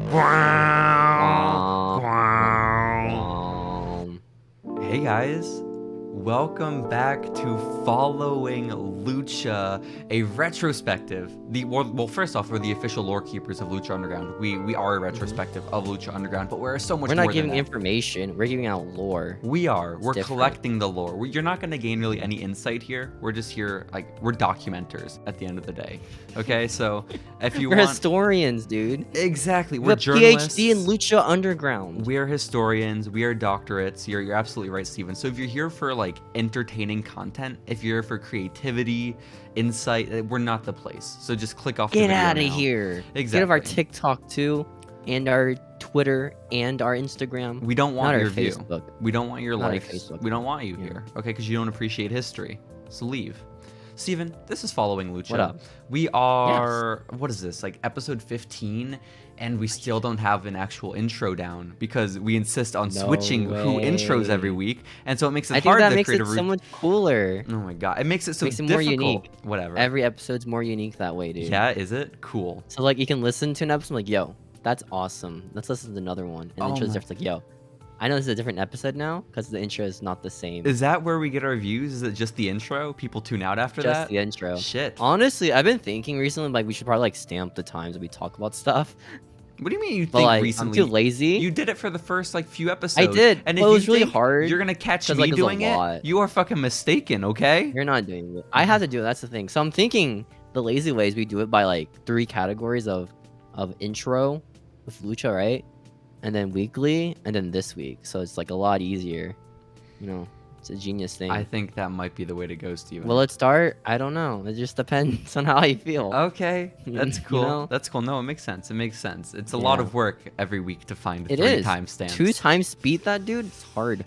Hey guys, welcome back to Following Lucha, a retrospective. Well, first off, we're the official lore keepers of Lucha Underground. We are a retrospective of Lucha Underground, but we're so much more than that. We're not giving information, we're giving out lore. We are. We're collecting the lore. You're not going to gain really any insight here. We're just here, like, we're documenters at the end of the day. Okay, so if you we're want... historians, dude. Exactly. We're journalists. PhD in Lucha Underground. We're historians. We are doctorates. You're absolutely right, Steven. So if you're here for, like, entertaining content, if you're here for creativity, insight, we're not the place. So just click off the video Get out of now. here. Exactly. Get of our TikTok, too, and our Twitter, and our Instagram. We don't want your view. Facebook. We don't want your Not likes. We don't want you here, okay? Because you don't appreciate history. So leave. Steven, this is Following Lucha. What up? We are, what is this, like episode 15? And we still don't have an actual intro down because we insist on switching who intros every week. And so it makes it hard to create a so much cooler. Oh my god, it makes it so makes it difficult. more unique. Whatever. Every episode's more unique that way, dude. Yeah, is it? Cool. So like you can listen to an episode like, yo, that's awesome. Let's listen to another one. And the intro's different, like, yo, I know this is a different episode now because the intro is not the same. Is that where we get our views? Is it just the intro? People tune out after that? Just the intro. Shit. Honestly, I've been thinking recently, like, we should probably, like, stamp the times that we talk about stuff. What do you mean you But, think like, recently? I'm too lazy. You did it for the first, like, few episodes. I did, and but if it was you really think hard. You're gonna catch me like, it was a doing it. lot. You are fucking mistaken, okay? You're not doing it. I have to do it. That's the thing. So I'm thinking the lazy way is we do it by, like, 3 categories of intro with Lucha, right? And then weekly, and then this week. So it's, like, a lot easier. You know, it's a genius thing. I think that might be the way to go, Steven. Will it start? I don't know. It just depends on how I feel. Okay, that's cool. You know? That's cool. No, it makes sense. It makes sense. It's a lot of work every week to find 3 timestamps. 2 times speed that, dude? It's hard.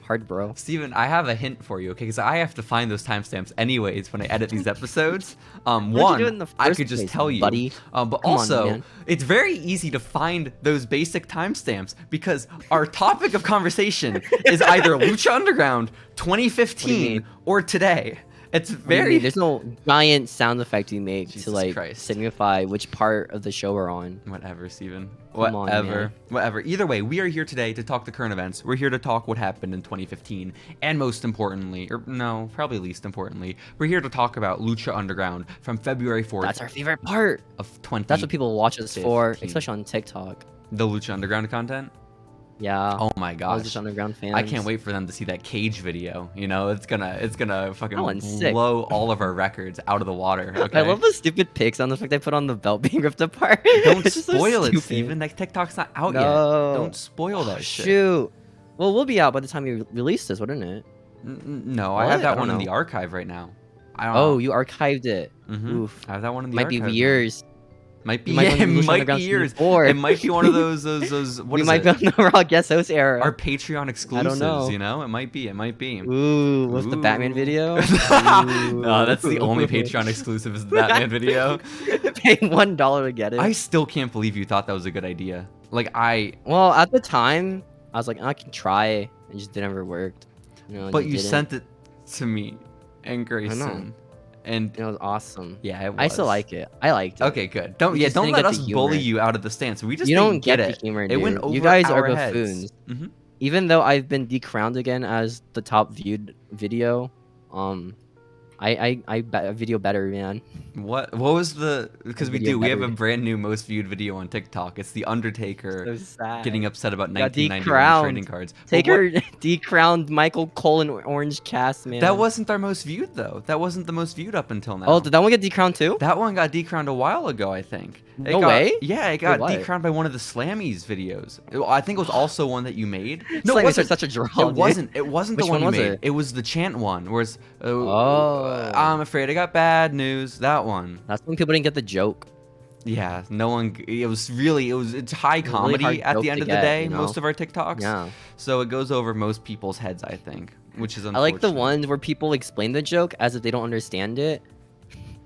Hard, bro. Steven, I have a hint for you, okay? Because I have to find those timestamps anyways when I edit these episodes. One, I could just tell you. Buddy? But also, it's very easy to find those basic timestamps because our topic of conversation is either Lucha Underground 2015 or today. It's very... There's no giant sound effect you make Jesus to, like, Christ. signify which part of the show we're on. Whatever, Steven. Come on, man. Whatever. Either way, we are here today to talk the current events. We're here to talk what happened in 2015. And most importantly, or no, probably least importantly, we're here to talk about Lucha Underground from February 4th. That's our favorite part. Of 20. That's what people watch us for, especially on TikTok. The Lucha Underground content? Yeah. Oh my gosh. Lucha Underground fans. I can't wait for them to see that cage video. You know, it's gonna fucking sick. blow all of our records out of the water. Okay? I love the stupid pics on the fact they put on the belt being ripped apart. Don't It's just so spoil it, stupid. Steven. That TikTok's not out yet. No. Don't spoil that shit. Shoot. Well, we'll be out by the time you release this, wouldn't it? No, I have that one in the archive right now. I don't know. You archived it. Mm-hmm. Oof. I have that one in the Might archive. be years. Might be. It might Yeah, be it might be years. It might be one of those. What we is might it? be on the Raw Guest Host era. Our Patreon exclusives. know. You know, it might be. It might be. Ooh, with the Batman video? No, that's the only Patreon exclusive is the Batman video. Pay $1 to get it. I still can't believe you thought that was a good idea. Like Well, at the time, I was like, I can try. It just never worked. You know, but you sent it to me and Grayson. I know. And it was awesome. Yeah, it was. I still like it. I liked it. Okay, good. Don't just let didn't us get the bully humor. you out of the stance. We just You didn't don't get it. the humor, It dude. went over You guys our are heads. buffoons. Mm-hmm. Even though I've been decrowned again as the top viewed video, I video better, man. What was the? Because we have a better. brand new most viewed video on TikTok. It's the Undertaker So sad. getting upset about Got 1991 decrowned. trading cards. Taker decrowned Michael Cole in Orange Cast, man. That wasn't our most viewed though. That wasn't the most viewed up until now. Oh, did that one get decrowned too? That one got decrowned a while ago, I think. No way? Yeah, it got what? decrowned by one of the Slammies videos. I think it was also one that you made. No, it it wasn't. such a draw. It wasn't. It wasn't Which the one you one was made. it? It was the chant one. Whereas, Oh. I'm afraid I got bad news. That one. That's when people didn't get the joke. Yeah, no one. It's high comedy hard at joke the end to of the get, day. you know? Most of our TikToks. Yeah. So it goes over most people's heads, I think, which is I unfortunate. like the ones where people explain the joke as if they don't understand it.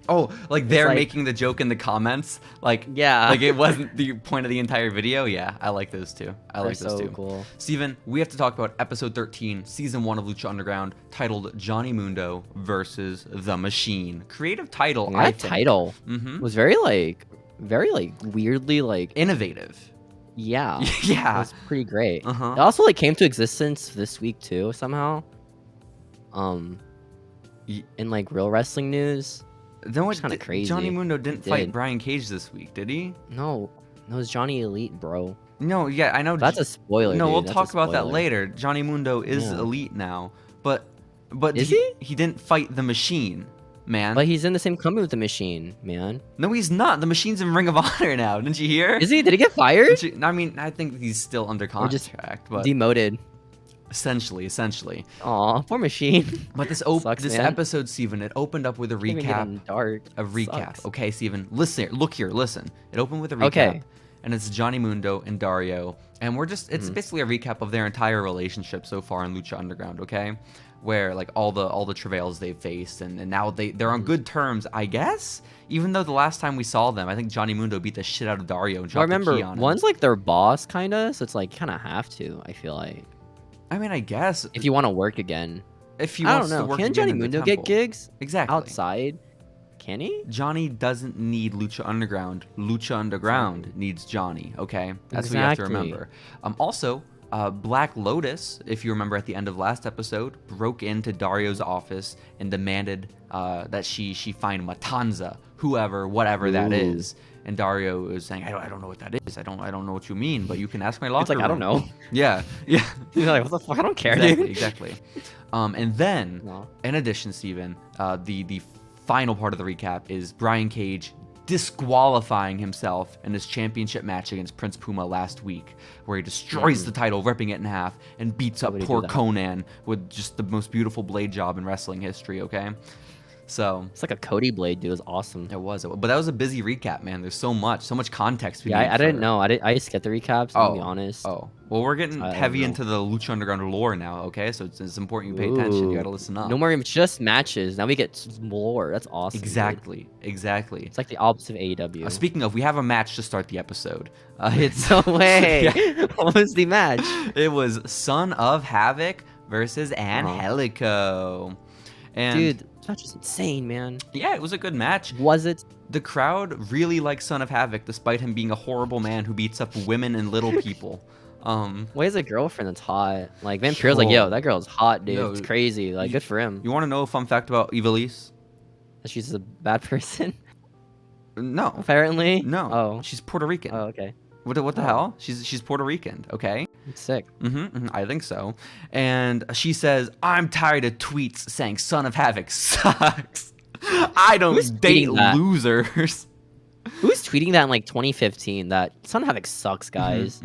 Oh, like they're like- making the joke in the comments, like Yeah. like it wasn't the point of the entire video. Yeah, I like those too. I like those so too. cool. Steven, we have to talk about episode 13, season 1 of Lucha Underground, titled Johnny Mundo versus The Machine. Creative title, I That think. title Mm-hmm. was very like weirdly like Innovative. Yeah, it Yeah. was pretty great. It Uh-huh. also like came to existence this week too somehow. Ye- In like real wrestling news. Then what? It's kinda crazy. Johnny Mundo didn't He fight did. Brian Cage this week, did he? No, it was Johnny Elite, bro. No, yeah, I know. That's a spoiler. No, dude. we'll That's a talk about that spoiler. later. Johnny Mundo is Yeah. elite now, but Is he? He didn't fight the Machine, man. But he's in the same company with the Machine, man. No, he's not. The Machine's in Ring of Honor now. Didn't you hear? Is he? Did he get fired? I mean, I think he's still under Or just contract, but Demoted. essentially. Aw, poor Machine. But this Sucks, this man. episode, Steven, it opened up with a Can't even get recap. him dark. A recap. Sucks. Okay, Steven, listen. Look here, listen. It opened with a recap. Okay. And it's Johnny Mundo and Dario, and we're just it's Mhm. basically a recap of their entire relationship so far in Lucha Underground, okay? Where like all the travails they've faced, and now they're on good terms, I guess. Even though the last time we saw them, I think Johnny Mundo beat the shit out of Dario and Well, dropped the key remember, on him. one's like their boss, kinda, so it's like kind of have to. I feel like I mean, I guess if you want to work again. if he I wants don't know. to work Can again Johnny in the Mundo get temple. gigs Exactly. outside? Can he? Johnny doesn't need Lucha Underground. Lucha Underground needs Johnny. Okay, that's what you have to Exactly. remember. Also, Black Lotus, if you remember at the end of last episode, broke into Dario's office and demanded that she find Matanza, whatever that Ooh. is. And Dario is saying, I don't know what that is. I don't know what you mean, but you can ask my locker It's like I don't room." know. Yeah, yeah. You're like, what the fuck? I don't care, Exactly, dude. exactly. And then, No. in addition, Steven, the final part of the recap is Brian Cage disqualifying himself in his championship match against Prince Puma last week, where he destroys the title, ripping it in half, and beats up would he do poor that? Conan with just the most beautiful blade job in wrestling history, okay? So, It's like a Cody blade, dude. It was awesome. but that was a busy recap, man. There's so much context. We Yeah, need I didn't for- know. I skipped the recaps, to be honest. Oh, well, we're getting I don't heavy know. into the Lucha Underground lore now, okay? So it's important you pay attention. You Ooh. gotta listen up. No more just matches. Now we get more. That's awesome. dude. Exactly. It's like the opposite of AEW. Speaking of, we have a match to start the episode. It's No way. Yeah. What was the match? It was Son of Havoc versus Angelico. And Dude, this match was insane, man. yeah, it was a good match. Was it? The crowd really liked Son of Havoc, despite him being a horrible man who beats up women and little people. Why is a girlfriend that's hot? Like Vampiro's like, Sure. yo, that girl's hot, dude. Yo, It's crazy. Like, good for him. You want to know a fun fact about Ivelisse? She's a bad person, No, apparently. no. Oh. She's Puerto Rican. Oh, okay. What the Oh. hell? She's Puerto Rican, okay? It's sick. I think so. And she says, I'm tired of tweets saying Son of Havoc sucks. I don't Who's date tweeting that? losers. Who was tweeting that in like 2015? That Son of Havoc sucks, guys.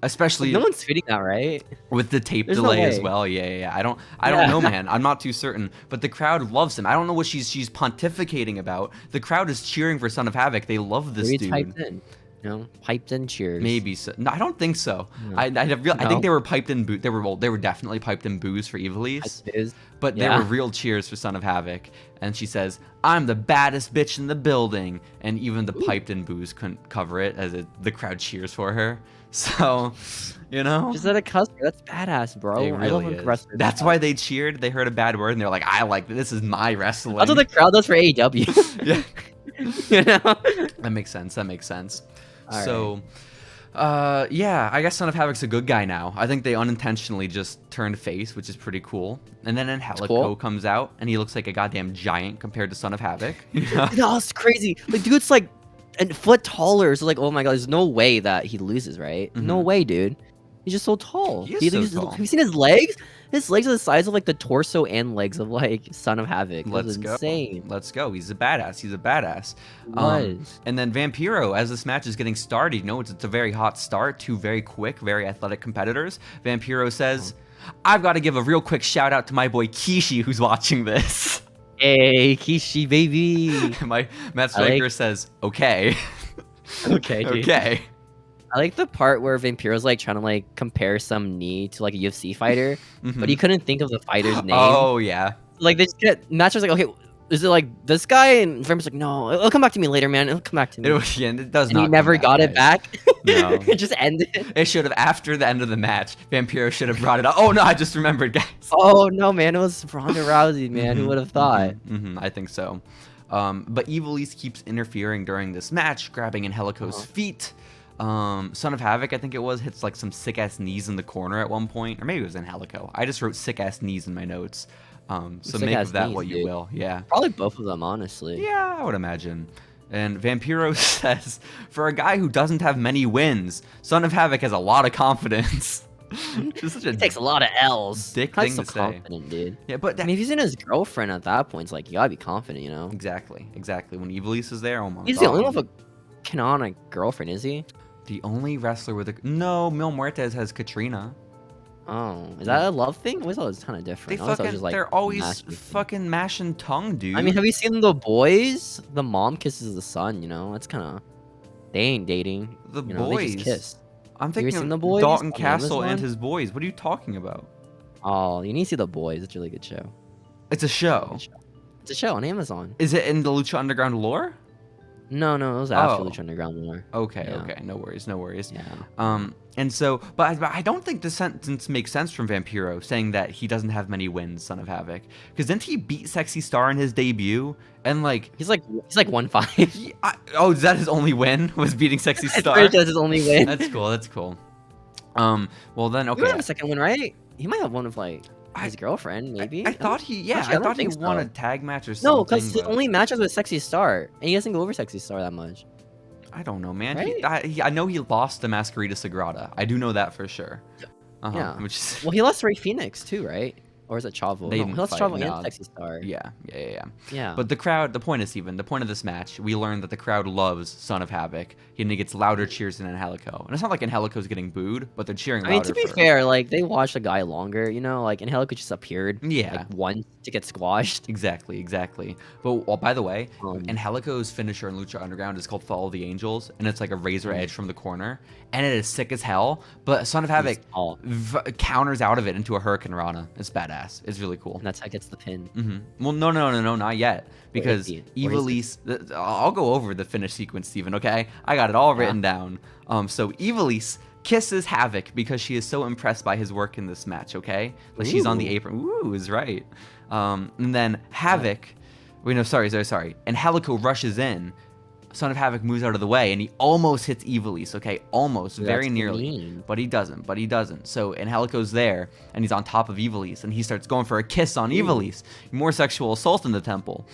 Especially No one's tweeting that, right? with the tape There's no delay as way. well. Yeah. I don't Yeah. know, man. I'm not too certain. But the crowd loves him. I don't know what she's pontificating about. The crowd is cheering for Son of Havoc. They love this Maybe dude. typed in. You know, piped in cheers. Maybe so. No, I don't think so. No. I No? think they were piped in. They were definitely piped in booze for Ivelisse. It is. But Yeah. there were real cheers for Son of Havoc. And she says, I'm the baddest bitch in the building. And even the piped in booze couldn't cover it as the crowd cheers for her. So, you know. Just let a cuss. That's badass, bro. It I love really when is. wrestlers That's do why they cheered. They heard a bad word and they're like, I like this. Is my wrestling. that. That's what the crowd does for AEW. Yeah. You know? That makes sense. All So, yeah, I guess Son of Havoc's a good guy now. I think they unintentionally just turned face, which is pretty cool. And then Angelico cool. comes out, and he looks like a goddamn giant compared to Son of Havoc. You know? That's crazy. Like, dude's like a foot taller. So, like, oh my god, there's no way that he loses, right? No Mhm. way, dude. He's just so tall. He is so tall. Have you seen his legs? His legs are the size of like the torso and legs of like Son of Havoc. That Let's was go. insane. Let's go. He's a badass. It was. And then Vampiro, as this match is getting started, you know, it's a very hot start. Two very quick, very athletic competitors. Vampiro says, I've got to give a real quick shout out to my boy Kishi, who's watching this. Hey, Kishi, baby. Matt I Striker like- says, okay. Okay, dude. Okay. I like the part where Vampiro's like trying to like compare some knee to like a UFC fighter, but Mhm. he couldn't think of the fighter's name. Oh, yeah. Like they just get Matcher's like, okay, is it like this guy? And Vampiro's like, no, it'll come back to me later, man. It'll come back to me. It does and not he come never got it guys. back. No. It just ended. It should have, after the end of the match, Vampiro should have brought it up. Oh, no, I just remembered, guys. Oh no, man! It was Ronda Rousey, man. Who Mhm, would have thought? I think so. But Ivelisse keeps interfering during this match, grabbing Angelico's feet. Son of Havoc, I think it was, hits like some sick ass knees in the corner at one point, or maybe it was Angelico. I just wrote sick ass knees in my notes. So make of that what you will. Yeah. Probably both of them, honestly. Yeah, I would imagine. And Vampiro says, for a guy who doesn't have many wins, Son of Havoc has a lot of confidence. Just such a He takes a lot of L's. dick That's thing so to say. confident, dude. Yeah, but I mean, if he's in his girlfriend at that point, it's like, you gotta be confident, you know? exactly. When Ivelisse is there, oh my god. He's the only one with a canonic girlfriend, is he? The only wrestler with a... No, Mil Muertes has Katrina. Oh, is that a love thing? I always thought it was kind of different. They're always fucking mashing tongue, dude. I mean, have you seen The Boys? The mom kisses the son, you know? That's kind of... They ain't dating. The you know, Boys? They just kiss. I'm you thinking seen of The Boys Dalton on Castle and Amazon? his boys. What are you talking about? Oh, you need to see The Boys. It's a really good show. It's a show. It's a show on Amazon. Is it in the Lucha Underground lore? No, it was after Oh. Lucha Underground more. Okay, Yeah. okay. No worries, no worries. Yeah. And so, but I don't think the sentence makes sense from Vampiro saying that he doesn't have many wins, Son of Havoc. Because didn't he beat Sexy Star in his debut? And like, He's like 1-5. oh, is that his only win? Was beating Sexy I'm Star? pretty sure that's his only win. That's cool. That's cool. Well then, He might okay. have a second win, right? He might have one of like his girlfriend, maybe. I thought he, yeah, Actually, I I don't thought he think won so. a tag match or something. No, because his but only matches with Sexy Star, and he doesn't go over Sexy Star that much. I don't know, man. Right? I know he lost to Masquerita Sagrada. I do know that for sure. Yeah. Which is, Well, he lost to Ray Phoenix too, right? Or is it Chavo? They No, didn't he lost to fight, Chavo no. and Sexy Star. yeah. Yeah. But the crowd, the point is, Steven, the point of this match, we learned that the crowd loves Son of Havoc. And he gets louder cheers than Angelico. And it's not like Angelico's getting booed, but they're cheering I mean, louder to be for fair, like they watched the guy longer, you know, like Angelico just appeared Yeah. like once to get squashed. Exactly. But by the way, Um, Angelico's finisher in Lucha Underground is called Follow the Angels, and it's like a razor edge from the corner, and it is sick as hell. But Son of Havoc tall. counters out of it into a Hurricane Rana. It's badass. It's really cool. And that's how he gets the pin. Well, no, not yet. Because he? Where is Ivelisse, I'll go over the finish sequence, Steven, okay? I got it all written down. So Ivelisse kisses Havoc because she is so impressed by his work in this match, okay? Like she's on the Ooh. apron. Ooh, is right. And then Havoc, wait, no, sorry. And Angelico rushes in. Son of Havoc moves out of the way, and he almost hits Ivelisse, okay? Almost, Ooh, very that's nearly. mean. But he doesn't. So Angelico's there, and he's on top of Ivelisse, and he starts going for a kiss on Ivelisse. More sexual assault in the temple.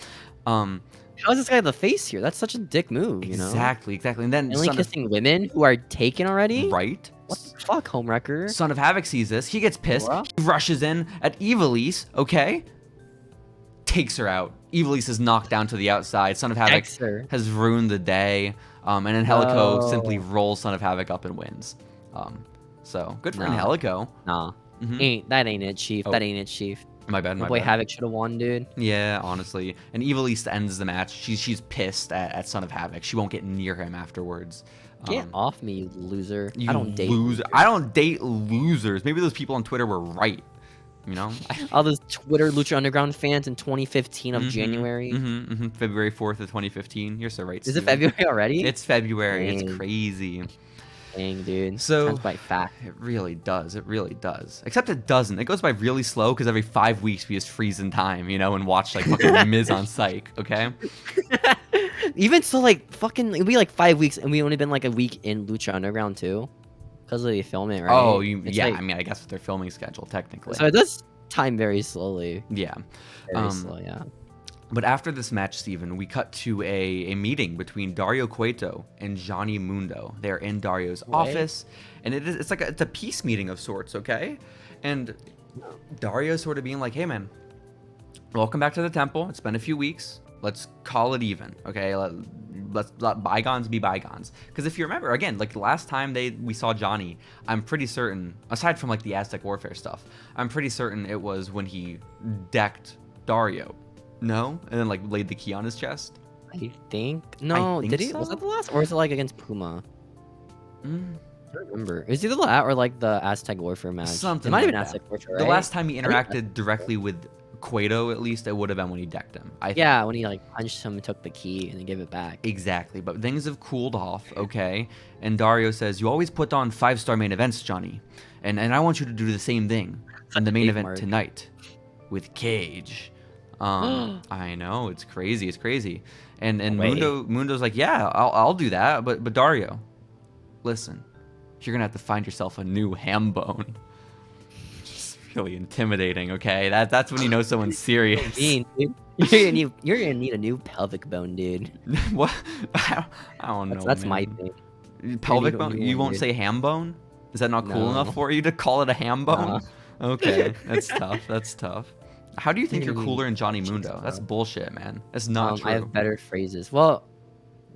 How is this guy the face here? That's such a dick move, you know? Exactly. And then Only Son of, kissing women who are taken already? right? What the fuck, homewrecker? Son of Havoc sees this. He gets pissed. Bruh. He rushes in at Ivelisse, okay? Takes her out. Ivelisse is knocked down to the outside. Son of Havoc Takes her. has ruined the day. And Angelico No. simply rolls Son of Havoc up and wins. So good for Nah. Angelico. Nah. Mhm. That ain't it, Chief. Oh. That ain't it, Chief. My bad. My boy Havoc should have won, dude. Yeah, honestly. And Ivelisse ends the match. She's pissed at Son of Havoc. She won't get near him afterwards. Get off me, you loser. You I don't date loser. I don't date losers. Maybe those people on Twitter were right. You know? all those Twitter Lucha Underground fans in 2015 of January. February 4th of 2015. You're so right, Is it Steven. February already? It's February. It's Dang. crazy. Dang, dude. So- Time's by fact. It really does. Except it doesn't. It goes by really slow because every 5 weeks we just freeze in time, you know, and watch like fucking Miz on Psych, okay? Even so, like, fucking, it'll be like 5 weeks, and we only been like a week in Lucha Underground too, because they film it, right? Oh, It's yeah. like- I mean, I guess with their filming schedule, technically. so it does time very slowly. Yeah. Very slow, yeah. But after this match, Steven, we cut to a meeting between Dario Cueto and Johnny Mundo. They're in Dario's office, and it's a peace meeting of sorts, okay? And Dario's sort of being like, "Hey, man, welcome back to the temple. It's been a few weeks. Let's call it even, okay? Let's let bygones be bygones." Because if you remember, again, like the last time we saw Johnny, I'm pretty certain, aside from like the Aztec Warfare stuff, I'm pretty certain it was when he decked Dario. No? And then like laid the key on his chest? I think no. think Did he? so? Was that the last, or was it like against Puma? Mm. I don't remember. It was either that or like the Aztec Warfare match. Something It might like have been that. Aztec Warfare, The right? last time he interacted directly with Cueto, at least, it would have been when he decked him. I think. Yeah, when he like punched him and took the key and then gave it back. Exactly, but things have cooled off, okay? And Dario says, "You always put on 5-star main events, Johnny. And I want you to do the same thing in the main big event mark. tonight with Cage." I know, it's crazy. And No way. Mundo's like, "Yeah, I'll do that, but Dario, listen, you're gonna have to find yourself a new ham bone. Just really intimidating. Okay, that's when you know someone's serious. Mean, dude. You're gonna need a new pelvic bone, dude. What? I don't know. That's man. my thing. Pelvic need bone? one, You won't dude. say ham bone? Is that not cool No. enough for you to call it a ham bone? Okay, that's tough. That's tough. How do you think you're cooler than Johnny Mundo? That's bullshit, man. That's not true. I have better phrases. Well,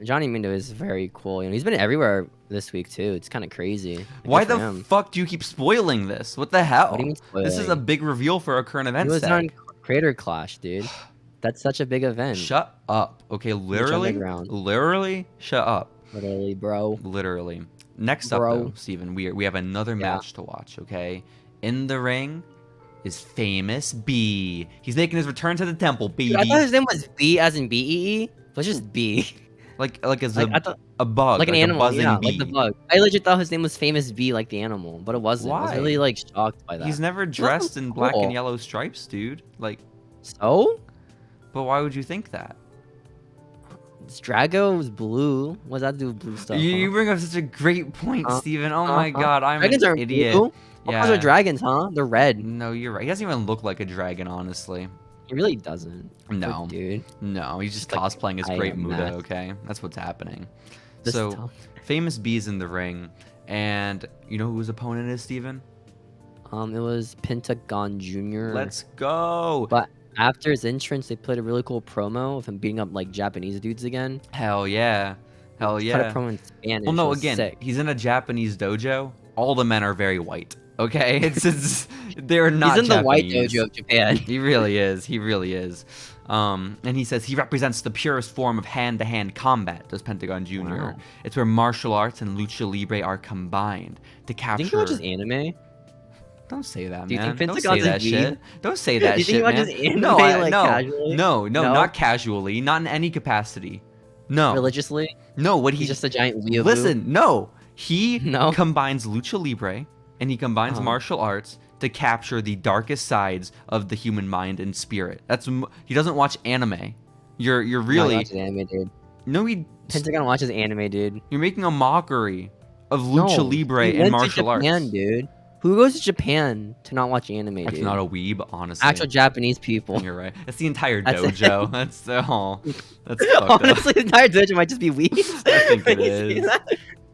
Johnny Mundo is very cool. You know, he's been everywhere this week too. It's kind of crazy. Like, Why good for the him. fuck do you keep spoiling this? What the hell? What do you mean This is a spoiling? big reveal for a current He event was set. on Creator Clash, dude. That's such a big event. Shut up. Okay, literally, Underground. shut up. Literally, bro. Literally. Next up, Bro. though, Steven, we have another match to watch, okay? In the ring is Famous B. He's making his return to the temple, baby. Dude, I thought his name was B as in B-E-E. It was just B. Like as Like, I thought, a bug, like an a animal, buzzing yeah, bee. like the bug. I legit thought his name was Famous B, like the animal, but it wasn't. I was Why? really like shocked by that. He's never That's dressed in black cool. and yellow stripes, dude. Like, So? but why would you think that? Drago was blue. What does that do with blue stuff? You bring up such a great point, Steven. Oh my Uh-huh. god, I'm Dragons an aren't idiot. blue. What colors are dragons, huh? They're red. No, you're right. He doesn't even look like a dragon, honestly. He really doesn't. No. Like, dude. No, he's just Like, cosplaying as I Great am Muda, mad. okay? That's what's happening. This So, is tough. Famous B's in the ring, and you know who his opponent is, Steven? It was Pentagon Jr. Let's go! But after his entrance, they played a really cool promo of him beating up like Japanese dudes again. Hell yeah. Hell Cut a yeah. promo in Spanish. Well, no, it was again, sick. he's in a Japanese dojo. All the men are very white, okay? It's they're not He's in the white Japanese. dojo of Japan. He really is. He really is. And he says he represents the purest form of hand-to-hand combat, does Pentagon Jr. Wow. It's where martial arts and lucha libre are combined to capture... Think he watches anime? Don't say that, Do you man. think Don't say Pentagon's a that weeb? shit. Don't say that Do you think shit, he man. watches anime, no, like, no, casually? no, No? not casually, not in any capacity. No, Religiously? no. What He's he just a giant weeaboo? listen? No, he No? combines lucha libre and he combines Uh-huh. martial arts to capture the darkest sides of the human mind and spirit. He doesn't watch anime. You're No, he really watches anime, dude. no. Pentagon watches anime, dude. You're making a mockery of lucha No, libre he and went martial to Japan, arts. dude. Who goes to Japan to not watch anime, That's dude? not a weeb, honestly. Actual Japanese people. You're right. It's the entire That's it. dojo. That's fucked up. Honestly, the entire dojo might just be weebs. I think it When you say is. that.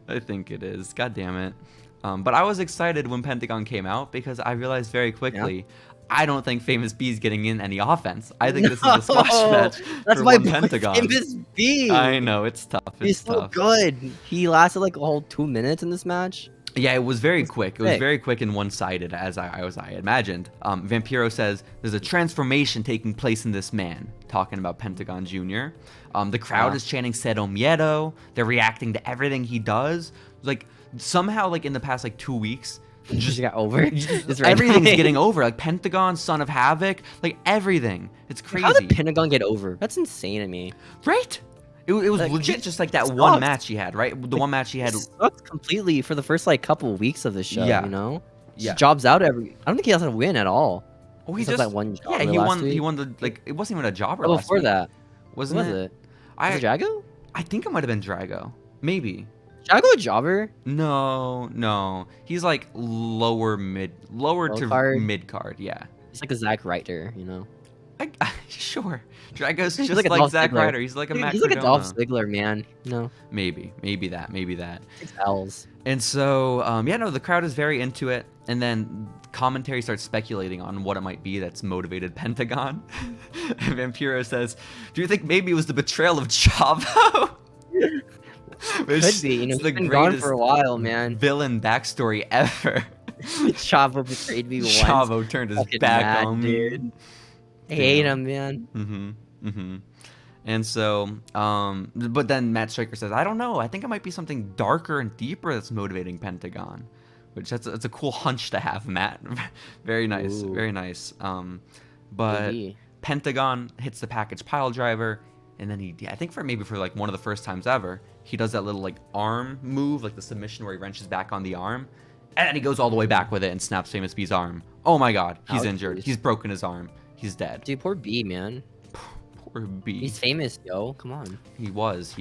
I think it is. God damn it. But I was excited when Pentagon came out because I realized very quickly I don't think Famous B is getting in any offense. I think this is a squash No, match That's for my one boy, Pentagon. Famous B. I know, it's tough. He's It's so tough. good. He lasted like a whole 2 minutes in this match. Yeah, it was very quick. It was sick. very quick and one-sided, as I imagined. Vampiro says there's a transformation taking place in this man, talking about Pentagon Jr. The crowd is chanting "Cero Miedo." They're reacting to everything he does. Like somehow, like in the past like 2 weeks, Just got over. Just right everything's now. getting over. Like Pentagon, Son of Havoc, like everything. It's crazy, How did Pentagon get over? That's insane to me. right? It was Like, legit, it just like that one sucks. match he had, right? The one match he had. He sucked completely for the first like couple weeks of the show. Yeah. You know. Just Yeah. jobs out every. I don't think he has a win at all. Oh, he Except just that one job yeah, he last won. week. He won the like. It wasn't even a jobber. Oh, last before week, that, wasn't what was it? it? Was it Drago? I think it might have been Drago. Maybe. Drago a jobber? No. He's like lower Low to card? mid card. Yeah. He's like a Zack Ryder, you know. Sure. Drago's He's just like like, a Dolph Zack Ziggler. Ryder. He's like a Dude, Matt he's like a Dolph Cardona. Ziggler, man. No, Maybe that. 6 L's. And so, yeah, no, the crowd is very into it. And then commentary starts speculating on what it might be that's motivated Pentagon. And Vampiro says, "Do you think maybe it was the betrayal of Chavo?" Which Could be. You know, is he's been gone for a while, man. villain backstory ever. Chavo betrayed me once. Chavo turned his Fucking back mad, on dude. me. I hate him, man. And so, but then Matt Striker says, "I don't know. I think it might be something darker and deeper that's motivating Pentagon," which that's a cool hunch to have, Matt. Very nice, Ooh. very nice. But Maybe. Pentagon hits the package pile driver, and then I think for like one of the first times ever, he does that little like arm move, like the submission where he wrenches back on the arm, and then he goes all the way back with it and snaps Famous B's arm. Oh my God, he's Ouch, injured. dude. He's broken his arm. He's dead. Dude, poor B, man. Poor B. He's famous, yo. Come on. He was.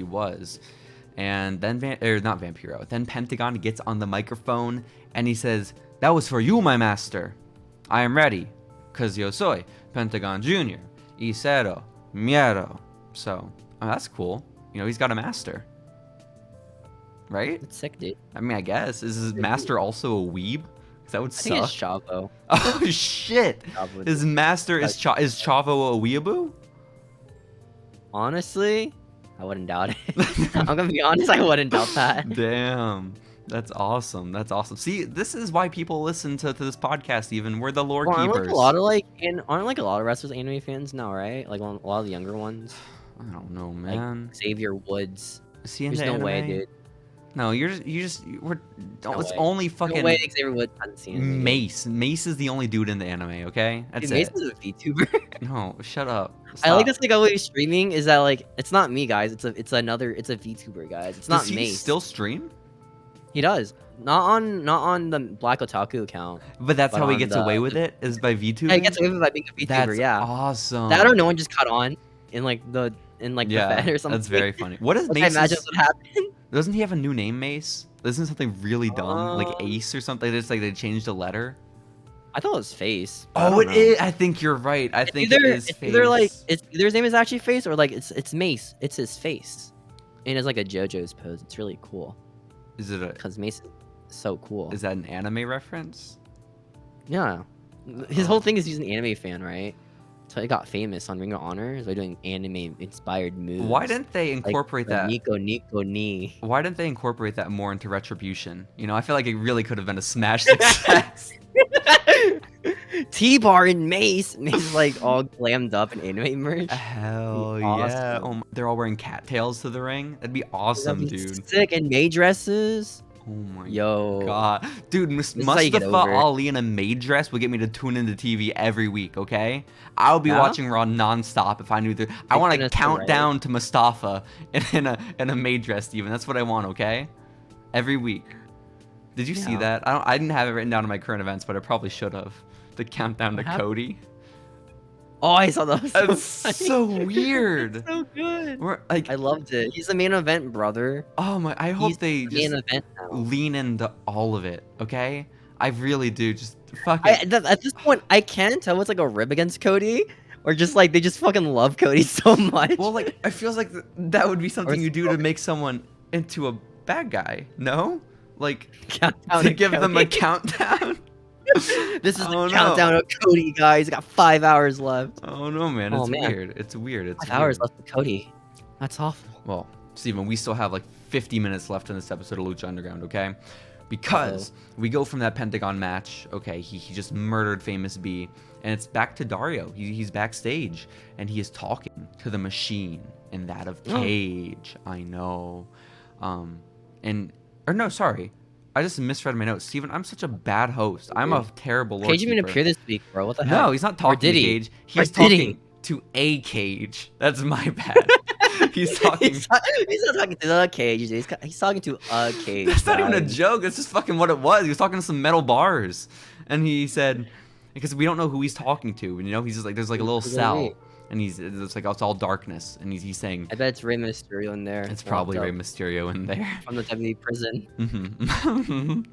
And then not Vampiro. Then Pentagon gets on the microphone and he says, "That was for you, my master. I am ready, cause yo soy Pentagon Jr. y cero miedo." So that's cool. He's got a master, right? It's sick, dude. I mean, I guess is his master also a weeb? Cause that would I think suck. it's Chavo. Oh shit! Chavo, His master is Chavo a weeaboo? Honestly, I wouldn't doubt it. I'm gonna be honest, I wouldn't doubt that. Damn. That's awesome. That's awesome. See, this is why people listen to this podcast even. We're the lore Aren't keepers. a lot of wrestlers anime fans now, right? Like a lot of the younger ones. I don't know, man. Like Xavier Woods. Is he There's into no way, anime? dude. No, it's way. only No fucking way Xavier Woods hasn't seen anime. Mace. Mace is the only dude in the anime, okay? That's Dude, Mace it. is a VTuber. No, shut up. I like Stop. this like always streaming is that like it's not me guys, it's a VTuber guys. It's not Does he Mace. still stream? He does. Not on the Black Otaku account. But that's But how he on gets the- away with it, is by VTubing? Yeah, he gets away with it by being a VTuber, That's yeah. awesome. That or no one just caught on in the Fed or something. That's very funny. What is I Mace? imagine what happened. Doesn't he have a new name, Mace? Isn't it something really dumb, like Um, Ace or something? It's like they changed a letter. I thought it was Face. but I Oh, don't it know. is. I think you're right. I think it is it's Face. either like it's either his name is actually Face or like it's Mace. It's his face, and it's like a JoJo's pose. It's really cool Is it a? because Mace is so cool. Is that an anime reference? Yeah, his whole thing is he's an anime fan, right? So he got famous on Ring of Honor by doing anime-inspired moves. Why didn't they like incorporate the that? Nico Ni. Why didn't they incorporate that more into Retribution? I feel like it really could have been a smash success. T-Bar and Mace. Mace like all glammed up in anime merch. Hell Be yeah! awesome. Oh, they're all wearing cattails to the ring. That'd be awesome, That'd be dude. Sick and maid dresses. Oh my Yo. god, dude! is how you get Mustafa over it. Ali in a maid dress would get me to tune into TV every week. Okay, I would be Yeah? watching Raw nonstop if I knew that. I Like want to Vanessa count Ray. down to Mustafa in a maid dress, Steven. That's what I want. Okay, every week. Did you see Yeah. that? I didn't have it written down in my current events, but I probably should have. The countdown to What happened? Cody. Oh, I saw that. Was so That's funny. so weird. So good. We're like, I loved it. He's the main event, brother. oh my! I hope He's they the main just event now. lean into all of it. Okay, I really do. Just fucking. At this point, I can't tell what's like a rib against Cody, or just like they just fucking love Cody so much. Well, like, I feels like that would be something Or you do to make someone into a bad guy. No, like Countdown to to give them a Cody. countdown. This is Oh, the no. countdown of Cody, guys. Got 5 hours left. Oh no, man! Oh, It's man. weird. It's weird. It's 5 hours weird. left with Cody. That's awful. Well, Steven, we still have like 50 minutes left in this episode of Lucha Underground, okay? Because we go from that Pentagon match, okay, he just murdered Famous B, and it's back to Dario. He's backstage, and he is talking to the machine in that of Cage. I know. Or no, sorry. I just misread my notes. Steven, I'm such a bad host. I'm a terrible lore Cage didn't even keeper. appear this week, bro. What the heck? No, he's not talking did to he? Cage. Or He's did he? talking to a Cage. That's my bad. He's talking. he's not talking to the Cage. He's talking to a Cage. That's not even a guys. joke. That's just fucking what it was. He was talking to some metal bars, and he said, because we don't know who he's talking to. He's just like, there's like a little Who's that cell, mean? and it's all darkness, and he's saying I bet it's Rey Mysterio in there. it's probably locked Rey up Mysterio in there. from the WWE prison. Mhm.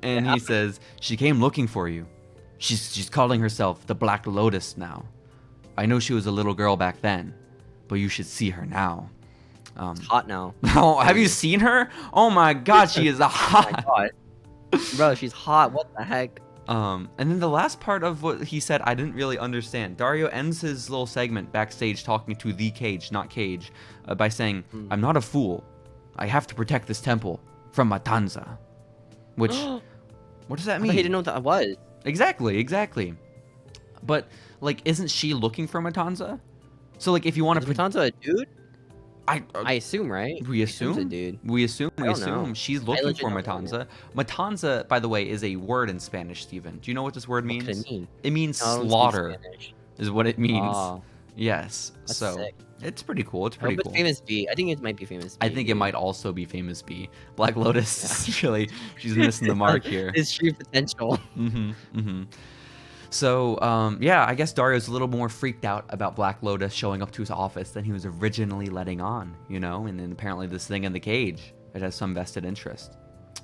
And he says she came looking for you. She's calling herself the Black Lotus now. I know she was a little girl back then, but you should see her now. It's hot now. Oh, have you seen her? Oh my God, she is Oh my hot. god. Bro, she's hot. What the heck? And then the last part of what he said, I didn't really understand. Dario ends his little segment backstage talking to the Cage, not Cage, by saying, I'm not a fool. I have to protect this temple from Matanza. Which, what does that I mean? thought he didn't know what that was. Exactly. But, like, isn't she looking for Matanza? So, like, if you want Is to... Matanza a dude? I assume, right? We He assumes assume. a dude. We assume. I don't know. She's I looking legit for don't know, Matanza. Matanza, by the way, is a word in Spanish, Steven. Do you know what this word What means? could it mean? It means No, I don't speak slaughter, Spanish. is what it means. Oh, Yes. that's So sick. it's pretty cool. It's I pretty hope cool. it's Famous B. I think it might be Famous B. I think it might also be Famous B. Black Lotus is really, she's missing the mark here. His true potential. Mm-hmm. So, yeah, I guess Dario's a little more freaked out about Black Lotus showing up to his office than he was originally letting on, you know? And then apparently this thing in the cage, it has some vested interest.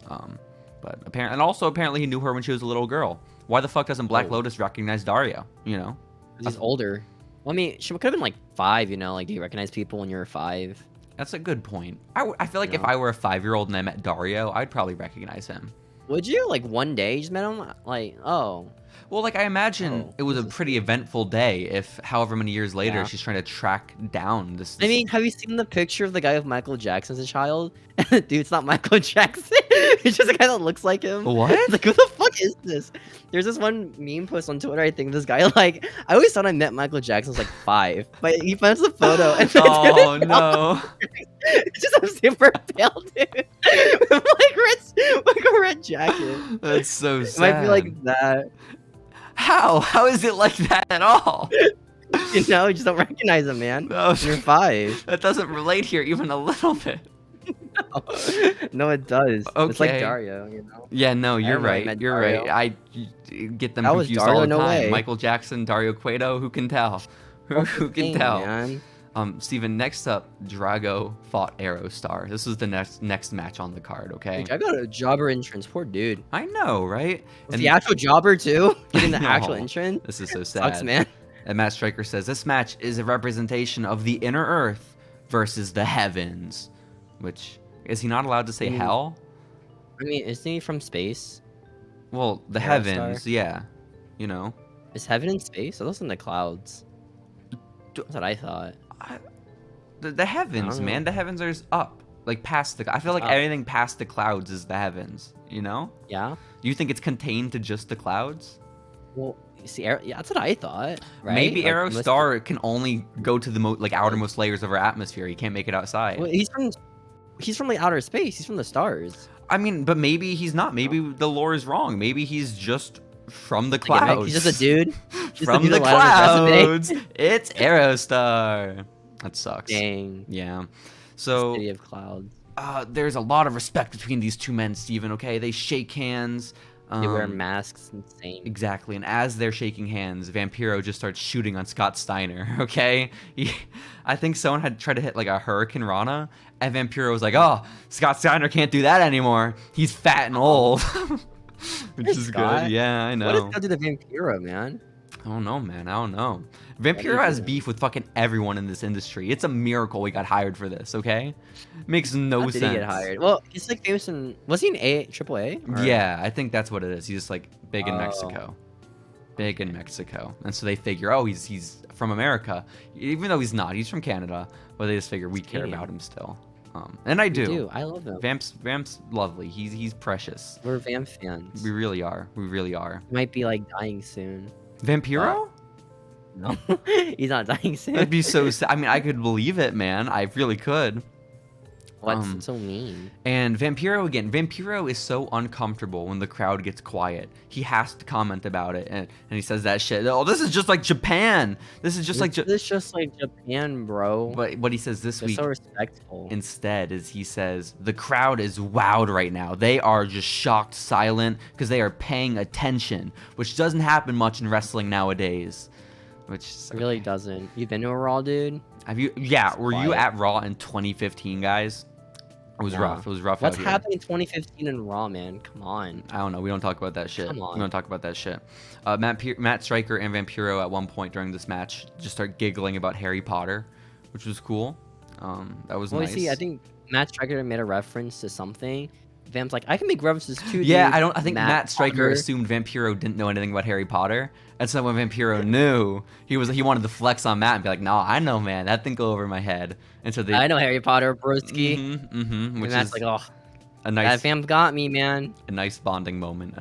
But apparently, and also apparently he knew her when she was a little girl. Why the fuck doesn't Black Lotus recognize Dario, you know? He's older. Well, I mean, she could have been like 5, you know? Like, do you recognize people when you're 5? That's a good point. I feel like if I were a 5-year-old and I met Dario, I'd probably recognize him. Would you? Like, one day you just met him? Like, oh. Well, like, I imagine it was a pretty eventful day if however many years later she's trying to track down this... I mean, have you seen the picture of the guy with Michael Jackson as a child? Dude, it's not Michael Jackson. It's just a guy that looks like him. What? Like, who the fuck is this? There's this one meme post on Twitter, I think. This guy, like, I always thought I met Michael Jackson was like 5. But he finds the photo. And oh, no. It's just a super pale dude. With like a red jacket. That's so sad. It might be like that. How? How is it like that at all? You know, you just don't recognize him, man. No, you're 5. That doesn't relate here even a little bit. No, it does. Okay. It's like Dario, you know? Yeah, no, you're right. You're right. I get them confused all the time. Michael Jackson, Dario Cueto, who can tell? Who can tell? Man. Steven, next up, Drago fought Aerostar. This was the next match on the card, okay? I got a jobber entrance. Poor dude. I know, right? And the actual jobber, too? Getting the actual entrance? This is so sad. Sucks, man. And Matt Striker says, this match is a representation of the inner earth versus the heavens. Which, is he not allowed to say hell? I mean, isn't he from space? Well, the heavens, yeah. You know? Is heaven in space? Or those in the clouds? That's what I thought. The heavens, man. The heavens are up. Like, past the... I feel like everything past the clouds is the heavens. You know? Yeah? You think it's contained to just the clouds? Well, you see, yeah, that's what I thought. Right? Maybe like, Aerostar can only go to the outermost layers of our atmosphere. He can't make it outside. Well, he's from like outer space. He's from the stars. I mean, but maybe he's not. Maybe the lore is wrong. Maybe he's just from the clouds. He's just a dude. From the clouds. It's Aerostar. That sucks. Dang. Yeah. So City of Clouds. There's a lot of respect between these two men, Steven, okay? They shake hands. They wear masks, insane. Exactly, and as they're shaking hands, Vampiro just starts shooting on Scott Steiner, okay? I think someone had tried to hit like a Hurricane Rana, and Vampiro was like, oh, Scott Steiner can't do that anymore. He's fat and old. Which is good. Yeah, I know. What does that do to Vampiro, man? I don't know, man. I don't know. Vampiro has beef with fucking everyone in this industry. It's a miracle he got hired for this, okay? Makes no sense. Did he get hired? Well, he's like famous in... Was he in Triple A? Yeah, I think that's what it is. He's just like big in Mexico. Big in Mexico. And so they figure, oh, he's from America. Even though he's not. He's from Canada. But they just figure we care about him still. And I do. I love him. Vamp's lovely. He's precious. We're Vamp fans. We really are. We really are. He might be like dying soon. Vampiro? No, he's not dying soon. That'd be so sad. I mean, I could believe it, man. I really could. What's so mean? And Vampiro, again, Vampiro is so uncomfortable when the crowd gets quiet. He has to comment about it. And he says that shit. Oh, this is just like Japan. This is just like Japan, bro. But what he says this week so respectful. Instead is he says, the crowd is wowed right now. They are just shocked, silent, because they are paying attention, which doesn't happen much in wrestling nowadays. Which it really doesn't. You've been to a Raw, dude? Have you? Yeah. Were you at Raw in 2015, guys? It was rough. It was rough. What's happening in 2015 in Raw, man? Come on. I don't know. We don't talk about that shit. Come on. We don't talk about that shit. Matt Striker and Vampiro at one point during this match just start giggling about Harry Potter, which was cool. That was nice. See, I think Matt Striker made a reference to something. Vamp's like, I can make references too. Yeah, I think Matt Striker assumed Vampiro didn't know anything about Harry Potter, and so when Vampiro knew, he wanted to flex on Matt and be like, "No, I know, man. That thing go over my head." And so I know Harry Potter, broski. Which Matt's is like, oh, a nice. That Vamp got me, man. A nice bonding moment.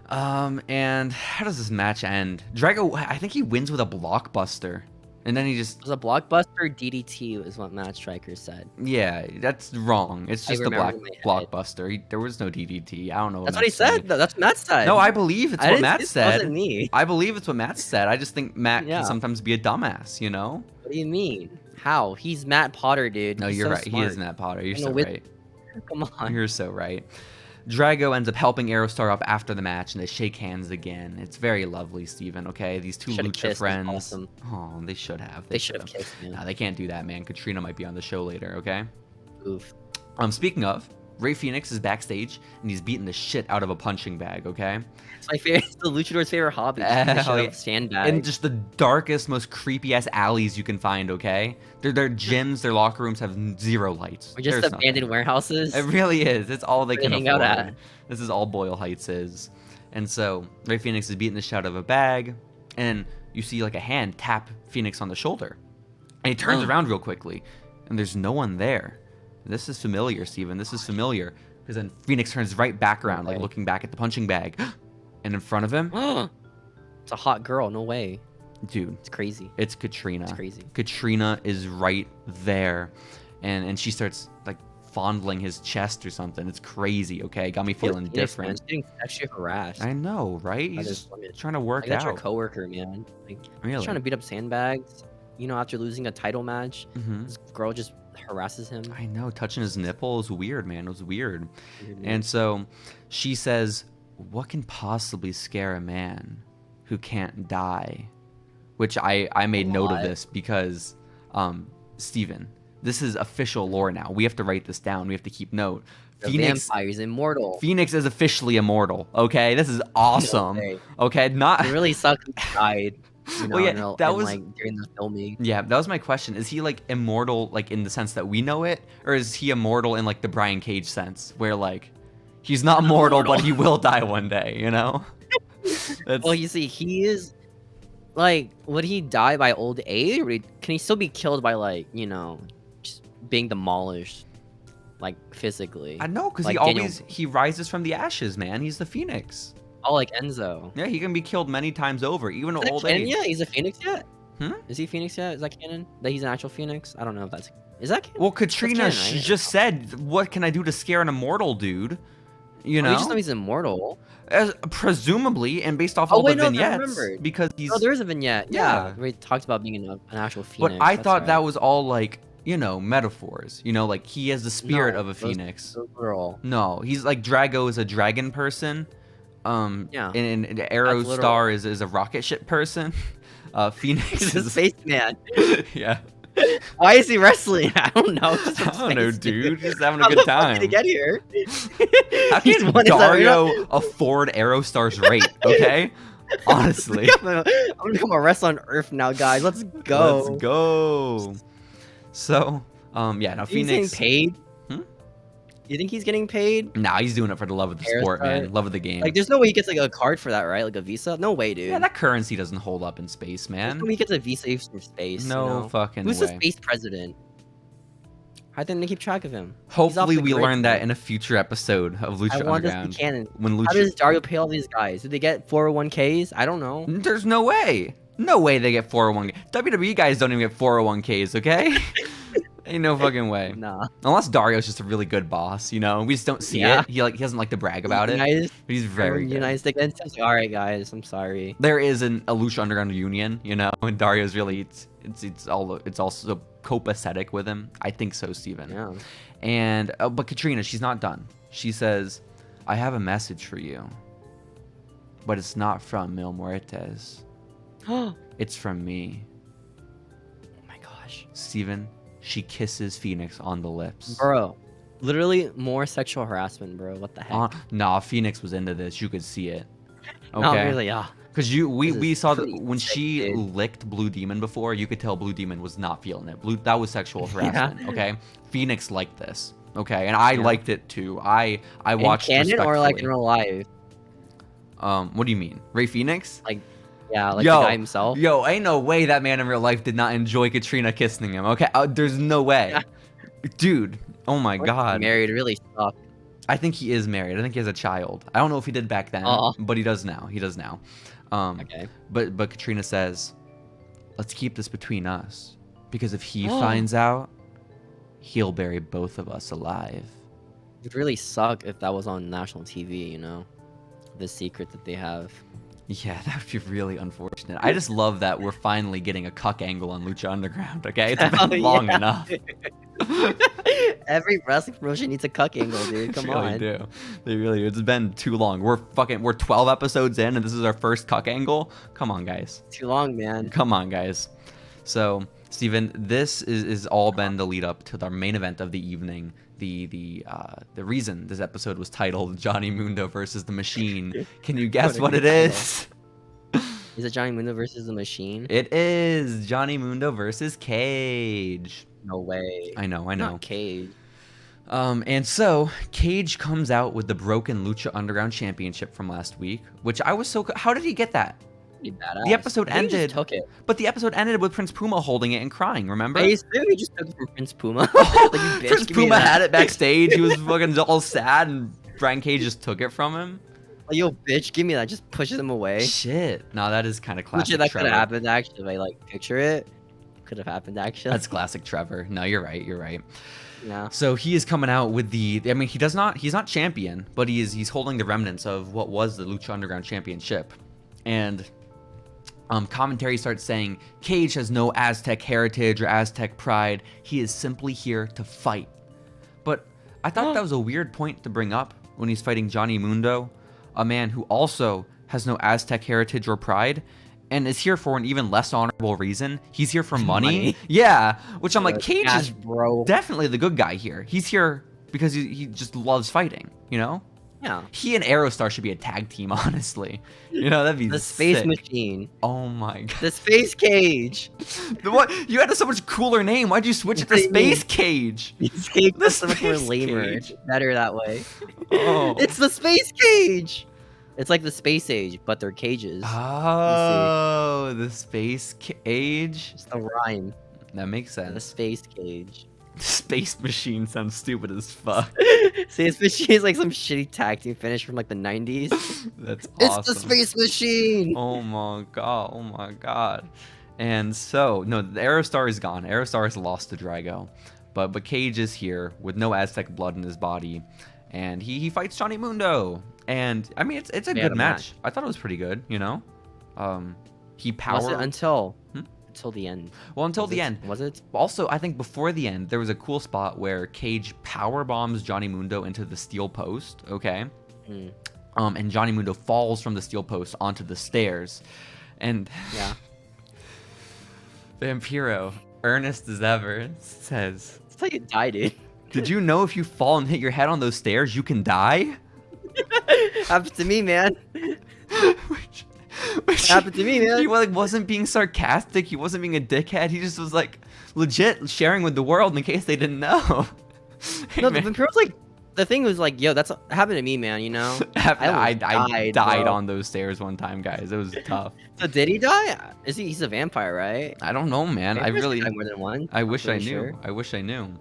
And how does this match end? Drago, I think he wins with a blockbuster. And then he just... It was a blockbuster DDT is what Matt Striker said. Yeah, that's wrong. It's just a blockbuster. There was no DDT. I don't know. That's what he said. That's what Matt said. No, I believe it's what Matt said. Wasn't me. I believe it's what Matt said. I just think Matt can sometimes be a dumbass, you know? What do you mean? How? He's Matt Potter, dude. No, you're right. He is Matt Potter. You're so right. Come on. You're so right. Drago ends up helping Aerostar up after the match, and they shake hands again. It's very lovely, Steven, okay? These two Should've Lucha kissed, friends. awesome. Oh, they should have. They should have kissed, man. Nah, they can't do that, man. Katrina might be on the show later, okay? Oof. Speaking of, Rey Fenix is backstage, and he's beating the shit out of a punching bag, okay? It's my favorite. It's the luchador's favorite hobby. Hell yeah. Sandbag. In just the darkest, most creepy-ass alleys you can find, okay? Their gyms, their locker rooms have zero lights. Or just There's abandoned nothing. warehouses. It really is. It's all they Where can they hang out afford. at. This is all Boyle Heights is. And so, Rey Fenix is beating the shit out of a bag, and you see like a hand tap Phoenix on the shoulder. And he turns around real quickly, and there's no one there. This is familiar, Steven. This is familiar. Because then Phoenix turns right back around, like looking back at the punching bag. And in front of him... It's a hot girl. No way. Dude. It's crazy. It's Katrina. It's crazy. Katrina is right there. And she starts, like, fondling his chest or something. It's crazy, okay? Got me feeling different. Man. She's getting sexually harassed. I know, right? He's just trying to work like, that's out. your coworker, man. Like, Really? he's trying to beat up sandbags. You know, after losing a title match, Mm-hmm. this girl just harasses him. I know. Touching his nipple is weird, man. It was weird. Weird, man. And so she says, what can possibly scare a man who can't die? Which I made note of this because, Steven, this is official lore now. We have to write this down. We have to keep note. The vampire's immortal. Phoenix is officially immortal. Okay, this is awesome. No Okay, not. It really sucks. He died. You know, Well, yeah, and, that and, was- like during the filming. Yeah, that was my question. Is he like immortal, like in the sense that we know it, or is he immortal in like the Brian Cage sense, where like he's not mortal, but he will die one day? You know? That's, Well, you see, he is like, would he die by old age, or can he still be killed by like, you know, just being demolished, like physically? I know, because like he rises from the ashes, man. He's the Phoenix. Oh, like Enzo. Yeah, he can be killed many times over, even Is at that old canon age. yet? He's a Phoenix yet? Hmm? Is he Phoenix yet? Is that canon? That he's an actual Phoenix? I don't know if that's. Is that canon? Well, Katrina canon, right? just said, "What can I do to scare an immortal dude?" You Oh, know, you just know he's immortal. Presumably, and based off Oh, all wait, the no, I vignettes, remembered. because he's. Oh, there is a vignette. Yeah. Yeah. We talked about being an actual Phoenix. But I that's thought right. that was all like, you know, metaphors. You know, like he has the spirit No, of a those- phoenix. those were all. No, he's like Drago is a dragon person. Yeah. And literal. Aerostar is a rocket ship person. Phoenix He's a is spaceman. yeah. Why is he wrestling? I don't know. He's I from don't know, space, dude. Just having a How good the fuck time. did he get here? How He's can one of the- Dario afford Aerostar's rate? Okay, honestly. I'm gonna become a wrestler on Earth now, guys. Let's go. Let's go. So, yeah. Now He's Phoenix. getting paid. Hmm? You think he's getting paid? Nah, he's doing it for the love of the sport, Aerostar? man. Love of the game. Like, there's no way he gets like a card for that, right? Like a visa? No way, dude. Yeah, that currency doesn't hold up in space, There's man. no way he gets a visa from space. No you know? fucking Who's way. the space president? How didn't they keep track of him? Hopefully, the we grid, learn that man. in a future episode of Lucha I want this to be Underground. canon. When How Lucha, does Dario pay all these guys? Did they get 401ks? I don't know. there's no way. No way they get 401k. WWE guys don't even get 401ks, okay? Ain't no fucking way. Nah. Unless Dario's just a really good boss, you know? We just don't see Yeah. it. He doesn't like to brag about it. United, But he's very good. United against him. All right, guys. I'm sorry. There is a Lucha Underground union, you know, and Dario's really it's also copacetic with him. I think so, Steven. Yeah. And but Katrina, she's not done. She says, "I have a message for you, but it's not from Mil Muertes. Oh It's from me." my gosh. Steven, she kisses Phoenix on the lips. Bro. Literally more sexual harassment, bro. What the heck? Nah, Phoenix was into this. You could see it. Okay. Not really, yeah. Because This we is saw that pretty when sick, she dude. licked Blue Demon before, you could tell Blue Demon was not feeling it. That was sexual Yeah. harassment. Okay, Phoenix liked this. Okay, and I Yeah. liked it too. I In watched canon or like in respectfully. real life? What do you mean, Ray Phoenix? Yeah, like Yo, the guy himself. Yo, ain't no way that man in real life did not enjoy Katrina kissing him. Okay, there's no way, Yeah. dude. Oh my god. Married really sucked. I think he is married. I think he has a child. I don't know if he did back then, Aw. but he does now. He does now. Okay. But Katrina says, "Let's keep this between us, because if he Oh. finds out, he'll bury both of us alive." It would really suck if that was on national TV, you know? The secret that they have. Yeah, that would be really unfortunate. I just love that we're finally getting a cuck angle on Lucha Underground, okay? It's Hell been long yeah. enough. Every wrestling promotion needs a cuck angle, dude. Come They really on. do. They really do. It's been too long. We're 12 episodes in and this is our first cuck angle. Come on, guys. Too long, man. Come on, guys. So, Steven, this is all been the lead up to our main event of the evening. The reason this episode was titled Johnny Mundo versus the Machine. Can you guess what it is? Is it Johnny Mundo versus the Machine? It is Johnny Mundo versus Cage. No way. I know. Not Cage. And so Cage comes out with the broken Lucha Underground Championship from last week, which I was so. How did he get that? Pretty badass. The episode I think he ended. just took it. But the episode ended with Prince Puma holding it and crying. Remember? He just took it from Prince Puma. Like, you bitch, Prince give me Puma that. had it backstage. He was fucking all sad, and Brian Cage just took it from him. Like, yo, bitch, give me that. Just pushes him away. Shit. No, that is kind of classic. Which that could Trevor. have happened actually. If I like picture it, could have happened actually. That's classic Trevor. No, you're right. You're right. Yeah. So he is coming out with the. I mean, he's not champion, but he's holding the remnants of what was the Lucha Underground Championship, and commentary starts saying Cage has no Aztec heritage or Aztec pride. He is simply here to fight. But I thought that was a weird point to bring up when he's fighting Johnny Mundo, a man who also has no Aztec heritage or pride, and is here for an even less honorable reason. He's here for money. Yeah, which I'm like, Cage is bro. definitely the good guy here. He's here because he just loves fighting, you know? Yeah. He and Aerostar should be a tag team, honestly. You know, that'd be The Space sick. Machine. Oh my god. The Space Cage. What? You had a so much cooler name. Why'd you switch it to What do you mean? Space Cage? Space Cage The was so much more Space lamer. Cage. Better that way. Oh. It's the Space Cage. It's like the Space Age, but they're cages. Oh, the Space Cage. It's the rhyme. That makes The sense. Space Cage. Space Machine sounds stupid as fuck. Space Machine is like some shitty tag team finish from like the 90s. That's It's awesome. the Space Machine. Oh my god. Oh my god. And so, no, the Aerostar is gone. Aerostar has lost to Drago. But Cage is here with no Aztec blood in his body. And he fights Johnny Mundo. And I mean, it's a They had good a match. I thought it was pretty good, you know? He Was powered. it until Hmm? the end? Well, until Was the it- end. Was it? Also, I think before the end, there was a cool spot where Cage power bombs Johnny Mundo into the steel post, okay? Hmm. And Johnny Mundo falls from the steel post onto the stairs. And Yeah. Vampiro, earnest as ever, says, That's how you die, dude. "Did you know if you fall and hit your head on those stairs, you can die?" Happened to me, man. Which Happened to me, man. He like wasn't being sarcastic. He wasn't being a dickhead. He just was like legit sharing with the world in case they didn't know. Hey, No, the man. Vampiro's like, the thing was like, yo, that's happened to me, man. You know. I almost died bro. on those stairs one time, guys. It was tough. So did he die? Is he? He's a vampire, right? I don't know, man. I Vampires really, can die more than one. I I'm wish I pretty knew. sure. I wish I knew.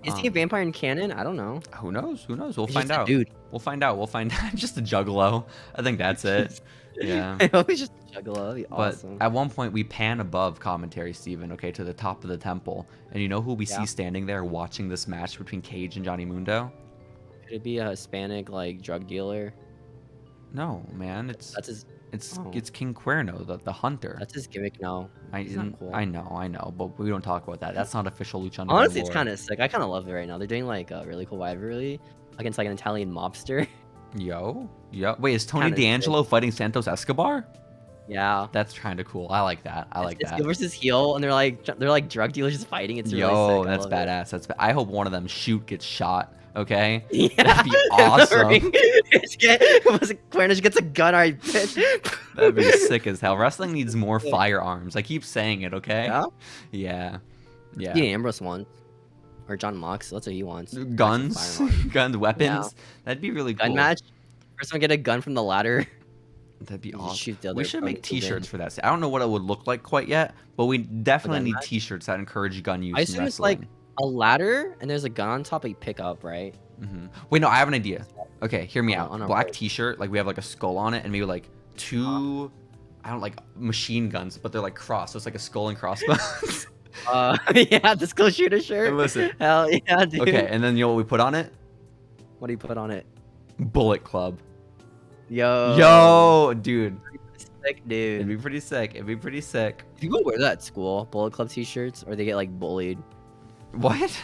Is he a vampire in canon? I don't know. Who knows? Who knows? We'll He's find just a out. dude. We'll find out. We'll find out. Just a juggalo. I think that's it. Yeah. I hope he's just a juggalo. That'd be But awesome. at one point, we pan above commentary, Steven, okay, to the top of the temple. And you know who we Yeah. see standing there watching this match between Cage and Johnny Mundo? Could it be a Hispanic like drug dealer? No, man. It's That's his. Oh. it's King Cuerno, the hunter. That's his gimmick. No. He's not cool. I know, but we don't talk about that. That's not official Lucha Underground Honestly, it's lore. kind of sick. I kind of love it right now. They're doing like a really cool rivalry against like an Italian mobster. Yo. Wait, is Tony Kinda D'Angelo fighting Santos Escobar? Yeah. That's kind of cool. I like that. I like It's that. heel versus heel, and they're like drug dealers just fighting. It's really Yo, sick. I that's love it. badass. I hope one of them gets shot. Okay. Yeah, That'd be in the awesome. ring. Was it Cuerno gets a gun? All right, bitch. That'd be sick as hell. Wrestling needs more firearms. I keep saying it. Okay. Yeah. Yeah. Yeah. Dean Ambrose wants, or John Mox. That's what he wants. Guns, Firearms. guns, weapons. Yeah. That'd be really cool. Gun match. First one get a gun from the ladder. That'd be You just awesome. shoot the We other should probably make to win. T-shirts for that. I don't know what it would look like quite yet, but we definitely gun need match? T-shirts that encourage gun use. I in assume it's like wrestling. a ladder, and there's a gun on top that you pick up, right? Wait, no, I have an idea. Okay, hear me Oh, out. oh, no, Black wait. T-shirt, like we have like a skull on it, and maybe like two, I don't like machine guns, but they're like crossed, so it's like a skull and crossbones. Yeah, the skill shooter shirt. Listen. Hell yeah, dude. Okay, and then you know what we put on it? What do you put on it? Bullet Club. Yo. Yo, dude. sick, It'd dude. be pretty sick. It'd be pretty sick. People wear that at school, Bullet Club t-shirts, or they get like bullied. What?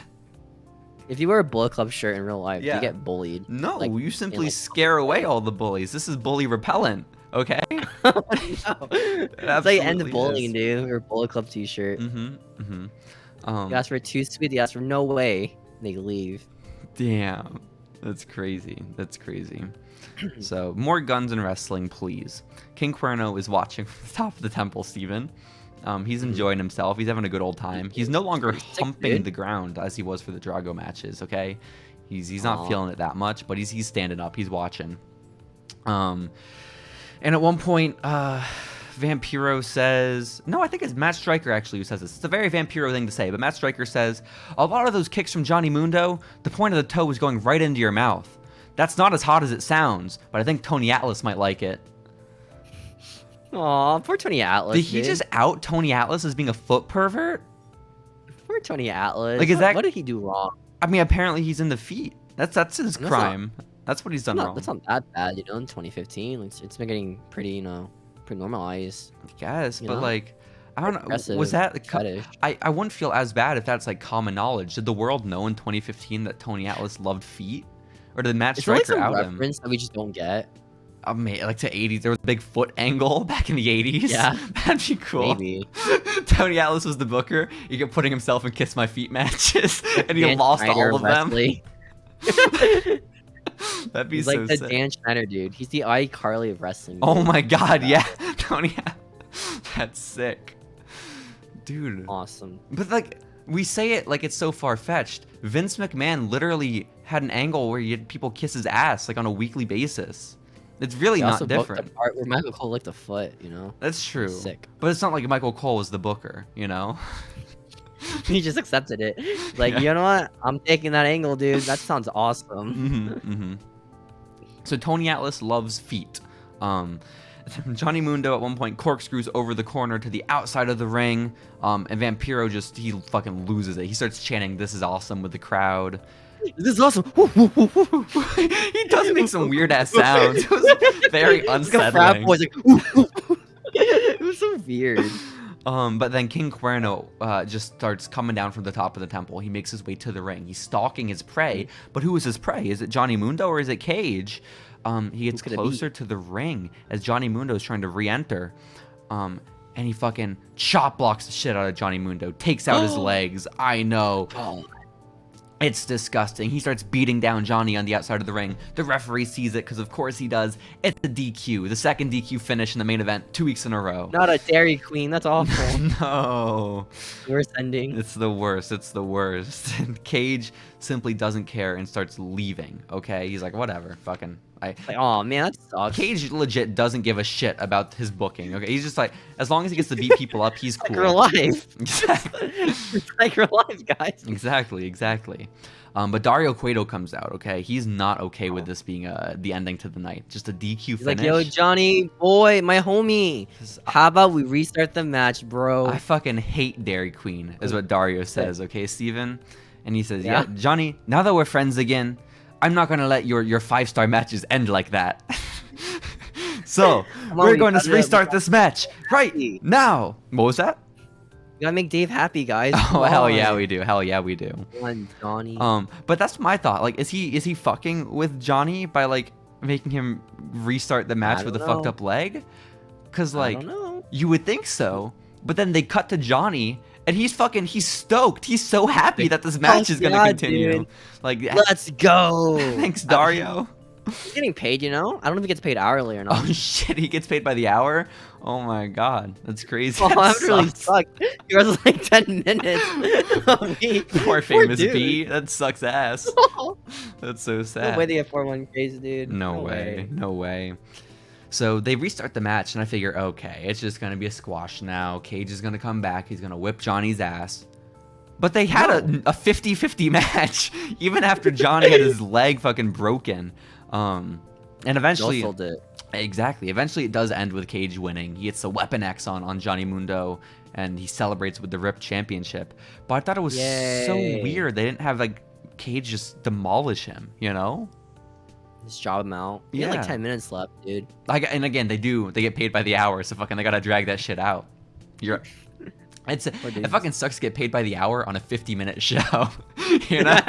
If you wear a Bullet Club shirt in real life, Yeah. you get bullied. No, Like, you simply like- scare away all the bullies. This is bully repellent, okay? No. It's like end absolutely bullying, is. dude. Or Bullet Club t-shirt. Mm-hmm. Mm-hmm. You ask for too sweet, they ask for no way. They leave. Damn. That's crazy. That's crazy. So, more guns and wrestling, please. King Cuerno is watching from the top of the temple, Steven. He's enjoying himself. He's having a good old time. He's no longer Sick, humping dude. the ground as he was for the Drago matches, okay? He's not Aw. feeling it that much, but he's standing up. He's watching. And at one point, Vampiro says... No, I think it's Matt Stryker actually who says this. It's a very Vampiro thing to say, but Matt Stryker says, a lot of those kicks from Johnny Mundo, the point of the toe was going right into your mouth. That's not as hot as it sounds, but I think Tony Atlas might like it. Aw, poor Tony Atlas. Did he dude. just out Tony Atlas as being a foot pervert? Poor Tony Atlas. Like, is that- What did he do wrong? I mean, apparently he's in the feet. That's his That's not- crime. That's what he's done wrong. That's not that bad, you know. In 2015, like, it's been getting pretty, pretty normalized. I guess, you but know? like, I don't know. Aggressive Was that fetish. I wouldn't feel as bad if that's like common knowledge. Did the world know in 2015 that Tony Atlas loved feet, or did Matt Is there like Stryker some out him? reference that we just don't get? I mean, like to 80s, there was a big foot angle back in the 80s. Yeah. That'd be cool. Maybe. Tony Atlas was the booker. He kept putting himself in Kiss My Feet matches, and he Dan lost Schneider all of them. Wesley. That'd be He's so like the sick. Dan Schneider dude. He's the iCarly of wrestling. Oh dude. my god, yeah. Tony, that's sick. Dude. Awesome. But like, we say it like it's so far-fetched. Vince McMahon literally had an angle where you had people kiss his ass like on a weekly basis. It's really He not also booked different. the part where Michael Cole licked a foot, That's true. Sick. But it's not like Michael Cole was the booker, you know? He just accepted it. Like, Yeah. you know what? I'm taking that angle, dude. That sounds awesome. Mm-hmm. So Tony Atlas loves feet. Johnny Mundo at one point corkscrews over the corner to the outside of the ring, and Vampiro he fucking loses it. He starts chanting, "This is awesome" with the crowd. This is awesome. He does make some weird ass sounds. It was very It's like a frat unsettling. boy's like, it was so weird. But then King Cuerno just starts coming down from the top of the temple. He makes his way to the ring. He's stalking his prey. But who is his prey? Is it Johnny Mundo or is it Cage? He gets could it be? closer to the ring as Johnny Mundo is trying to re-enter. And he fucking chop blocks the shit out of Johnny Mundo. Takes out his legs. I know. Oh, It's disgusting. He starts beating down Johnny on the outside of the ring. The referee sees it because of course he does. It's a DQ. The second DQ finish in the main event 2 weeks in a row. not a Dairy Queen. That's awful. No. Worst ending. It's the worst. It's the worst. And Cage simply doesn't care and starts leaving. Okay, he's like, whatever, fucking. Like, oh man, that sucks. Cage legit doesn't give a shit about his booking. Okay, he's just like, as long as he gets to beat people up, he's cool. Like real life. Exactly. It's like real life, guys. Exactly. But Dario Cueto comes out. Okay, he's not okay with this being the ending to the night. Just a DQ He's finish. like, yo, Johnny, boy, my homie. How about we restart the match, bro? I fucking hate Dairy Queen, is what Dario says. Okay, Steven? And he says, yeah, Johnny, now that we're friends again, I'm not gonna let your 5-star matches end like that. So we're going to restart this match right now. What was that? You gotta make Dave happy, guys. Oh hell yeah, we do. Hell yeah, we do. Come on, Johnny. But that's my thought. Like, is he fucking with Johnny by like making him restart the match I with a don't fucked know. up leg? Cause I like don't know. you would think so, but then they cut to Johnny. And he's stoked. He's so happy that this match is gonna continue. dude. Like, Let's go. thanks, Dario. He's getting paid, I don't know if he gets paid hourly or not. Oh shit, he gets paid by the hour. Oh my god, that's crazy. Oh, that really sucks. sucked. He was like 10 minutes. Poor famous dude. B. That sucks ass. That's so sad. No way they have 401ks, dude. No way. No way. So they restart the match, and I figure, okay, it's just going to be a squash now. Cage is going to come back. He's going to whip Johnny's ass. But they had a 50-50 match, even after Johnny had his leg fucking broken. And eventually... Sold it. Exactly. Eventually, it does end with Cage winning. He gets the Weapon X on Johnny Mundo, and he celebrates with the RIP Championship. But I thought it was so Yay. weird. They didn't have, like, Cage just demolish him, you know? Just job them out. You got like 10 minutes left, dude. And again, they get paid by the hour, so fucking they gotta drag that shit out. It fucking sucks to get paid by the hour on a 50-minute show. You know?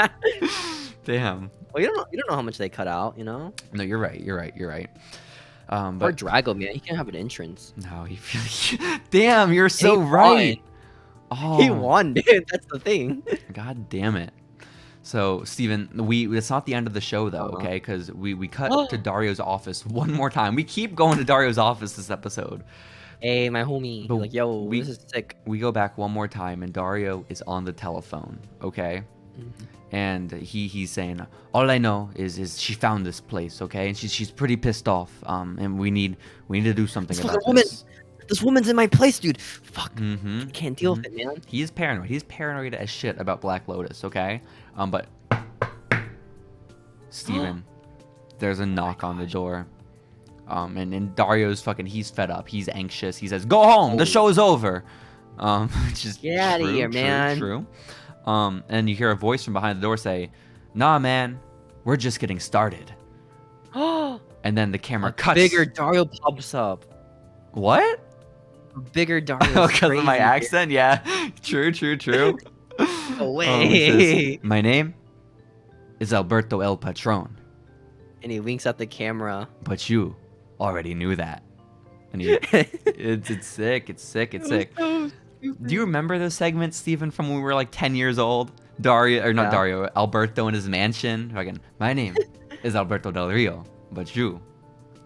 Damn. Well, you don't know how much they cut out, you know? No, you're right. But or Drago, man, he can't have an entrance. No, damn, you're so right. Oh, he won, dude. That's the thing. God damn it. So, Steven, it's not the end of the show, though, okay? Because we cut to Dario's office one more time. We keep going to Dario's office this episode. Hey, my homie. But like, yo, this is sick. We go back one more time, and Dario is on the telephone, okay? Mm-hmm. And he's saying, all I know is she found this place, okay? And she's pretty pissed off. And we need to do something about this. This woman's in my place, dude. Fuck. I can't deal with it, man. He is paranoid. He's paranoid as shit about Black Lotus, okay? But Steven, there's a knock on the door. And Dario's he's fed up. He's anxious. He says, "Go home. The show is over." Which is get out of here, man. True. And you hear a voice from behind the door say, "Nah, man, we're just getting started." And then the camera cuts. Bigger Dario pops up. What? Bigger Dario. Because of my accent? Yeah. True. No way. Says, my name is Alberto El Patron. And he winks at the camera. But you already knew that. And it's sick. So do you remember those segments, Steven, from when we were like 10 years old? Alberto in his mansion. My name is Alberto Del Rio, but you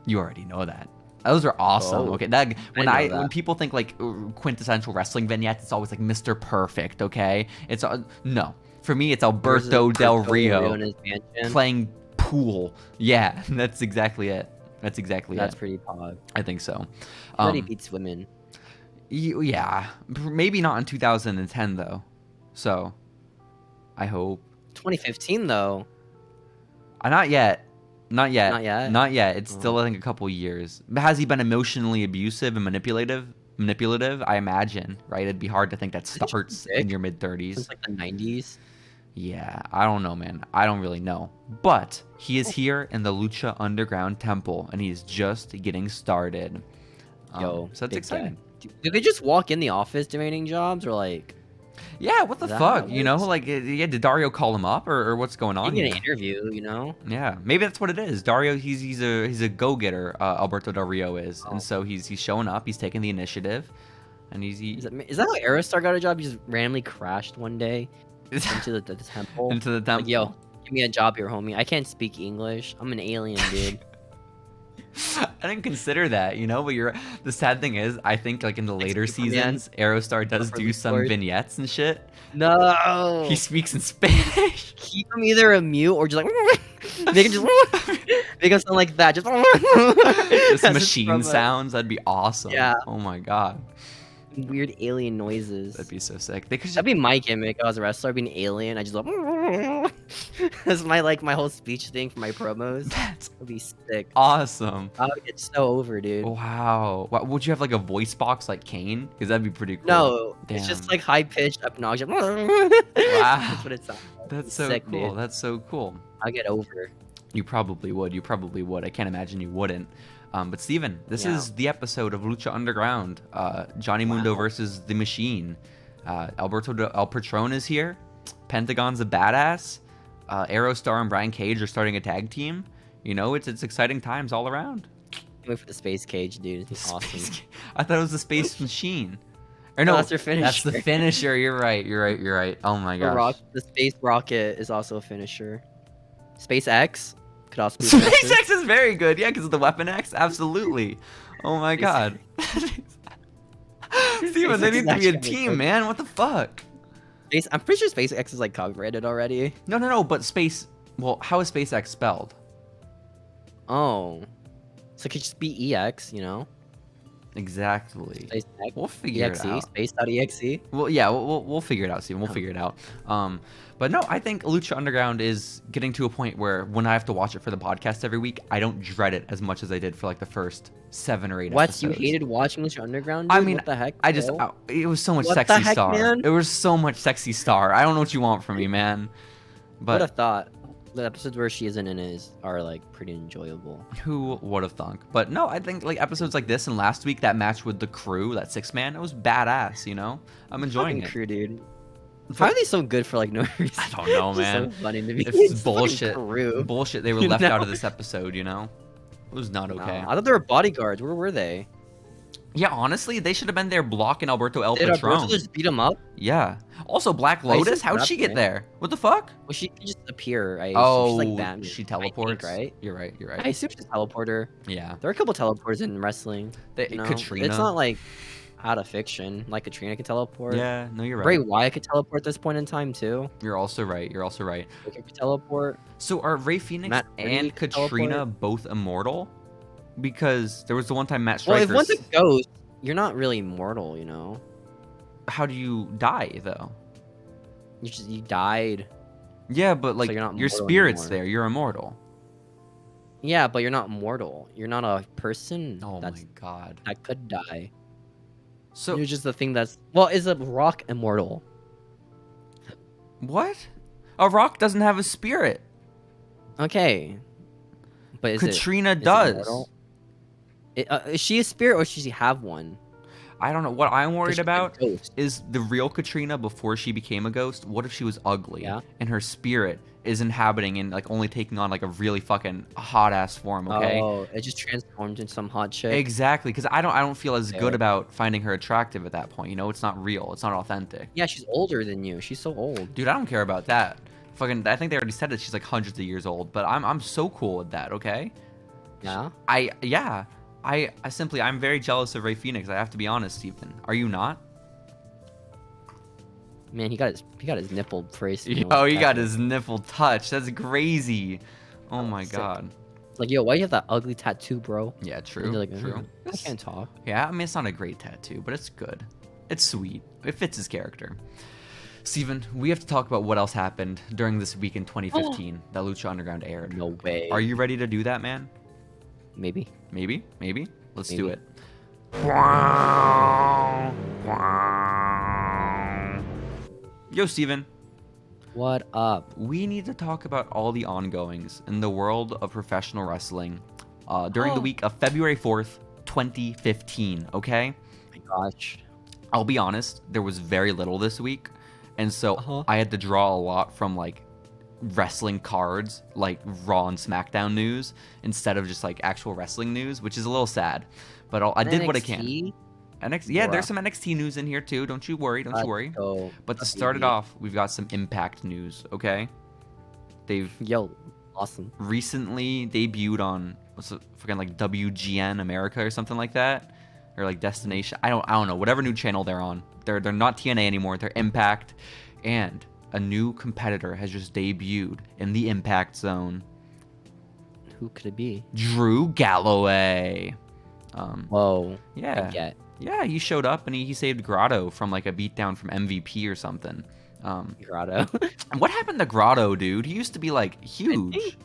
already know that. Those are awesome. Okay, when people think like quintessential wrestling vignettes, it's always like Mr. Perfect. Okay, it's no. For me, it's Alberto Del Rio playing pool. Yeah, that's exactly it. That's pretty pog. I think so. He beats women. Yeah, maybe not in 2010 though. So, I hope 2015 though. Not yet. It's still, I think, a couple years. Has he been emotionally abusive and manipulative? I imagine, right? It'd be hard to think that starts in your mid-30s. Since like the 90s. Yeah, I don't know, man. I don't really know. But he is here in the Lucha Underground temple, and he's just getting started. So that's exciting. Did they just walk in the office demanding jobs, or like? Yeah, what the fuck? You know, like, did Dario call him up, or what's going on? He get an interview, you know? Yeah, maybe that's what it is. Dario, he's a go-getter. Alberto Del Rio is, and so he's showing up. He's taking the initiative, and is that how Aerostar got a job? He just randomly crashed one day into the temple. Into the temple. Like, yo, give me a job here, homie. I can't speak English. I'm an alien, dude. I didn't consider that, you know, but the sad thing is, I think like in the later seasons, Aerostar does do some vignettes and shit. No, he speaks in Spanish. Keep him either a mute or just like make him sound like that. Just machine sounds. That'd be awesome. Yeah. Oh my god. Weird alien noises. That'd be so sick. That'd be my gimmick. I was a wrestler. I'd be an alien. I just like that's my whole speech thing for my promos. That'd be sick. Awesome. I would get so over, dude. Wow. Would you have like a voice box like Kane? Because that'd be pretty cool. No, it's just like high pitched, obnoxious. Wow. That's what it sounds like. That's so sick, cool. Dude. That's so cool. I'll get over. You probably would. I can't imagine you wouldn't. But Steven, this is the episode of Lucha Underground. Johnny Mundo versus The Machine. Alberto El Patron is here. Pentagon's a badass. Aerostar and Brian Cage are starting a tag team. You know, it's exciting times all around. Wait for the space cage, dude. It's awesome. I thought it was the space machine. Or no, that's their finisher. That's the finisher. You're right. Oh my gosh. The space rocket is also a finisher. SpaceX could also be SpaceX is very good. Yeah, because of the Weapon X. Absolutely. Oh my god. Steven, they need to be a team, man. What the fuck? I'm pretty sure SpaceX is like copyrighted already. No. But space. Well, how is SpaceX spelled? Oh, so it could just be EX, you know? Exactly. SpaceX, we'll figure it out. Space.exe. Well, yeah, we'll figure it out, Steven. We'll figure it out. But no, I think Lucha Underground is getting to a point where when I have to watch it for the podcast every week, I don't dread it as much as I did for like the first 7 or 8 episodes. You hated watching Lucha Underground, dude? I mean, what the heck? It was so much sexy star. Man? It was so much sexy star. I don't know what you want from me, man. But what a thought. The episodes where she isn't in it are like pretty enjoyable. Who would have thunk? But no, I think like episodes like this and last week, that match with the crew, that 6-man, it was badass, you know? I'm enjoying it. Crew, dude. How are they so good for like no reason? I don't know, It's man. so funny to me. It's bullshit. Crew. Bullshit. They were left out of this episode, you know? It was not okay. Nah, I thought they were bodyguards. Where were they? Yeah, honestly, they should have been there blocking Alberto El Did Patron. Alberto just beat him up? Yeah. Also, Black Why is Lotus, he how'd she get rapping? there? What the fuck? Well, she could just appear. She's like Batman. She I teleports. think, right? You're right. You're I right. assume she's a teleporter. Yeah. There are a couple teleporters in wrestling. You know? Katrina. It's not like out of fiction. Like Katrina can teleport. Yeah. No, you're right. Bray Wyatt could teleport at this point in time too. You're also right. You're also right. Booker could teleport. So are Rey Fenix Matt Hardy and could Katrina teleport. both immortal? Because there was the one time Matt Well, Striker. if one's a ghost, you're not really immortal, you know. How do you die though? You died. Yeah, but like you're not your mortal spirit's anymore. there. You're immortal. Yeah, but you're not mortal. You're not a person Oh my god. that could die. So You're just the thing that's is a rock immortal? what? A rock doesn't have a spirit. Okay, but Katrina is it does. immortal? Is she a spirit or does she have one? I don't know. What I'm 'Cause worried she's a about ghost. is the real Katrina before she became a ghost. What if she was ugly Yeah. and her spirit is inhabiting and like only taking on like a really fucking hot ass form? Okay. Oh, it just transformed into some hot chick. Exactly, because I don't feel as Okay. good about finding her attractive at that point. You know, it's not real. It's not authentic. Yeah, she's older than you. She's so old. Dude, I don't care about that. Fucking, I think they already said that she's like hundreds of years old, but I'm so cool with that. Okay. Yeah. I'm very jealous of Rey Fenix. I have to be honest, Stephen. Are you not? Man, he got his nipple praised. Oh, he got his nipple touched. That's crazy. Oh my sick. god. Like, yo, why you have that ugly tattoo, bro? Yeah, And true. you're like, True. I can't talk. Yeah, I mean, it's not a great tattoo, but it's good. It's sweet. It fits his character. Steven, we have to talk about what else happened during this week in 2015 that Lucha Underground aired. No way. Are you ready to do that, man? Maybe. Maybe? Let's do Maybe. it. Yo, Steven. What up? We need to talk about all the ongoings in the world of professional wrestling during the week of February 4th, 2015, okay? Oh my gosh. I'll be honest, there was very little this week, and so I had to draw a lot from like wrestling cards, like Raw and SmackDown news, instead of just like actual wrestling news, which is a little sad. But I did what I can. NXT? Yeah, there's Bruh. some NXT news in here too. Don't you worry. Don't you worry. So, But to start it off, we've got some Impact news. Okay, they've yo, awesome. recently debuted on what's it, freaking like WGN America or something like that, or like Destination. I don't know. Whatever new channel they're on. They're not TNA anymore. They're Impact, and a new competitor has just debuted in the Impact Zone. Who could it be? Drew Galloway. Whoa. Yeah. I get. Yeah, he showed up and he saved Grotto from like a beatdown from MVP or something. Grotto. What happened to Grotto, dude? He used to be like huge.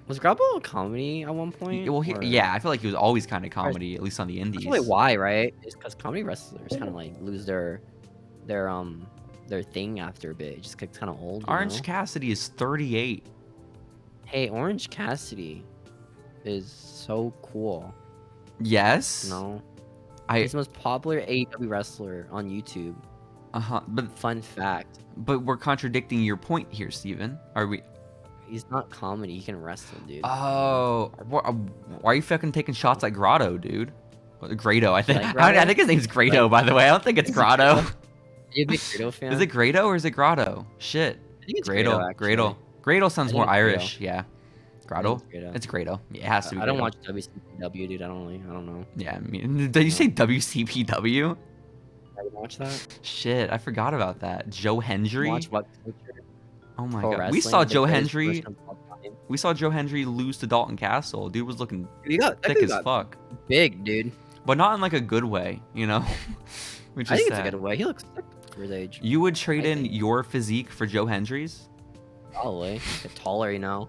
Was Grotto a comedy at one point? Well, or- yeah, I feel like he was always kind of comedy, at least on the That's indies. probably why, right? It's because comedy wrestlers kind of like lose their thing after a bit. It just gets kind of old. You Orange know? Cassidy is 38. Hey, Orange Cassidy is so cool. Yes. You know, I he's the most popular AEW wrestler on YouTube. but Fun fact: we're contradicting your point here, Steven. Are we? he's not comedy. He can wrestle, dude. Oh, why are you fucking taking shots at Grotto, dude? Grado, I think. Like Grotto? I think his name's Grado, Like- by the way. I don't think it's Grotto. Are you a big Grado fan? Is it Grado or is it Grotto? Shit. I think it's Grado. actually. Grado. Grado sounds I think more it's Grado. Irish. Yeah. Grotto. Grado. It's Grado. Yeah, it has to be. I don't Grado. watch WCW, dude. I don't know. Yeah, I mean, did you say WCPW? I didn't watch that. Shit, I forgot about that. Joe Hendry. Watch what culture? Oh my Pro god, we wrestling, saw the Joe greatest Hendry. person of all time. We saw Joe Hendry lose to Dalton Castle. Dude was looking Dude, he got, that thick dude as got fuck, big, dude. but not in like a good way, you know. Which I is think it's a sad. good way. He looks sick for his age. You would trade I in think. your physique for Joe Hendry's? Probably. Get taller, you know.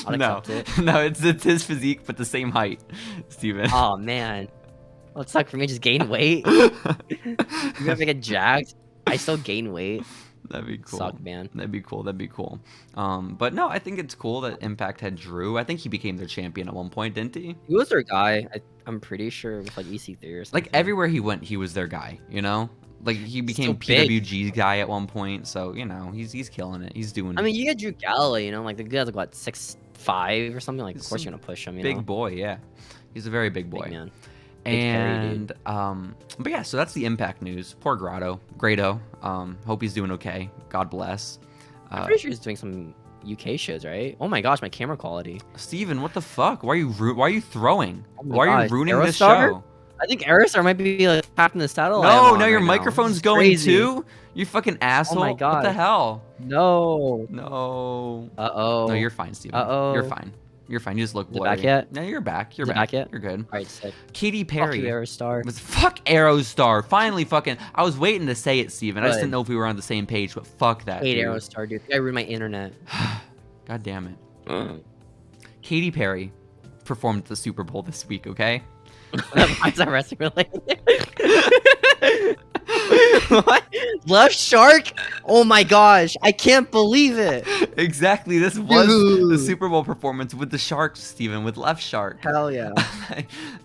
I'd No, accept it. no, it's his physique, but the same height, Steven. Oh man. Well, it sucked for me. Just gain weight. You ever get jacked? I still gain weight. That'd be cool. Suck, man. That'd be cool. That'd be cool. But no, I think it's cool that Impact had Drew. I think he became their champion at one point, didn't he? He was their guy. I'm pretty sure with like EC3 or something. Like everywhere he went, he was their guy. You know, like he became so big. PWG's guy at one point. So you know, he's killing it. He's doing. I mean, you get Drew Galloway. You know, like the guy's like what 6'5" or something. Like, of course you're gonna push him. You big know? boy, yeah. He's a very big boy. Big man. And but yeah, so that's the Impact news. Poor Grado. Hope he's doing okay. God bless. I'm pretty sure he's doing some UK shows, right? Oh my gosh, my camera quality. Steven, what the fuck? Why are you throwing? Oh my Why are you gosh, ruining this Aerostar? show? I think Aerostar might be like tapping the satellite. No, I'm no, on your right now. microphone's This is going crazy. too. You fucking asshole. my What the God. hell? No. No. Uh-oh. No, you're fine, Steven. Uh-oh. You're fine. You're fine. You just look Is it blurry. back yet? No, you're back. You're Is it back. back yet? You're good. All right, sick. Katy Fuck Perry. you, Aerostar. Fuck Aerostar. Finally, fucking. I was waiting to say it, Steven. I just Good. didn't know if we were on the same page, but fuck that. Hate dude. Aerostar, dude. I ruined my internet. God damn it. Katy Perry performed at the Super Bowl this week, okay? Why is that wrestling related? What? Left Shark? Oh my gosh, I can't believe it. Exactly. This was the Dude. Super Bowl performance with the Sharks, Steven, with Left Shark. Hell yeah.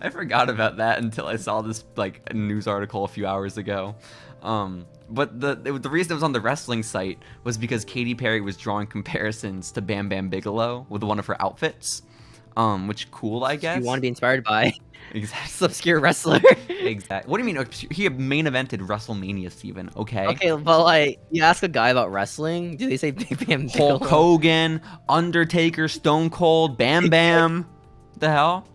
I forgot about that until I saw this like news article a few hours ago. But the reason it was on the wrestling site was because Katy Perry was drawing comparisons to Bam Bam Bigelow with one of her outfits. Which cool, I guess. You want to be inspired by Exactly. this obscure wrestler. Exactly. What do you mean? He main evented WrestleMania, Steven. Okay. Okay, but like, you ask a guy about wrestling, do they say Big Bam Hulk Bigelow? Hogan, Undertaker, Stone Cold, Bam Bam. The hell?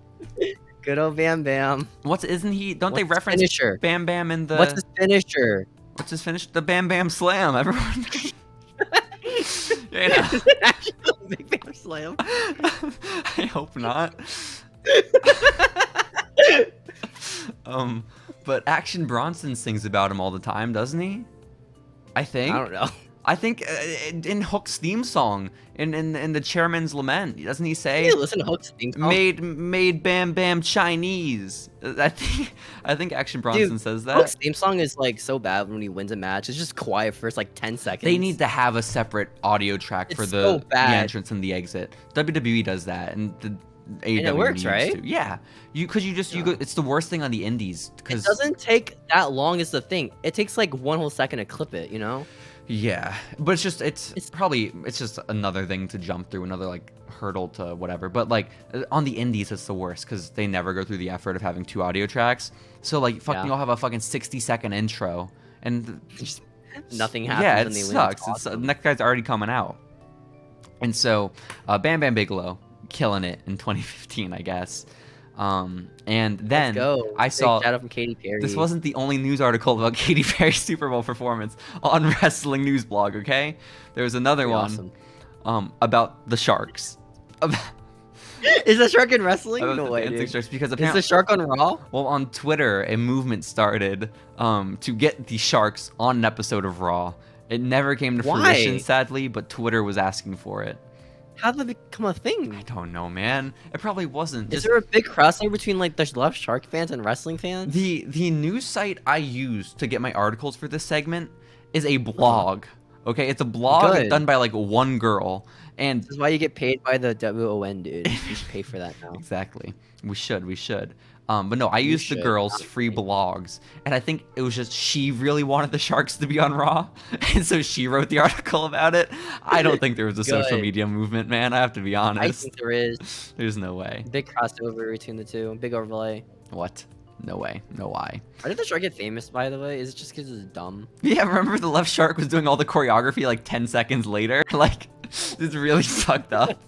Good old Bam Bam. Isn't he? Don't they What's his reference finisher? Bam Bam in the? What's his finisher? What's his finish? The Bam Bam Slam. Everyone. You know. Big Bam Slam. I hope not. But Action Bronson sings about him all the time, doesn't he? I think. I don't know. I think in Hook's theme song, in the Chairman's Lament, doesn't he say? Hey, listen to Hook's theme song. Made Bam Bam Chinese. I think Action Bronson Dude, says that. Hook's theme song is like so bad when he wins a match. It's just quiet for like 10 seconds. They need to have a separate audio track for It's the so bad. entrance and the exit. WWE does that, and the AEW And it works, needs right? to. Yeah, you go. It's the worst thing on the indies It because doesn't take that long is the thing. It takes like one whole second to clip it, you know? yeah, but it's just another thing to jump through, another like hurdle to whatever. But like on the indies, it's the worst because they never go through the effort of having two audio tracks. So like fucking, Yeah. you'll have a fucking 60-second intro and Just nothing happens yeah, and it they win. sucks. It's awesome. The next guy's already coming out. And so, Bam Bam Bigelow killing it in 2015, I guess. And then Let's go. I Big saw shout out from Katy Perry. this wasn't the only news article about Katy Perry's Super Bowl performance on Wrestling News Blog. Okay, there was another Pretty one awesome. about the Sharks. Is the shark in wrestling? About No the way, dancing dude. Sharks because Is the apparently, shark on Raw? well, on Twitter, a movement started to get the Sharks on an episode of Raw. It never came to Why? fruition, sadly, but Twitter was asking for it. How did it become a thing? I don't know, man. It probably wasn't. Is Just there a big crossover between like the Left Shark fans and wrestling fans? the news site I use to get my articles for this segment is a blog. Okay, it's a blog Good. done by like one girl, and This is why you get paid by the WON, dude. You should pay for that now. exactly, we should. But no, I used the should, girls' free honestly. blogs, and I think it was just she really wanted the Sharks to be on Raw, and so she wrote the article about it. I don't think there was a social Good. media movement, man. I have to be I honest. think there is There's no way. big crossover between the two. Big overlay. What? No way. No why. Why did the shark get famous, by the way? Is it just because it's dumb? Yeah, remember the left shark was doing all the choreography like 10 seconds later? Like, it's really fucked up.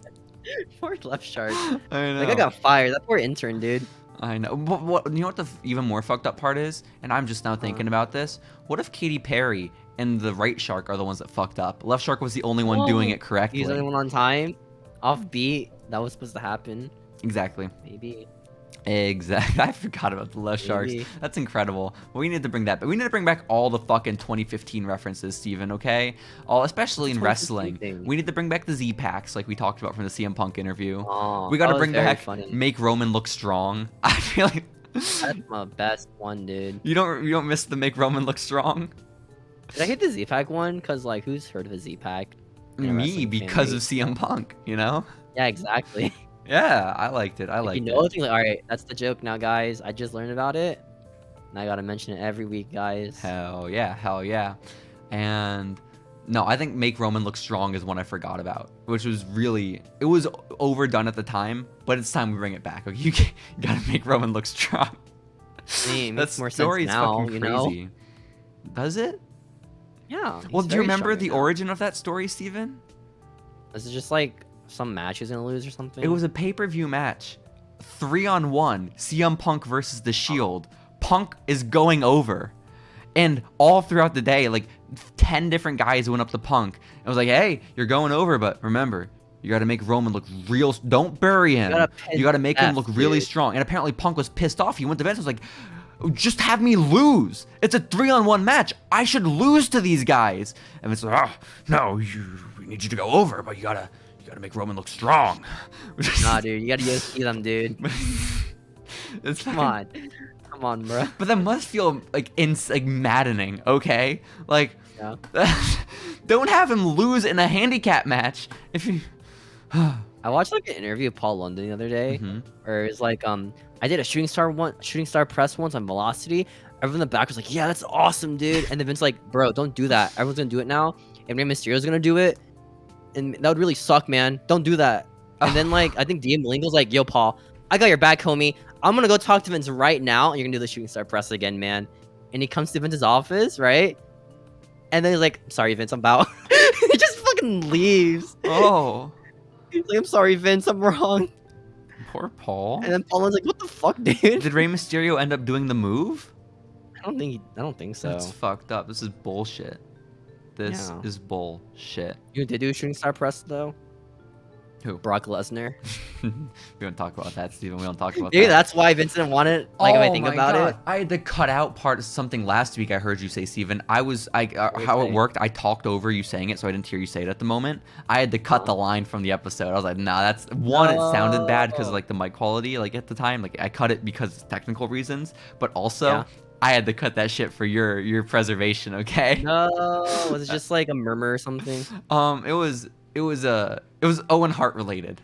Poor Left Shark. I know. Like, I got fired. That poor intern, dude. I know. But what, you know what the even more fucked up part is? And I'm just now thinking about this. What if Katy Perry and the right shark are the ones that fucked up? Left shark was the only one doing it correctly. He's the only one on time. Off beat. That was supposed to happen. Exactly. Maybe. Exactly. I forgot about the left sharks. Maybe. That's incredible. We need to bring that. But we need to bring back all the fucking 2015 references, Steven, okay? Especially in 2015 wrestling. thing? We need to bring back the Z packs like we talked about from the CM Punk interview. Oh, We got to that was bring very back funny. make Roman look strong. I feel like That's my best one, dude. you don't miss the make Roman look strong. Did I hate the Z-Pack one? Cause like, who's heard of a Z-Pack? in a Me, wrestling because of fan base? CM Punk, you know? Yeah, exactly. Yeah, I liked it. I If you liked know it. anything, like, all right, that's the joke now, guys. I just learned about it, and I gotta mention it every week, guys. Hell yeah, hell yeah. And no, I think Make Roman Look Strong is one I forgot about, which was really, it was overdone at the time, but it's time we bring it back. Okay, you gotta make Roman look strong. I mean, it That makes more story sense is now, fucking you know? crazy. Does it? Yeah. Well, he's do you very remember strong the now. origin of that story, Steven? This is just like some match he's gonna lose or something. It was a pay-per-view match. 3-on-1. CM Punk versus The Shield. Punk is going over. And all throughout the day, like 10 different guys went up to Punk. And was like, hey, you're going over, but remember, you got to make Roman look real. Don't bury him. You got to make him look really strong. And apparently Punk was pissed off. He went to Vince and was like, just have me lose. It's a 3-on-1 match. I should lose to these guys. And Vince was like, oh, no, we need you to go over, but you gotta make Roman look strong. Nah, dude, you gotta Yoshi them, dude. It's Come on. Come on, bro. But that must feel like maddening, okay? Like, Yeah. don't have him lose in a handicap match if you. I watched like an interview of Paul London the other day, where it's like, I did a shooting star press once on Velocity. Everyone in the back was like, yeah, that's awesome, dude. And then Vince like, bro, don't do that. Everyone's gonna do it now, and Rey Mysterio's gonna do it, and that would really suck, man. Don't do that. And then like, I think Dean Malenko's like, yo, Paul, I got your back, homie. I'm gonna go talk to Vince right now, and you're gonna do the shooting star press again, man. And he comes to Vince's office, right? And then he's like, sorry, Vince, I'm out. He just fucking leaves. Oh, He's like, I'm sorry, Vince, I'm wrong. poor Paul. And then Paul's like, what the fuck, dude? Did Rey Mysterio end up doing the move? I don't think so. That's fucked up. This is bullshit. This Yeah. is bullshit. You did do a shooting star press though? Who? Brock Lesnar. We don't talk about that, Steven. We don't talk about Maybe that. that's why Vince didn't want it. Like, if I think about it. I had to cut out part of something last week I heard you say, Steven. How it worked, I talked over you saying it, so I didn't hear you say it at the moment. I had to cut the line from the episode. I was like, nah, that's one, it sounded bad because of like the mic quality, like at the time. Like I cut it because of technical reasons, but also I had to cut that shit for your preservation, okay? No, was it just like a murmur or something? It was Owen Hart related.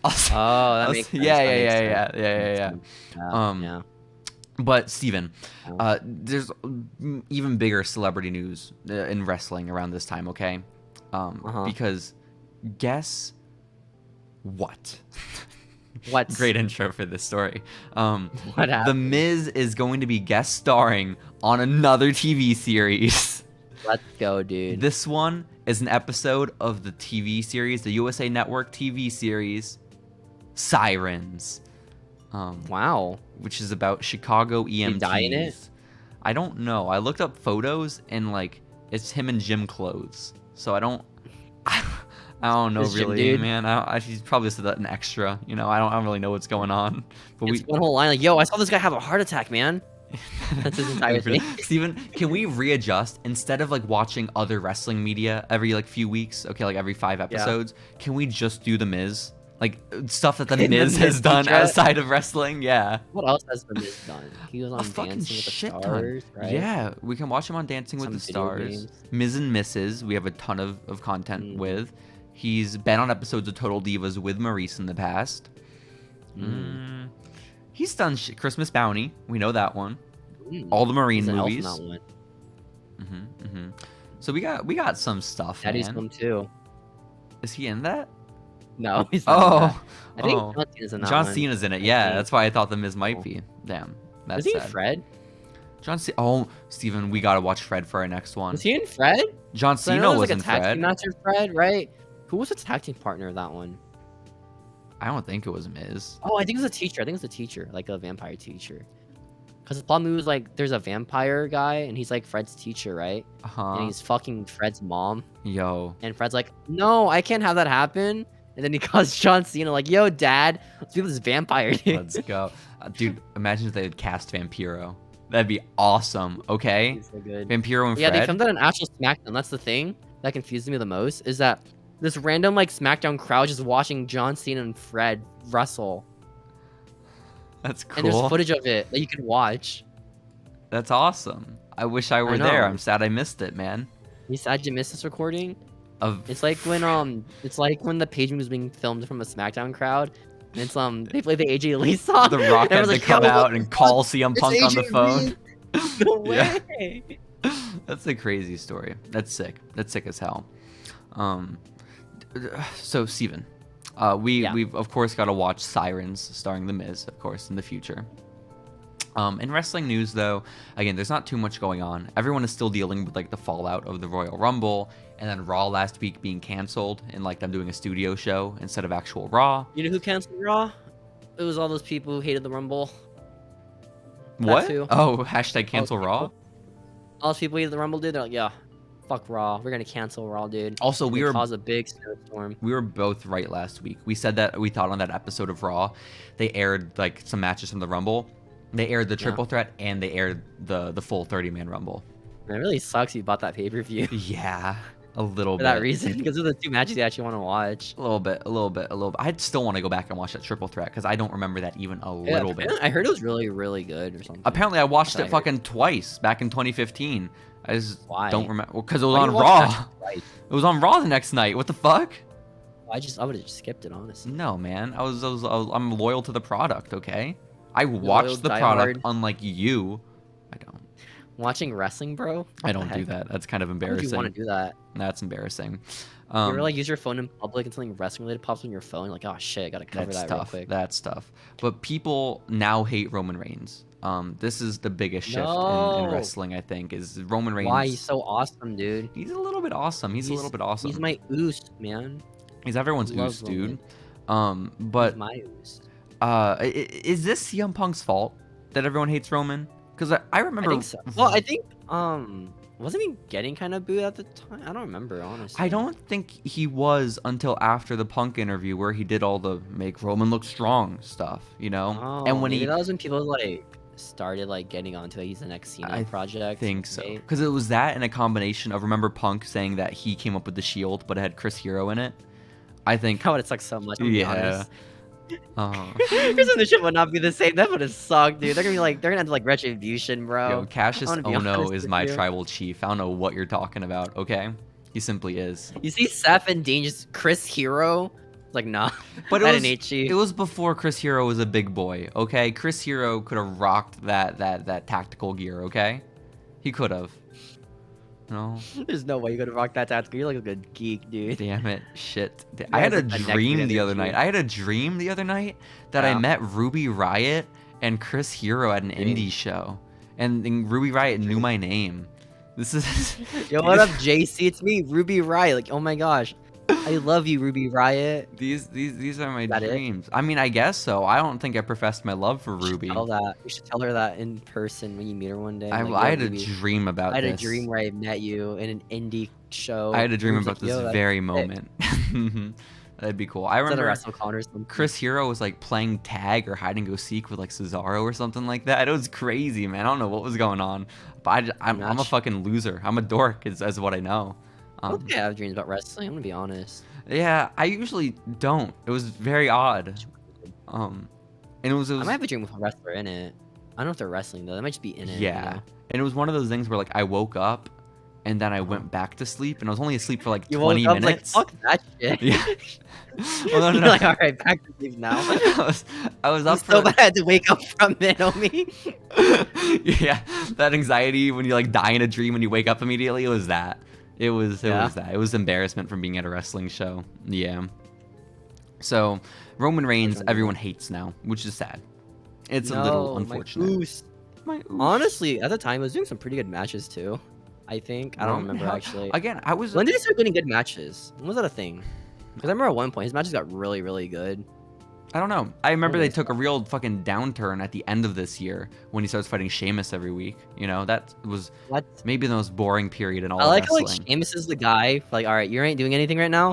Also, Oh, that makes sense. Yeah. Yeah. But Steven, there's even bigger celebrity news in wrestling around this time, okay? Because guess what? What? Great intro for this story. What happened? The Miz is going to be guest starring on another TV series. Let's go, dude. This one is an episode of the TV series, the USA Network TV series, Sirens. Wow. Which is about Chicago EMTs. He die in it? I don't know. I looked up photos and like it's him in gym clothes. So I don't know This gym really, dude? man. He's probably just an extra. You know, I don't really know what's going on. But It's one whole line like, yo, I saw this guy have a heart attack, man. That's his entire thing. Steven, can we readjust instead of like watching other wrestling media every like few weeks? Okay, like every 5 episodes. Can we just do the Miz? Like stuff that the Miz has done outside of wrestling? Yeah. What else has the Miz done? He was on fucking Dancing with the shit ton. Stars, right? Yeah, we can watch him on Dancing with Some the video Stars. games. Miz and Mrs. We have a ton of content with. He's been on episodes of Total Divas with Maurice in the past. He's done Christmas Bounty. We know that one. All the Marine He's an elf in movies. that one. So we got some stuff. Daddy's man. Home too. Is he in that? No, he's not. In that. I think oh. John Cena's in that John one. Cena's in it. Yeah, think. that's why I thought the Miz might be. Damn, that's Was he in sad. Fred? John Cena. Oh, Steven, we gotta watch Fred for our next one. Was he in Fred? John So I know Cena there was like in a tag Fred. team match in Fred, right? Who was the tag team partner of that one? I don't think it was Miz. Oh, I think it was a teacher. I think it was a teacher, like a vampire teacher. Because the plot movie was like, there's a vampire guy, and he's like Fred's teacher, right? And he's fucking Fred's mom. Yo. And Fred's like, no, I can't have that happen. And then he calls John Cena like, yo, dad, let's be with this vampire, dude. Let's go. Dude, imagine if they had cast Vampiro. That'd be awesome, okay? He's so good. Vampiro and Yeah, Fred. they filmed that on actual SmackDown. That's the thing that confuses me the most, is that this random like SmackDown crowd just watching John Cena and Fred wrestle. That's cool. And there's footage of it that you can watch. That's awesome. I wish I were there. I'm sad I missed it, man. You sad you missed this recording? Of It's like when the page was being filmed from a SmackDown crowd. And it's they play the AJ Lee song. The Rock had to like, come "Yo, out what and the call fuck? CM It's Punk on the AJ phone. Lee." No Yeah. way. That's a crazy story. That's sick. That's sick as hell. So Steven, we've of course got to watch Sirens starring The Miz, of course, in the future. In wrestling news, though, again, there's not too much going on. Everyone is still dealing with like the fallout of the Royal Rumble, and then Raw last week being canceled, and like them doing a studio show instead of actual Raw. You know who canceled Raw? It was all those people who hated the Rumble. What? Too. Oh, hashtag cancel Raw. All those people who hated the Rumble, dude. They're like, yeah, fuck Raw. We're gonna cancel Raw, dude. Also, we were cause a big snowstorm. We were both right last week. We said that we thought on that episode of Raw, they aired like some matches from the Rumble. They aired the triple threat and they aired the full 30-man Rumble. Man, it really sucks you bought that pay-per-view. Yeah, a little For bit. that reason, because of the two matches you actually want to watch. A little bit. I'd still want to go back and watch that triple threat because I don't remember that even a little bit. I heard it was really, really good or something. Apparently, I watched it fucking twice back in 2015. I just don't remember because it was on Raw. It was on Raw the next night. What the fuck? I would have just skipped it, honestly. No, man. I'm loyal to the product. Okay. I watched the product, unlike you. I don't. Watching wrestling, bro? I don't do that. That's kind of embarrassing. Why would you want to do that? That's embarrassing. You ever like use your phone in public and something wrestling related pops on your phone? You're like, oh shit, I gotta cover that real quick. That's tough. But people now hate Roman Reigns. This is the biggest shift in wrestling, I think, is Roman Reigns. Why? He's so awesome, dude. He's a little bit awesome. He's a little bit awesome. He's my oos, man. He's everyone's oos, dude. But he's my oos. Is this CM Punk's fault that everyone hates Roman? Because I remember. I think so. Well, I think wasn't he getting kind of booed at the time? I don't remember, honestly. I don't think he was until after the Punk interview where he did all the make Roman look strong stuff, you know. Oh, and when maybe that was when people like started like getting onto it. He's the next Cena project. I think so. Because it was that and a combination of, remember Punk saying that he came up with the Shield, but it had Chris Hero in it. I think. That would have sucked so much. Yeah. Chris and the shit would not be the same. That would have sucked, dude. They're gonna have like Retribution, bro. Yo, Cassius Ono is my tribal chief. I don't know what you're talking about. Okay, he simply is. You see Seth and Dean just Chris Hero. Like, nah. But it was before Chris Hero was a big boy. Okay, Chris Hero could have rocked that tactical gear. Okay, he could have. No. There's no way you could have rocked that tactical. You're like a good geek, dude. Damn it. Shit. I had a dream the other night. That I met Ruby Riott and Chris Hero at an indie show. And Ruby Riott knew my name. This is... Yo, what up, JC? It's me, Ruby Riott. Like, oh my gosh. I love you, Ruby Riott. These are my dreams. I mean, I guess so. I don't think I professed my love for Ruby. You should tell her that in person when you meet her one day. I had a dream about this. I had a dream where I met you in an indie show. I had a dream about this very moment. That'd be cool. I remember Chris Hero was like playing tag or hide and go seek with like Cesaro or something like that. It was crazy, man. I don't know what was going on, but I'm a fucking loser. I'm a dork, is what I know. I don't think I have dreams about wrestling. I'm gonna be honest. Yeah, I usually don't. It was very odd. And it was. I might have a dream with a wrestler in it. I don't know if they're wrestling though. They might just be in it. Yeah, you know? And it was one of those things where like I woke up, and then I went back to sleep, and I was only asleep for like 20 minutes. Like, fuck that shit. Yeah. Well, no. You're like, all right, back to sleep now. I was up for. So bad I had to wake up from it, homie. Yeah, that anxiety when you like die in a dream and you wake up immediately. It was that. It was that. It was embarrassment from being at a wrestling show. Yeah. So Roman Reigns, everyone hates now, which is sad. It's a little unfortunate. Honestly, at the time, I was doing some pretty good matches too. I think. I don't remember actually. Again, When did he start getting good matches? When was that a thing? Because I remember at one point his matches got really, really good. I don't know. I remember they took a real fucking downturn at the end of this year when he starts fighting Sheamus every week. You know, that was maybe the most boring period in all of wrestling. I like Sheamus is the guy. Like, all right, you ain't doing anything right now.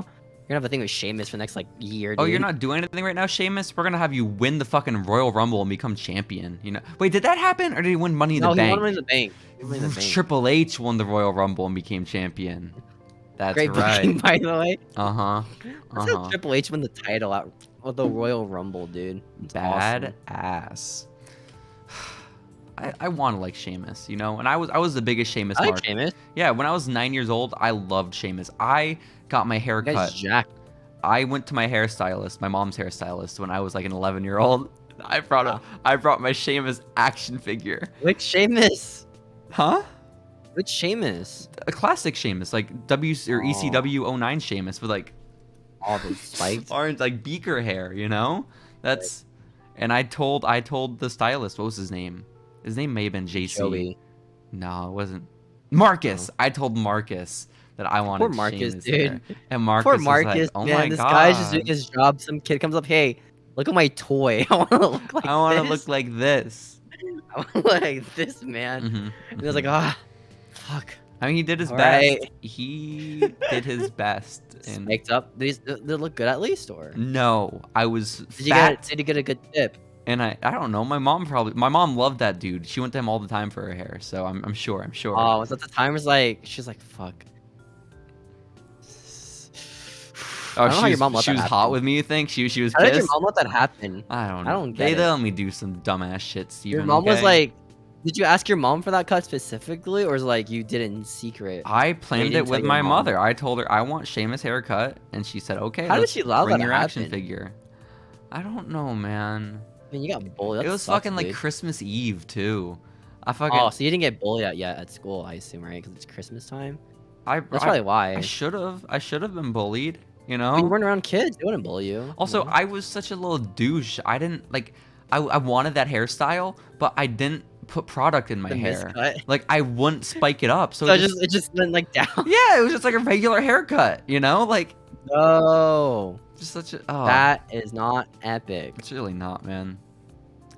You're gonna have a thing with Sheamus for the next like year. Dude. Oh, you're not doing anything right now, Sheamus? We're gonna have you win the fucking Royal Rumble and become champion. You know? Wait, did that happen, or did he win Money in the Bank? No, he won Money in the Bank. Triple H won the Royal Rumble and became champion. That's great right. booking, by the way. That's how Triple H won the title out of the Royal Rumble, dude. It's bad awesome. Ass. I want to like Sheamus, you know, and I was the biggest Sheamus I like mark. Sheamus. Yeah, when I was 9 years old, I loved Sheamus. I got my hair You guys cut. jacked. I went to my hairstylist, my mom's hairstylist, when I was like an 11-year-old. I brought my Sheamus action figure. Which Sheamus? Huh? Which Sheamus? A classic Sheamus, like W or ECW 09 Sheamus with like All those spikes. orange like beaker hair, you know? That's and I told the stylist, what was his name? His name may have been JC. Joey. No, it wasn't. Marcus. I told Marcus that I wanted Poor Marcus, Sheamus dude. there. And Marcus Poor was Marcus, like, oh man. my This god. guy's just doing his job. Some kid comes up, hey, look at my toy. I want to look like I want to this. look like this. I want to look like this, man. Mhm, And he was like, mhm. fuck. I mean, he did his All best. right. He did his best. And Spiked up. Did they look good at least, or no, I was did you fat. get? Did you get a good tip? And I don't know. My mom loved that dude. She went to him all the time for her hair. So I'm sure. Oh, was that the time? Was like, she's like, fuck. I don't know how your mom let she that was happen. hot with me. You think she was How did your pissed? mom let that happen? I don't know. I don't They get it. let me do some dumbass shit, Steven. Your mom was okay? like, did you ask your mom for that cut specifically, or is it like you did it in secret? I planned didn't it with tell your my mom. mother. I told her I want Sheamus haircut, and she said, "Okay." How did let's she allow bring that to your action happen? figure? I don't know, man. I mean, you got bullied. It That was sucks, fucking like dude. Christmas Eve too. I fucking Oh, so you didn't get bullied yet at school, I assume, right? Because it's Christmas time. I That's probably why. I should have been bullied. You I mean, you know. weren't around kids. They wouldn't bully you. Also, you know? I was such a little douche. I didn't like. I wanted that hairstyle, but I didn't put product in my The hair. miscut. Like I wouldn't spike it up. So So it it just went like down. yeah, it was just like a regular haircut. You know, like No, just such a oh. that is not epic. It's really not, man.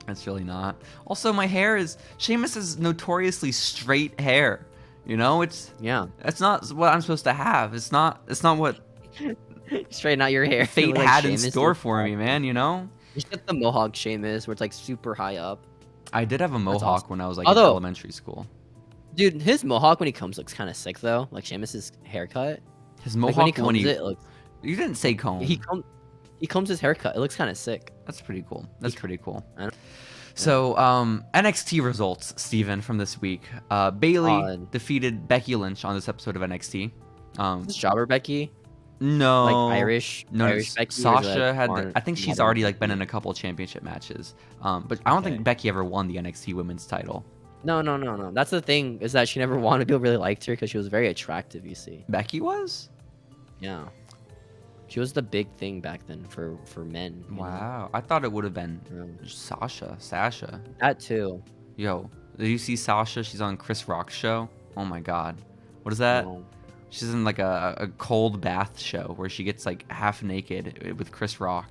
It's really not. Also, my hair is Sheamus is notoriously straight hair. You know, it's Yeah, not what I'm supposed to have. It's not what straighten out your hair. fate Look like had in Sheamus store and for me, stuff. man. You know. You should get the mohawk Sheamus, where it's like super high up. I did have a mohawk awesome. when I was like Although- in elementary school. Dude, his mohawk when he comes looks kind of sick though. Like Sheamus's haircut. His Like mohawk when he combs it, you didn't say comb. he combs his haircut. It looks kind of sick. That's pretty cool. That's pretty cool. I don't- So, NXT results, Steven, from this week. Bailey Odd. defeated Becky Lynch on this episode of NXT. Is this Jobber Becky? No, Like Irish? No, Irish Becky? or is it, Sasha like, had. modern- I think she's modern already like been Becky? in a couple championship matches. But I don't Okay. think Becky ever won the NXT Women's title. No. That's the thing, is that she never wanted. People really liked her because she was very attractive, you see. Becky was. Yeah. She was the big thing back then for men. you know? Wow, I thought it would have been Yeah. Sasha. That too. Yo, did you see Sasha? She's on Chris Rock's show. Oh my God, what is that? No. She's in like a cold bath show where she gets like half naked with Chris Rock.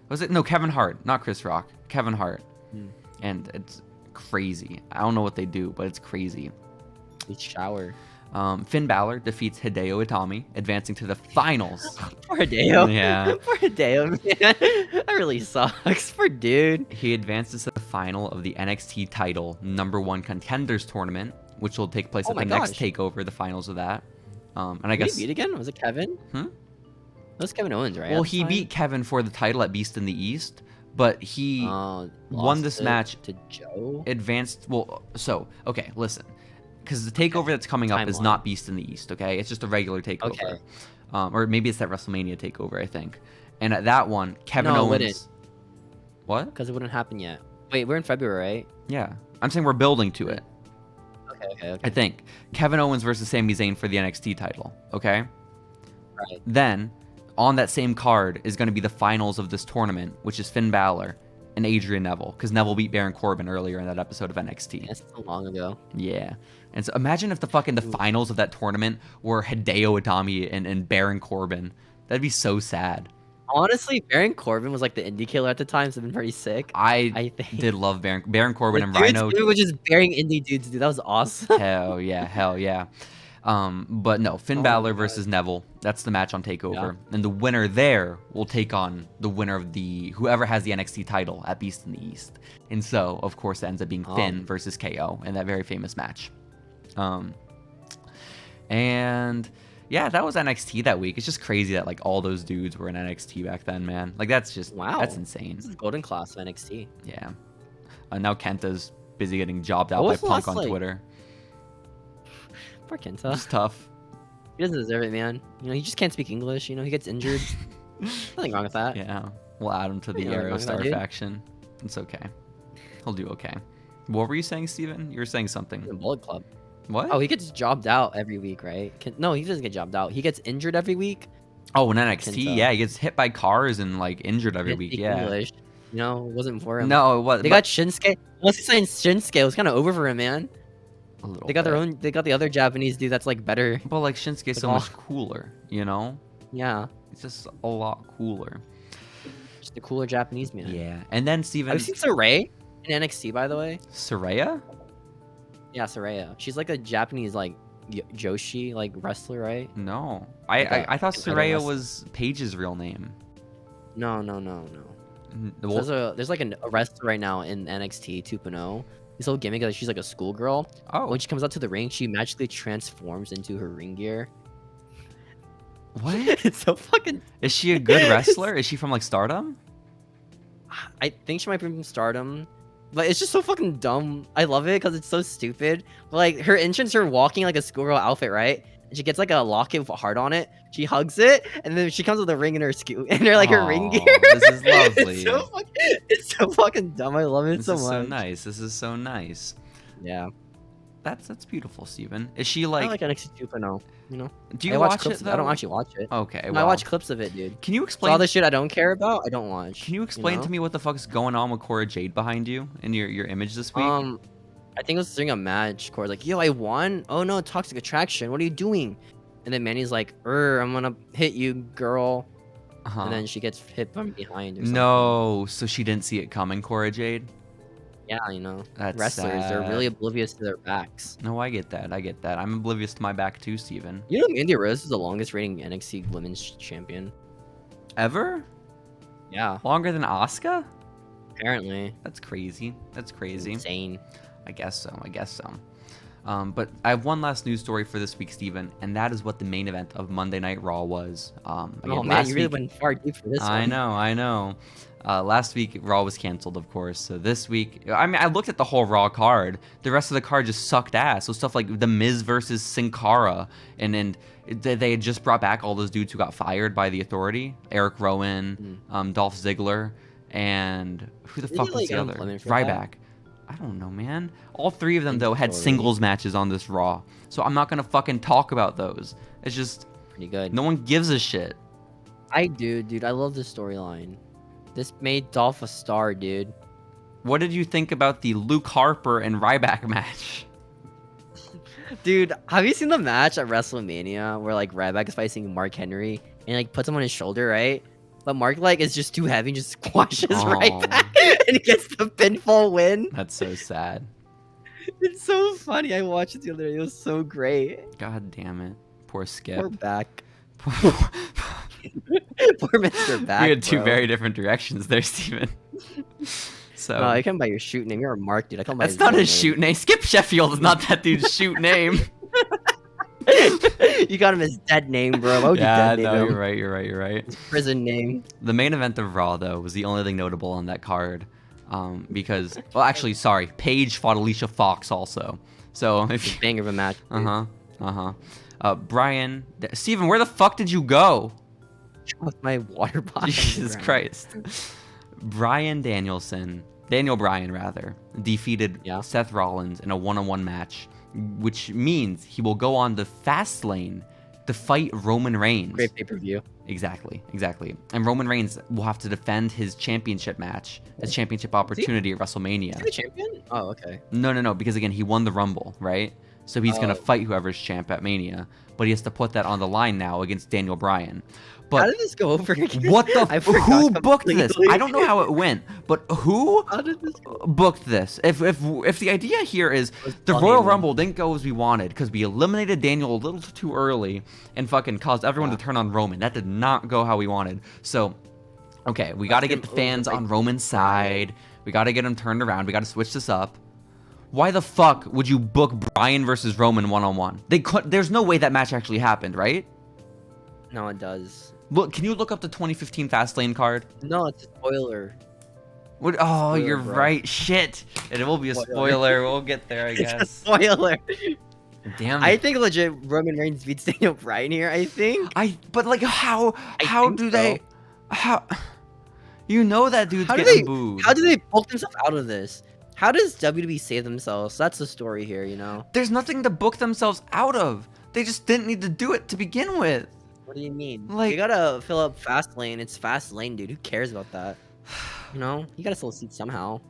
Was it? No, Kevin Hart, not Chris Rock. Kevin Hart. Hmm. And it's crazy. I don't know what they do, but it's crazy. Each shower. Finn Balor defeats Hideo Itami, advancing to the finals. Poor Hideo. Yeah. Poor Hideo, man. That really sucks. Poor dude. He advances to the final of the NXT title #1 contenders tournament, which will take place Oh at my the next gosh. takeover, the finals of that. And I Did guess he beat again? Was it Kevin? Hmm? That was Kevin Owens, right? well, at the he time? beat Kevin for the title at Beast in the East, but he Lost won this it match to Joe. advanced. Well, so okay, listen, because the takeover that's coming up is Timeline. not Beast in the East. Okay, it's just a regular takeover. Okay. Or maybe it's that WrestleMania takeover, I think. And at that one, Kevin No, it Owens. wouldn't. What? Because it wouldn't happen yet. Wait, we're in February, right? Yeah, I'm saying we're building to it. Okay. I think Kevin Owens versus Sami Zayn for the NXT title. Okay. Right. Then, on that same card is going to be the finals of this tournament, which is Finn Balor and Adrian Neville, because Neville beat Baron Corbin earlier in that episode of NXT. That's so long ago. Yeah. And so imagine if the finals of that tournament were Hideo Itami and Baron Corbin. That'd be so sad. Honestly, Baron Corbin was like the indie killer at the time, so it's been pretty sick. I think. did love Baron Corbin and Dudes, Rhino. dude was just burying indie dudes, dude. That was awesome. Hell yeah. But no, Finn Oh Balor my versus Neville. That's the match on Takeover, Yeah. and the winner there will take on the winner of whoever has the NXT title at Beast in the East. And so, of course, it ends up being Finn versus KO in that very famous match. And yeah, that was NXT that week. It's just crazy that like all those dudes were in NXT back then, man. Like that's just Wow. that's insane. This is golden class of NXT. Yeah. Now Kenta's busy getting jobbed out What by was the Punk last, on like- Twitter. Poor Kenta. It's tough. He doesn't deserve it, man. You know, he just can't speak English. You know, he gets injured. Nothing wrong with that. Yeah, we'll add him to the Yeah, wrong with that, Aerostar dude. faction. It's okay. He'll do okay. What were you saying, Steven? You were saying something. The Bullet Club. What? Oh, he gets jobbed out every week, right? No, he doesn't get jobbed out. He gets injured every week. Oh, in NXT, Kenta. yeah, he gets hit by cars and like injured every Can't week. speak Yeah. English. You know, it wasn't for him. No, it was. They got Shinsuke. Once he signed Shinsuke, it was kind of over for him, man. a little. They got their bit. own. They got the other Japanese dude that's like better. But like Shinsuke's so Like, much cooler, you know? Yeah, It's just a lot cooler. just a cooler Japanese man. Yeah. And then Steven. Have you seen Saray in NXT, by the way? Saraya? Yeah, Saraya. She's like a Japanese like Joshi like wrestler, right? No. Like I thought an idol Saraya wrestler. was Paige's real name. No. Well, There's like a wrestler right now in NXT 2.0. This whole gimmick that she's like a schoolgirl. oh, When she comes out to the ring, she magically transforms into her ring gear. what? It's so fucking. Is she a good wrestler? Is she from like Stardom? I think she might be from Stardom, but it's just so fucking dumb. I love it because it's so stupid. But like her entrance, her walking like a schoolgirl outfit, right? And she gets like a locket with a heart on it. She hugs it, and then she comes with a ring in her and they're like her ring Aw, gear. this is lovely. It's so fucking dumb. I love it This so is much. so nice. This is so nice. Yeah, That's beautiful, Steven. Is she I like? like NXT 2.0. You know, Do I you watch watch clips it of it. I don't though? actually watch it. Okay, No, well, I watch clips of it, dude. Can you So explain? all the shit I don't care about, I don't watch. Can you explain know? to me what the fuck is going on with Cora Jade behind you in your image this week? I think it was during a match. Cora's like, "Yo, I won. Oh no, toxic attraction. What are you doing?" And then Manny's like, I'm gonna hit you, girl." Uh-huh. And then she gets hit from behind. Or something. No, so she didn't see it coming, Cora Jade. Yeah, you know, That's wrestlers, they're sad. really oblivious to their backs. No, I get that. I'm oblivious to my back too, Steven. You know, Mandy Rose is the longest reigning NXT Women's Champion. Ever? Yeah, Longer than Asuka? apparently. That's crazy. That's crazy. Insane. I guess so. But I have one last news story for this week, Steven, and that is what the main event of Monday Night Raw was. Again, Oh man, last you really week, went far deep for this I one. know. Last week, Raw was canceled, of course. So this week, I mean, I looked at the whole Raw card. The rest of the card just sucked ass. So stuff like The Miz versus Sin Cara, and they had just brought back all those dudes who got fired by the Authority. Eric Rowan, Dolph Ziggler, and who the Didn't fuck he, was like, the other? unemployment for that? Ryback. I don't know, man. All three of them, though, had Authority. singles matches on this Raw. So I'm not going to fucking talk about those. It's just, Pretty good. no one gives a shit. I do, dude. I love this storyline. This made Dolph a star, dude. What did you think about the Luke Harper and Ryback match? Dude, have you seen the match at WrestleMania where like Ryback is facing Mark Henry and like puts him on his shoulder, right? But Mark like is just too heavy and just squashes Aw. Ryback and he gets the pinfall win. That's so sad. It's so funny. I watched it the other day. It was so great. God damn it. Poor Skip. Poor back. Poor- Poor Mr. Back. we had two bro. very different directions there, Steven. So No, I come by your shoot name. You're a Mark, dude. I come by. that's not his shoot name. Skip Sheffield is not that dude's shoot name. You got him his dead name, bro. Why would Yeah, you dead no, name him? you're right. His prison name. The main event of Raw, though, was the only thing notable on that card. Because, well, actually, sorry, Paige fought Alicia Fox also. So if It's a banger of a match. dude. Brian, Steven, where the fuck did you go? With my water bottle. Jesus Christ. Daniel Bryan rather, defeated Yeah. Seth Rollins in a one-on-one match, which means he will go on the Fastlane to fight Roman Reigns. Great pay-per-view. Exactly. And Roman Reigns will have to defend his championship match, his championship opportunity at Is he WrestleMania. the champion? Oh, okay. No, because again, he won the Rumble, right? So he's gonna Oh. fight whoever's champ at Mania, but he has to put that on the line now against Daniel Bryan. How But did this go over again? what the? I forgot Who booked this? completely. I don't know how it went, but who How did this go? booked this? If the idea here is was the funny, Royal man. Rumble didn't go as we wanted because we eliminated Daniel a little too early and fucking caused everyone to turn on Roman. That did not go how we wanted. So, okay, we got to get the him fans over, on like, Roman's side. We got to get them turned around. We got to switch this up. Why the fuck would you book Bryan versus Roman one-on-one? There's no way that match actually happened, right? No, it does. Look, can you look up the 2015 Fastlane card? No, it's a spoiler. What? Oh, Spoiler, you're bro. right. Shit. And it will be a spoiler. We'll get there, I It's a guess. spoiler. Damn I it. think legit Roman Reigns beats Daniel Bryan here. I think. But like, how think do so. they? How? You know that dude's How do getting they? booed. How do they book themselves out of this? How does WWE save themselves? That's the story here, you know. There's nothing to book themselves out of. They just didn't need to do it to begin with. What do you mean? Like- You gotta fill up Fastlane. It's Fastlane, dude. Who cares about that? You know, you gotta fill a seat somehow.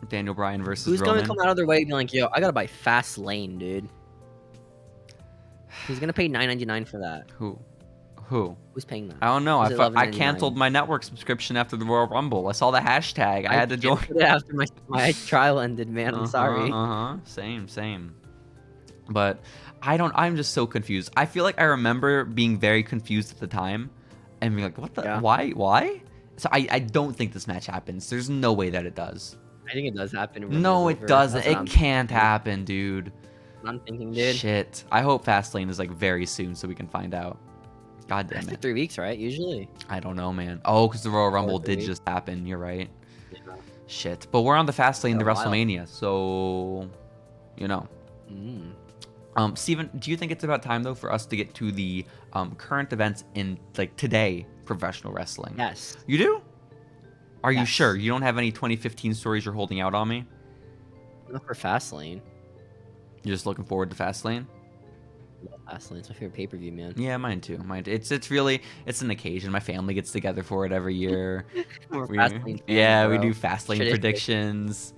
Daniel Bryan versus Who's Roman. gonna come out of their way and be like, yo, I gotta buy Fastlane, dude? Who's gonna pay $9.99 for that? Who? Who's paying that? I don't know. Is it I $11.99? canceled my network subscription after the Royal Rumble. I saw the hashtag. I had to join. canceled it after my trial ended, man. I'm sorry. Same. But I'm just so confused. I feel like I remember being very confused at the time and being like, what the? Yeah. Why? So I don't think this match happens. There's no way that it does. I think it does happen. when No, it's it over. doesn't. That's what It can't happen, dude. I'm thinking, dude. Shit. I hope Fastlane is like very soon so we can find out. God damn After it. 3 weeks, right? Usually. I don't know, man. Oh, because the Royal Rumble did 3 just happen. You're right. Yeah. Shit. But we're on the Fastlane to A while. WrestleMania, so you know. Mm. Steven, do you think it's about time though for us to get to the current events in like today professional wrestling? Yes. You do? Are you Yes. sure? You don't have any 2015 stories you're holding out on me? Not for Fastlane. You're just looking forward to Fastlane? Fastlane's my favorite pay-per-view, man. Yeah, mine too. It's really an occasion. My family gets together for it every year. We're We- Fastlane fans, yeah, we bro. do Fastlane Tradition. predictions.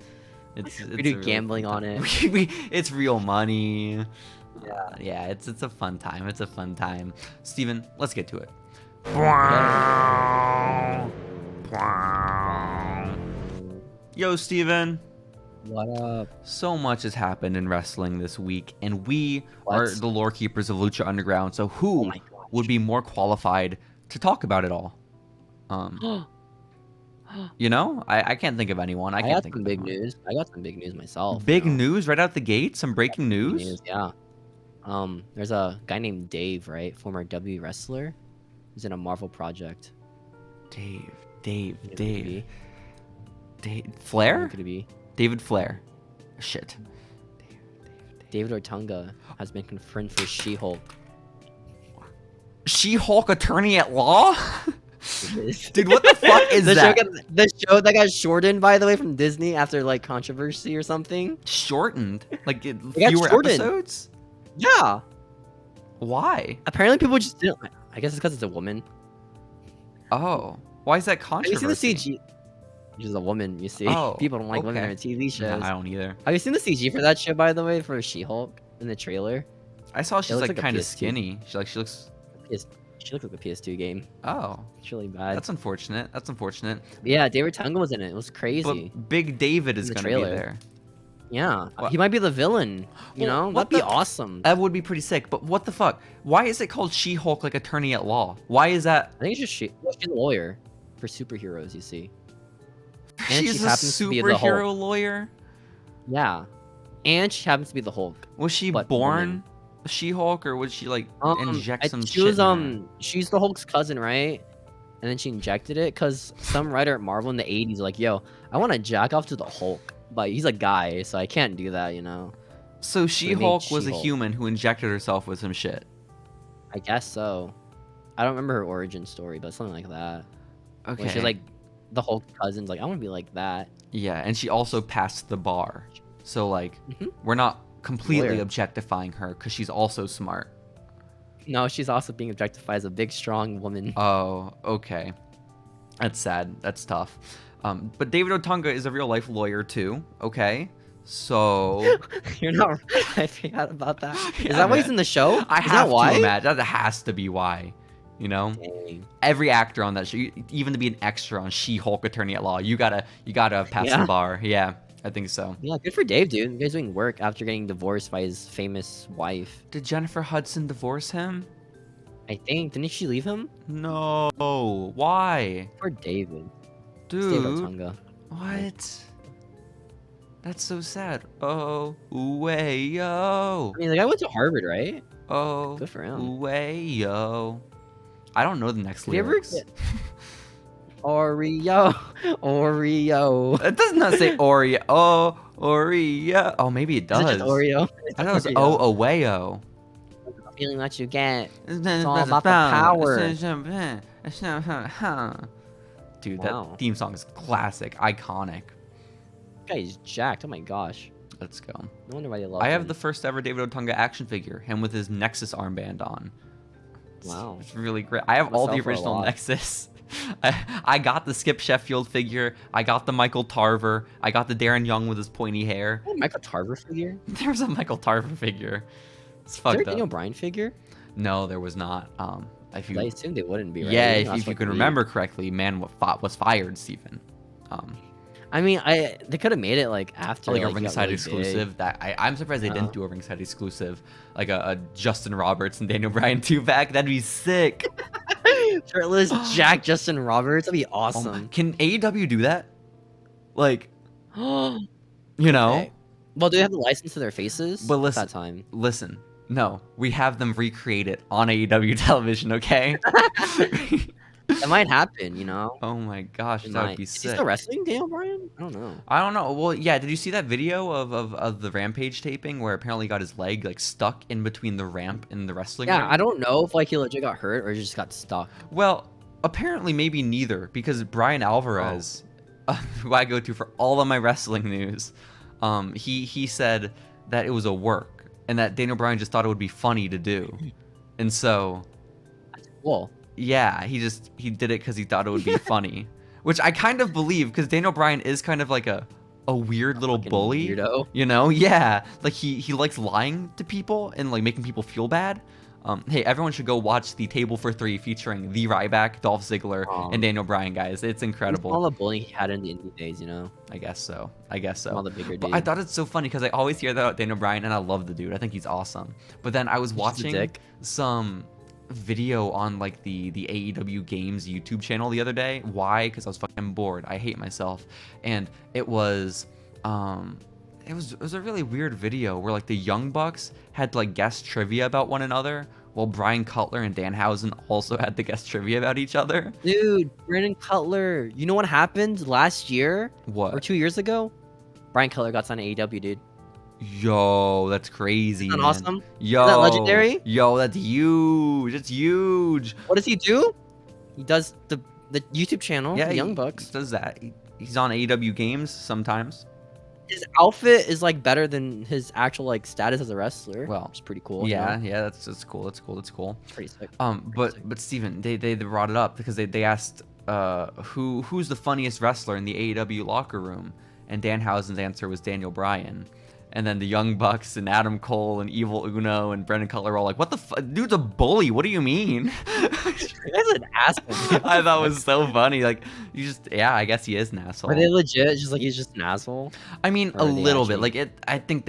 It's We a do really gambling fun on time. it. It's real money. Yeah. Yeah, it's a fun time. It's a fun time. Steven, let's get to it. Yo, Steven. What up? So much has happened in wrestling this week, and we What? are the lore keepers of Lucha Underground. So Oh who my gosh. would be more qualified to talk about it all? You know, I can't think of anyone. I I can't got think some of big anyone. news. I got some big news myself. Big you know? news right out the gate. Some breaking Big news. Yeah. There's a guy named Dave, right? Former WWE wrestler. He's in a Marvel project. Dave. Who could it Flair? Who could it be? David Flair. Shit. David Otunga has been confirmed for She-Hulk. She-Hulk attorney at law? Dude, Dude, what the fuck is that? The show that got shortened, by the way, from Disney after like controversy or something. Shortened? Like got fewer shortened. episodes? Yeah. Why? Apparently, people just didn't. I guess it's because it's a woman. Oh. Why is that Have you controversy? seen the CG? She's a woman, you see. Oh, People don't like women okay. in TV shows. No, I don't either. Have you seen the CG for that show, by the way, for She-Hulk in the trailer? I saw she's looks like like a kind of PS2. skinny. She looks. She looked like a PS2 game. Oh, It's really bad. that's unfortunate. That's unfortunate. Yeah, David Tunga was in it. It was crazy. But Big David is In the gonna be trailer. there. Yeah, What? he might be the villain. You Well, know, what that'd be the- awesome. That would be pretty sick. But what the fuck? Why is it called She-Hulk like attorney at law? Why is that? I think it's just she's a lawyer for superheroes. You see. And She's she a happens to be the Hulk. superhero lawyer. Yeah, and she happens to be the Hulk. Was she But born woman. She-Hulk or would she like inject some she shit? was in her? she's the Hulk's cousin, right? And then she injected it because some writer at Marvel in the 80s like, yo, I want to jack off to the Hulk, but he's a guy, so I can't do that, you know. So they made She-Hulk was a She-Hulk. human who injected herself with some shit. I guess so. I don't remember her origin story, but something like that. Okay. Where she's like the Hulk cousin's like, I want to be like that. Yeah, and she also passed the bar. So like, Mhm. we're not completely Lawyer. objectifying her because she's also smart. No, she's also being objectified as a big, strong woman. Oh, okay. That's sad. That's tough. But David Otunga is a real life lawyer too. Okay. So You're not. I forgot about that. Is Yeah, that why he's man. in the show? I Is have that why? to imagine that has to be why. You know, Dang. every actor on that show, even to be an extra on She-Hulk Attorney at Law, you gotta pass Yeah. the bar. Yeah, I think so. Yeah, good for Dave, dude. You guys doing work after getting divorced by his famous wife. Did Jennifer Hudson divorce him? I think. Didn't she leave him? No. Why? For David. It's David Dude. Otunga. What? That's so sad. Oh, way yo. I mean, the guy went to Harvard, right? Oh, Good for him. way yo. I don't know the next Did he ever lyrics. get- Oreo, Oreo. It does not say Oreo. Oh, Oreo. Oh, maybe it Is it does. just Oreo? It's I thought it was Oreo. Oh Aweo. The feeling that you get. It's all about the power. Dude, Wow. that theme song is classic, iconic. Guy is jacked. Oh my gosh. Let's go. No wonder why they love I have him. the first ever David Otunga action figure, him with his Nexus armband on. Wow. It's really great. I have all the Myself for a original lot. Nexus. I got the Skip Sheffield figure. I got the Michael Tarver. I got the Darren Young with his pointy hair. Oh, Michael Tarver figure? There's a Michael Tarver figure. It's Is there a fucked Daniel up. Bryan figure? No, there was not. If you, I assumed they wouldn't be, right? yeah, That's if you like can weird. remember correctly, man was fired, Stephen. I mean, they could have made it like after Like a he got ringside really exclusive. That I'm surprised they Uh-huh. didn't do a ringside exclusive, like a Justin Roberts and Daniel Bryan 2-pack. That'd be sick. big. Shirtless Jack Justin Roberts. That'd be Oh my- awesome. Can AEW do that? Like, Oh, you know? okay. Well, do they have the license to their faces? But at listen- that time. Listen, no, we have them recreate it on AEW television, okay? That might happen, you know. Oh my gosh, It that would might. be Is he sick. still wrestling, Daniel Bryan? I don't know. I don't know. Well, yeah, did you see that video of the Rampage taping where apparently he got his leg like stuck in between the ramp and the wrestling Yeah, ring? I don't know if like he legit got hurt or just got stuck. Well, apparently maybe neither, because Brian Alvarez, who I go to for all of my wrestling news, he said that it was a work and that Daniel Bryan just thought it would be funny to do, and so Cool. yeah, he did it because he thought it would be funny, which I kind of believe, because Daniel Bryan is kind of like a weird little Fucking bully, weirdo. you know? Yeah, like he likes lying to people and like making people feel bad. Hey, everyone should go watch the Table for Three featuring the Ryback, Dolph Ziggler, and Daniel Bryan, guys. It's All incredible. the bullying he had in the indie days, you know. I guess so. All the bigger But dudes. I thought it's so funny because I always hear that about Daniel Bryan, and I love the dude. I think he's awesome. But then I was He's a watching dick. some video on like the AEW Games YouTube channel the other day. Why? Because I was fucking bored. I hate myself, and it was it was a really weird video where like the Young Bucks had to like guess trivia about one another, while Brian Cutler and Danhausen also had to guess trivia about each other. Dude, Brandon Cutler. You know what happened last year or What? 2 years ago? Brian Cutler got signed to AEW, dude. Yo, that's crazy. Isn't that man. awesome? Yo, that legendary? Yo, that's huge. It's huge. What does he do? He does the YouTube channel, Yeah, the Young he Bucks. does that. He's on AEW Games sometimes. His outfit is like better than his actual like status as a wrestler. Well, which is pretty cool. you Yeah, know? yeah, that's cool. That's cool. That's cool. It's pretty sick. But Steven, they brought it up because they asked who's the funniest wrestler in the AEW locker room, and Danhausen's answer was Daniel Bryan. And then the Young Bucks and Adam Cole and Evil Uno and Brendan Cutler were all like, "What the fuck? Dude's a bully. What do you mean?" That's an asshole. I thought it was so funny. Like, you just, yeah, I guess he is an asshole. Are they legit? Just like he's just an asshole. I mean, Or a are they little bit. actually- Like I think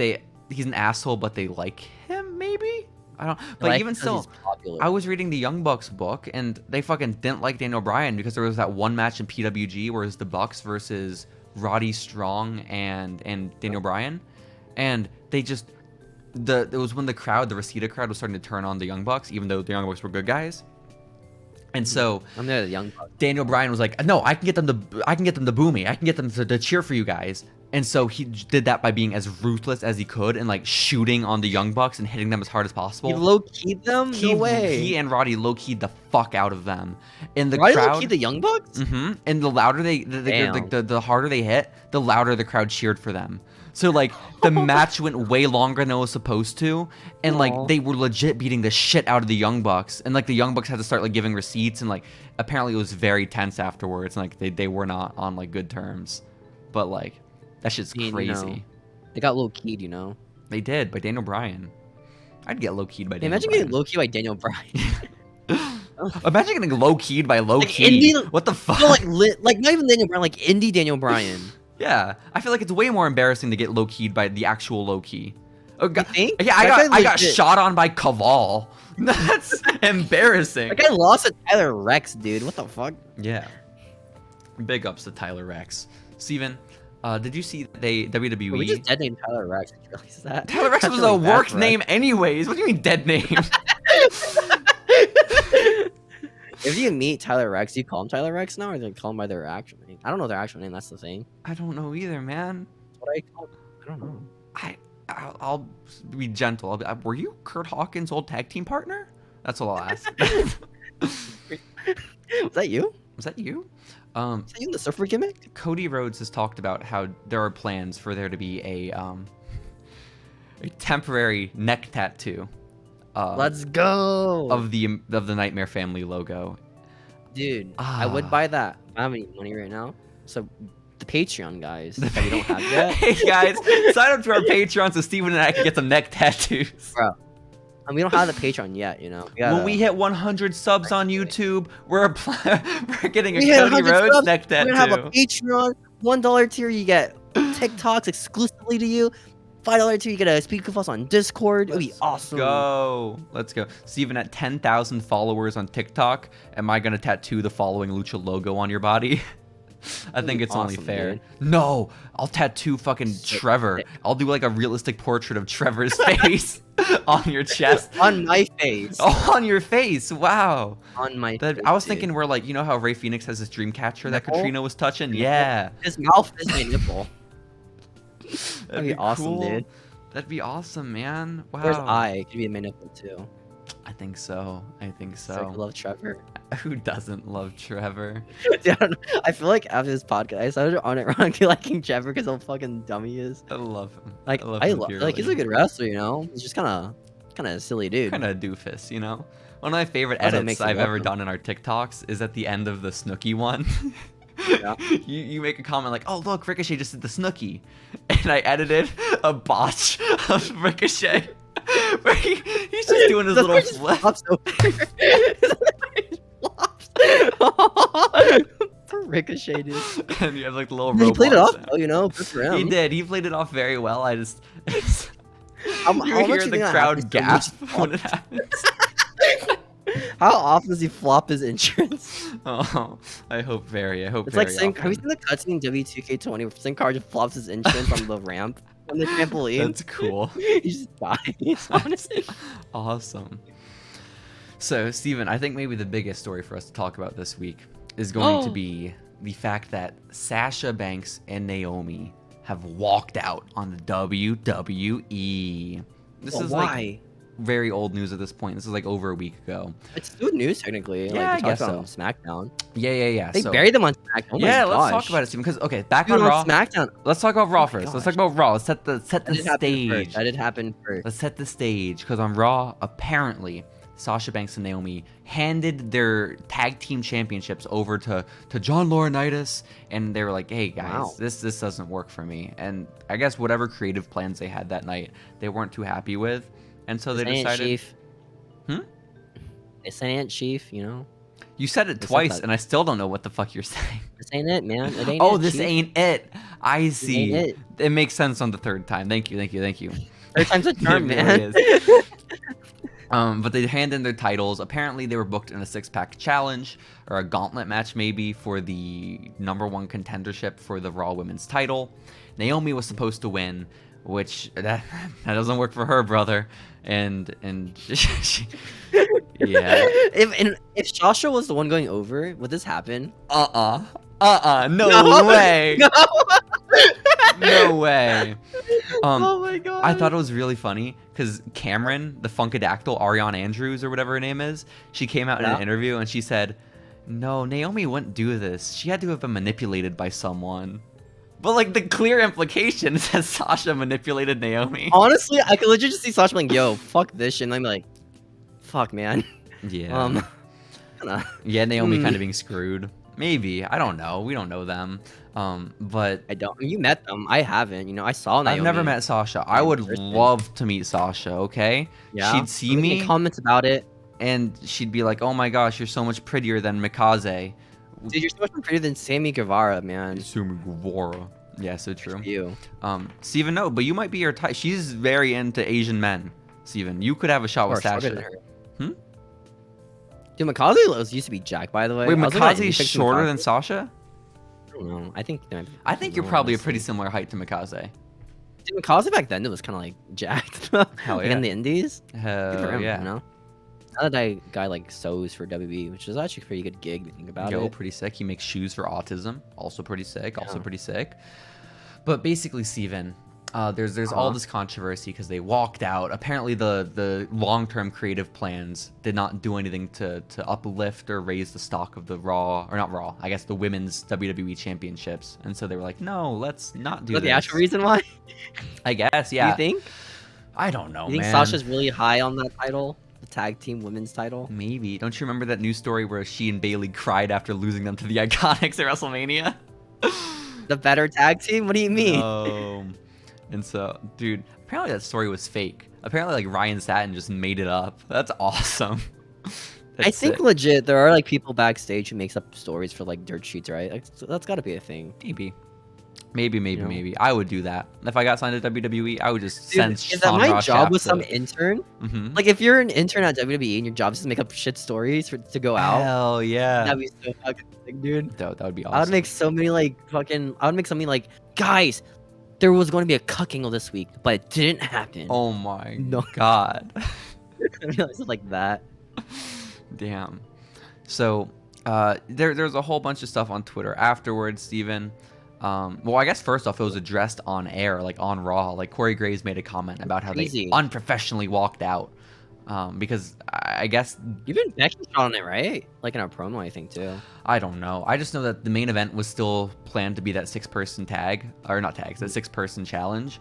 he's an asshole, but they like him, maybe. I don't. But Like, even 'cause still, he's popular. I was reading the Young Bucks book, and they fucking didn't like Daniel Bryan because there was that one match in PWG where it was the Bucks versus Roddy Strong and Daniel Bryan, and they just it was when the Reseda crowd was starting to turn on the Young Bucks, even though the Young Bucks were good guys. And so I'm there, the Young Bucks. Daniel Bryan was like, "No, I can get them to boo me. I can get them to cheer for you guys." And so he did that by being as ruthless as he could and like shooting on the Young Bucks and hitting them as hard as possible. He low keyed them? No way. He and Roddy low keyed the fuck out of them. And the Roddy crowd. low keyed the Young Bucks? Mm-hmm. And the louder the harder they hit, the louder the crowd cheered for them. So like the match went way longer than it was supposed to, and like Aw. they were legit beating the shit out of the Young Bucks, and like the Young Bucks had to start like giving receipts, and like apparently it was very tense afterwards, and like they were not on like good terms, but like that shit's I mean, crazy. you know, they got low keyed, you know. They did by Daniel Bryan. I'd get low keyed by Daniel Imagine Bryan. getting low keyed by Daniel Bryan. Imagine getting low keyed by low Like key. indie- What the fuck? No, like not even Daniel Bryan, like indie Daniel Bryan. Yeah, I feel like it's way more embarrassing to get low keyed by the actual low key. Oh, You think? Yeah, That guy I got legit- shot on by Caval. That's embarrassing. That guy lost to Tyler Rex, dude. What the fuck? Yeah. Big ups to Tyler Rex. Steven, did you see that they WWE? We just dead named Tyler Rex. Did you realize that? Tyler Rex That's was really a bad work for name anyways. What do you mean dead name? If you meet Tyler Rex, do you call him Tyler Rex now, or do you call him by their actual name? I don't know their actual name. That's the thing. I don't know either, man. What I call. I don't know. I'll be gentle. Were you Kurt Hawkins' old tag team partner? That's all I'll ask. Was that you? Was that you? Is that you in the surfer gimmick? Cody Rhodes has talked about how there are plans for there to be a temporary neck tattoo. Let's go. Of the Nightmare Family logo. Dude, I would buy that. I don't have any money right now, so the Patreon guys that we don't have yet. Hey guys, sign up to our Patreon so Steven and I can get some neck tattoos. Bro, and we don't have the Patreon yet, you know. When we hit 100 subs on YouTube, we're getting a Cody Rhodes subs, neck tattoo. We're gonna have a Patreon. $1 tier, you get TikToks exclusively to you. $5 tier, you get to speak with us on Discord. It'll be awesome. Let's go. Steven, at 10,000 followers on TikTok, am I gonna tattoo the Following Lucha logo on your body? I think it's only fair. Dude. No, I'll tattoo fucking Trevor. I'll do like a realistic portrait of Trevor's face on your chest. On my face. Oh, on your face. Wow. On my face. I was thinking we're like, you know how Ray Phoenix has this dream catcher that Katrina was touching? Yeah. His mouth is my nipple. That'd be awesome, cool. dude. That'd be awesome, man. Wow. Where's eye? Could be my nipple too. I think so. I I love Trevor. Who doesn't love Trevor? Dude, I feel like after this podcast, I started unironically liking Trevor because how fucking dumb he is. I love him. Like I love I him love, dearly. like he's a good wrestler, you know. He's just kind of a silly dude. Kind of a doofus, you know. One of my favorite That's what edits makes me I've love ever him. done in our TikToks is at the end of the Snooki one. Yeah. You make a comment like, "Oh look, Ricochet just did the Snooki," and I edited a botch of Ricochet where he's just doing his little flip. Flops Ricochet, dude. And you have like the little He played it robots off, there. though, you know. Good for him. He did. He played it off very well. I just How you much hear you the think that crowd happens to gasp Lucha when it happens. How often does he flop his entrance? Oh, I hope very. I hope It's very like Sin. often. Have you seen the cutscene in W2K20 where Sin Cara just flops his entrance on the ramp on the trampoline? That's cool. He just dies. Honestly. Awesome. So, Steven, I think maybe the biggest story for us to talk about this week is going to be the fact that Sasha Banks and Naomi have walked out on the WWE. This is why? like very old news at this point. This is like over a week ago. It's good news technically. Yeah, like, I guess on so. SmackDown. Yeah. They So- buried them on SmackDown. Oh yeah, my let's gosh. talk about it, Steven. Because back Dude, on Raw. SmackDown. Let's talk about Raw my first. Let's gosh. talk about Raw. Let's set the That did happen stage. first. That did happen first. Let's set the stage because on Raw, apparently, Sasha Banks and Naomi handed their tag team championships over to John Laurinaitis, and they were like, "Hey guys, Wow. this doesn't work for me." And I guess whatever creative plans they had that night, they weren't too happy with, and so they This ain't decided. Chief. This ain't Chief, you know. You said it They said twice, that. and I still don't know what the fuck you're saying. This ain't it, man. It ain't Oh, it, this Chief. ain't it. I see. ain't It makes sense on the third time. Thank you. Third time's a charm, It man. really is. But they hand in their titles. Apparently, they were booked in a six-pack challenge or a gauntlet match, maybe for the #1 contendership for the Raw Women's title. Naomi was supposed to win, which that doesn't work for her, brother. And she, yeah. If Sasha was the one going over, would this happen? No, No. way. No. No way. Oh my god. I thought it was really funny because Cameron, the Funkadactyl, Ariane Andrews or whatever her name is, she came out in Yeah. an interview and she said, "No, Naomi wouldn't do this. She had to have been manipulated by someone." But like the clear implication is that Sasha manipulated Naomi. Honestly, I could legit just see Sasha like, "Yo, fuck this shit," and I'm like, "Fuck, man." Yeah. Kinda. Yeah, Naomi kind of being screwed. Maybe. I don't know. We don't know them. But I don't. You met them. I haven't. You know, I saw Naomi. I've never met Sasha. I would person. love to meet Sasha, okay? Yeah. She'd see Let me comments about it. and she'd be like, "Oh my gosh, you're so much prettier than Mikaze." Dude, you're so much more prettier than Sammy Guevara, man. Sumi Guevara. Yeah, so true. You. Steven, no, but you might be her type. She's very into Asian men, Steven. You could have a shot with Sasha. Dude, Mikaze used to be Jack, by the way. Wait, I was looking at Mikaze is Infix shorter Mikaze. than Sasha? I don't know. I think. I think you're probably a pretty similar height to Mikaze. Dude, Mikaze back then it was kind of like jacked. Hell like yeah. in the Indies. Good for Hell him, yeah. You know? Now that guy like sews for WB, which is actually a pretty good gig if you think about it. Pretty sick. He makes shoes for autism. Also pretty sick. Also Yeah. pretty sick. But basically, Steven, there's all this controversy because they walked out. Apparently, the long-term creative plans did not do anything to uplift or raise the stock of the I guess the women's WWE championships. And so they were like, no, let's not do Is that this. the actual reason why? I guess, Do yeah. you think? I don't know, You think man. Sasha's really high on that title? The tag team women's title? Maybe. Don't you remember that news story where she and Bailey cried after losing them to the Iconics at WrestleMania? The better tag team? What do you mean? And so, dude, apparently that story was fake. Apparently, like, Ryan Satin just made it up. That's awesome. I think legit there are like people backstage who makes up stories for like dirt sheets, right? Like, so that's got to be a thing. Maybe. I would do that. If I got signed to WWE, I would just send If that my job was some intern, Mm-hmm. like if you're an intern at WWE and your job is to make up shit stories to go out, Hell yeah. that'd be so fucking sick, dude. That would be awesome. I would make so many like fucking. I would make something like, guys, there was going to be a cucking this week, but it didn't happen. Oh my No. god. I realized it like that. Damn. So, there's a whole bunch of stuff on Twitter afterwards, Steven. Well, I guess first off, it was addressed on air, like on Raw. Like Corey Graves made a comment about how Crazy. they unprofessionally walked out. Because I guess Even Becky shot on it, right? Like in our promo, I think too. I don't know. I just know that the main event was still planned to be that 6-person tag, or not tags, that 6-person challenge,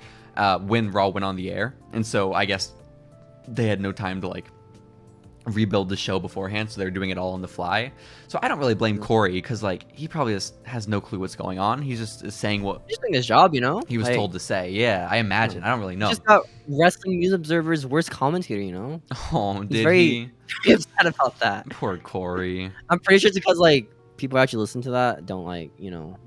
when Raw went on the air. And so I guess they had no time to like rebuild the show beforehand, so they're doing it all on the fly. So I don't really blame Corey because like he probably just has no clue what's going on. He's just saying what He's doing his job, you know. he was Like, told to say. Yeah, I imagine. I don't really know. He just got Wrestling News Observer's worst commentator, you know. Oh, He's did very he? pretty upset about that. Poor Corey. I'm pretty sure it's because like people who actually listen to that don't like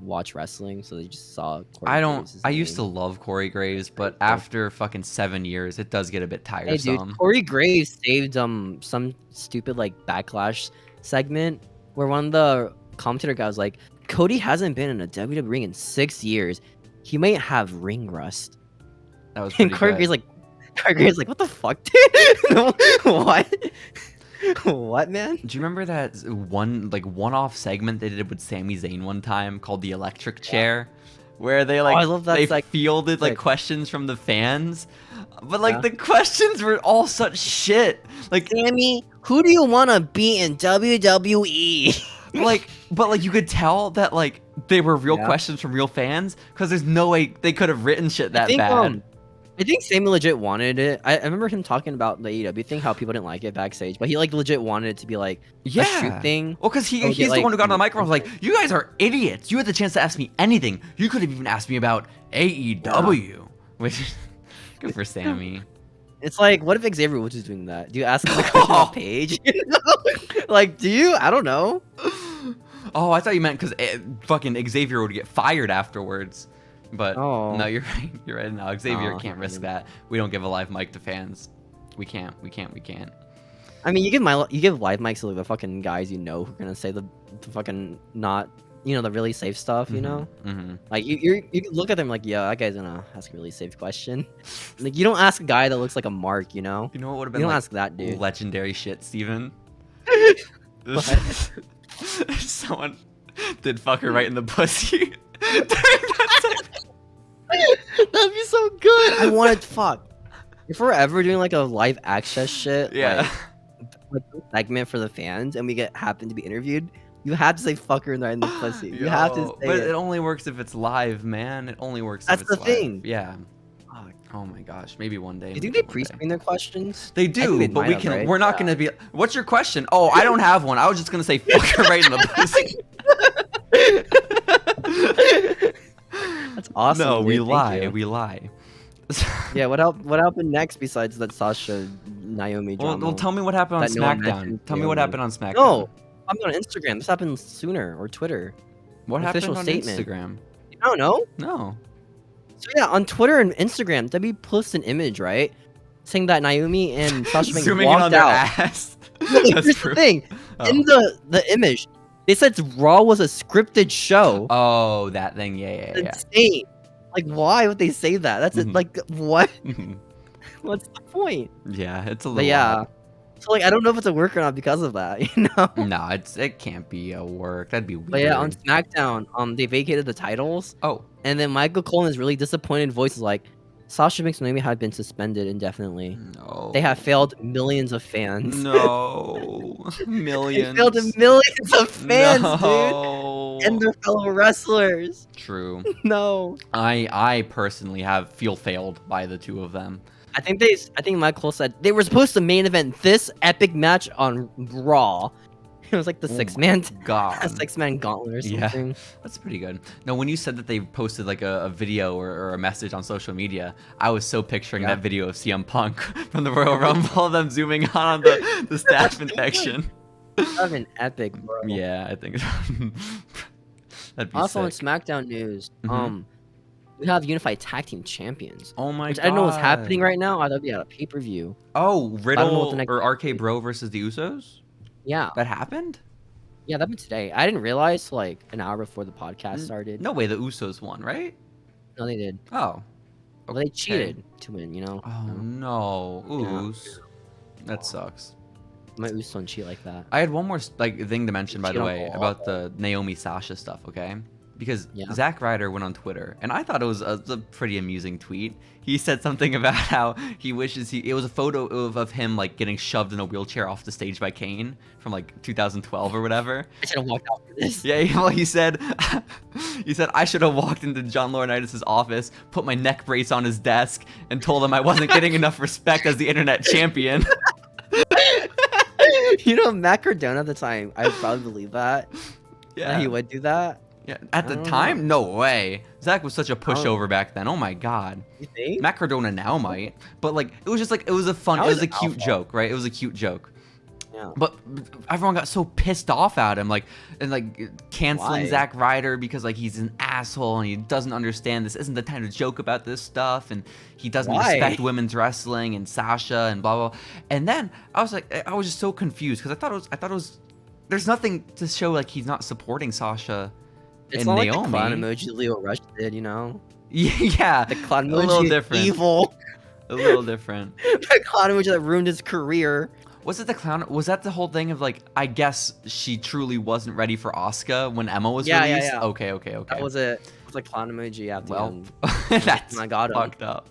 watch wrestling, so they just saw. I used to love Corey Graves, but after fucking 7 years, it does get a bit Hey, tiresome. dude, Corey Graves saved some stupid like backlash segment where one of the commentator guys was like, Cody hasn't been in a WWE ring in 6 years. He might have ring rust. That was And pretty Corey good. Graves like, what the fuck, dude? What? What, man? Do you remember that one-off segment they did with Sami Zayn one time called the Electric Chair, where they I love that they segment. fielded like Sick. questions from the fans, but like Yeah. the questions were all such shit. Like Sammy, who do you want to be in WWE? but like you could tell that like they were real Yeah. questions from real fans because there's no way they could have written shit that bad. I think Sammy legit wanted it. I remember him talking about the AEW thing, how people didn't like it backstage, but he like legit wanted it to be like a shoot thing. Well, because Or he's get, the one who got on the like, microphone. Was like, you guys are idiots. You had the chance to ask me anything. You could have even asked me about AEW. Which, good for Sammy. It's like, what if Xavier Woods is doing that? Do you ask him the question on page? Like, do you? I don't know. Oh, I thought you meant because fucking Xavier would get fired afterwards. But Oh. no, you're right. You're right. No, Xavier Oh, can't risk man. that. We don't give a live mic to fans. We can't. I mean, you give live mics to like, the fucking guys who are gonna say the fucking not the really safe stuff. You know, Mm-hmm. like you can look at them like, yeah, that guy's gonna ask a really safe question. Like you don't ask a guy that looks like a mark. You know, You know what would have you been don't like ask that dude. legendary shit, Steven? What? Someone did fuck her right in the pussy. During that segment. That'd be so good. I want to fuck. If we're ever doing like a live access shit, Yeah. like a segment for the fans, and we happen to be interviewed, you have to say "fucker" right in the pussy. You have to say But it. it only works if it's live, man. It only works That's if it's the live. thing. Yeah. Fuck. Oh my gosh. Maybe one day. Do you think maybe they one day. pre-screen their questions? They I think do, they but might we have, can. right? We're not gonna be. What's your question? Oh, I don't have one. I was just gonna say fuck her right in the pussy. That's awesome. No, dude. we Thank lie. you. We lie. Yeah. What happened next besides that Sasha Naomi drama? Well, tell me what happened on That no one SmackDown. mentioned Tell me what Naomi. happened on SmackDown. No, I'm on Instagram. This happened sooner or Twitter. What official happened on statement. Instagram? You don't know? No. So yeah, on Twitter and Instagram, W posted an image, right, saying that Naomi and Sasha Banks Zooming in on walked their out. ass. No, That's here's true. the thing. Oh. In the image, they said Raw was a scripted show. Oh, that thing. Yeah. Insane. Like, why would they say that? That's Mhm. like, what? Yeah. What's the point? Yeah, it's a little. But yeah, odd. So like I don't know if it's a work or not because of that, you know. No, it can't be a work. That'd be weird. But yeah, on SmackDown, they vacated the titles, Oh, and then Michael Cole is really disappointed voice is like, Sasha Banks and Naomi have been suspended indefinitely. no. They have failed millions of fans. No. They Millions. failed millions of fans, dude, No. and their fellow wrestlers. True. No. I personally feel failed by the two of them. I think Michael Cole said they were supposed to main event this epic match on Raw. It was like the Oh six-man God. six-man gauntlet or Yeah. something. That's pretty good. No, when you said that they posted like a video or a message on social media, I was so picturing that video of CM Punk from the Royal Rumble, them zooming on the staph infection. That'd been epic, bro. Yeah, I think that'd be Also on sick. SmackDown news, Mhm. we have unified tag team champions. Oh my Which God. I don't know what's happening right now. I thought we had a pay-per-view. Oh, know what Riddle the next- or RK Bro versus the Usos? Yeah, That happened? yeah, that happened today. I didn't realize till, like an hour before the podcast started. No way, the Usos won, right? No, they did. Oh. Well, they cheated to win. You know. Oh no, Us. That sucks. My Usos don't cheat like that. I had one more thing to mention, by the Cheat on way, all. about the Naomi Sasha stuff. Okay, because Yeah. Zack Ryder went on Twitter, and I thought it was a pretty amusing tweet. He said something about how he wishes it was a photo of him like getting shoved in a wheelchair off the stage by Kane from like 2012 or whatever. I should have walked out for this. Yeah, well, he said I should have walked into John Laurinaitis' office, put my neck brace on his desk, and told him I wasn't getting enough respect as the internet champion. You know, Matt Cardona at the time, I probably believe that. Yeah, That he would do that. Yeah, at the I don't time, no way. Zach was such a pushover back then. Oh my God. You think? Matt Cardona now might, but like it was just like it was a fun, That it was was a cute alpha. joke, right? It was a cute joke. Yeah. But everyone got so pissed off at him, like canceling Why? Zack Ryder because like he's an asshole and he doesn't understand this isn't the time to joke about this stuff and he doesn't Why? respect women's wrestling and Sasha and blah blah. And then I was just so confused because I thought it was there's nothing to show like he's not supporting Sasha It's and not Naomi. like the clown emoji Leo Rush did, you know? Yeah, The clown a emoji little is different. evil. A little different. The clown emoji that ruined his career. Was it the clown? Was that the whole thing of like? I guess she truly wasn't ready for Asuka when Emma was Yeah, yeah, released. yeah. Okay. That was it. It was a clown emoji at the Well, end. that's I got him. fucked up.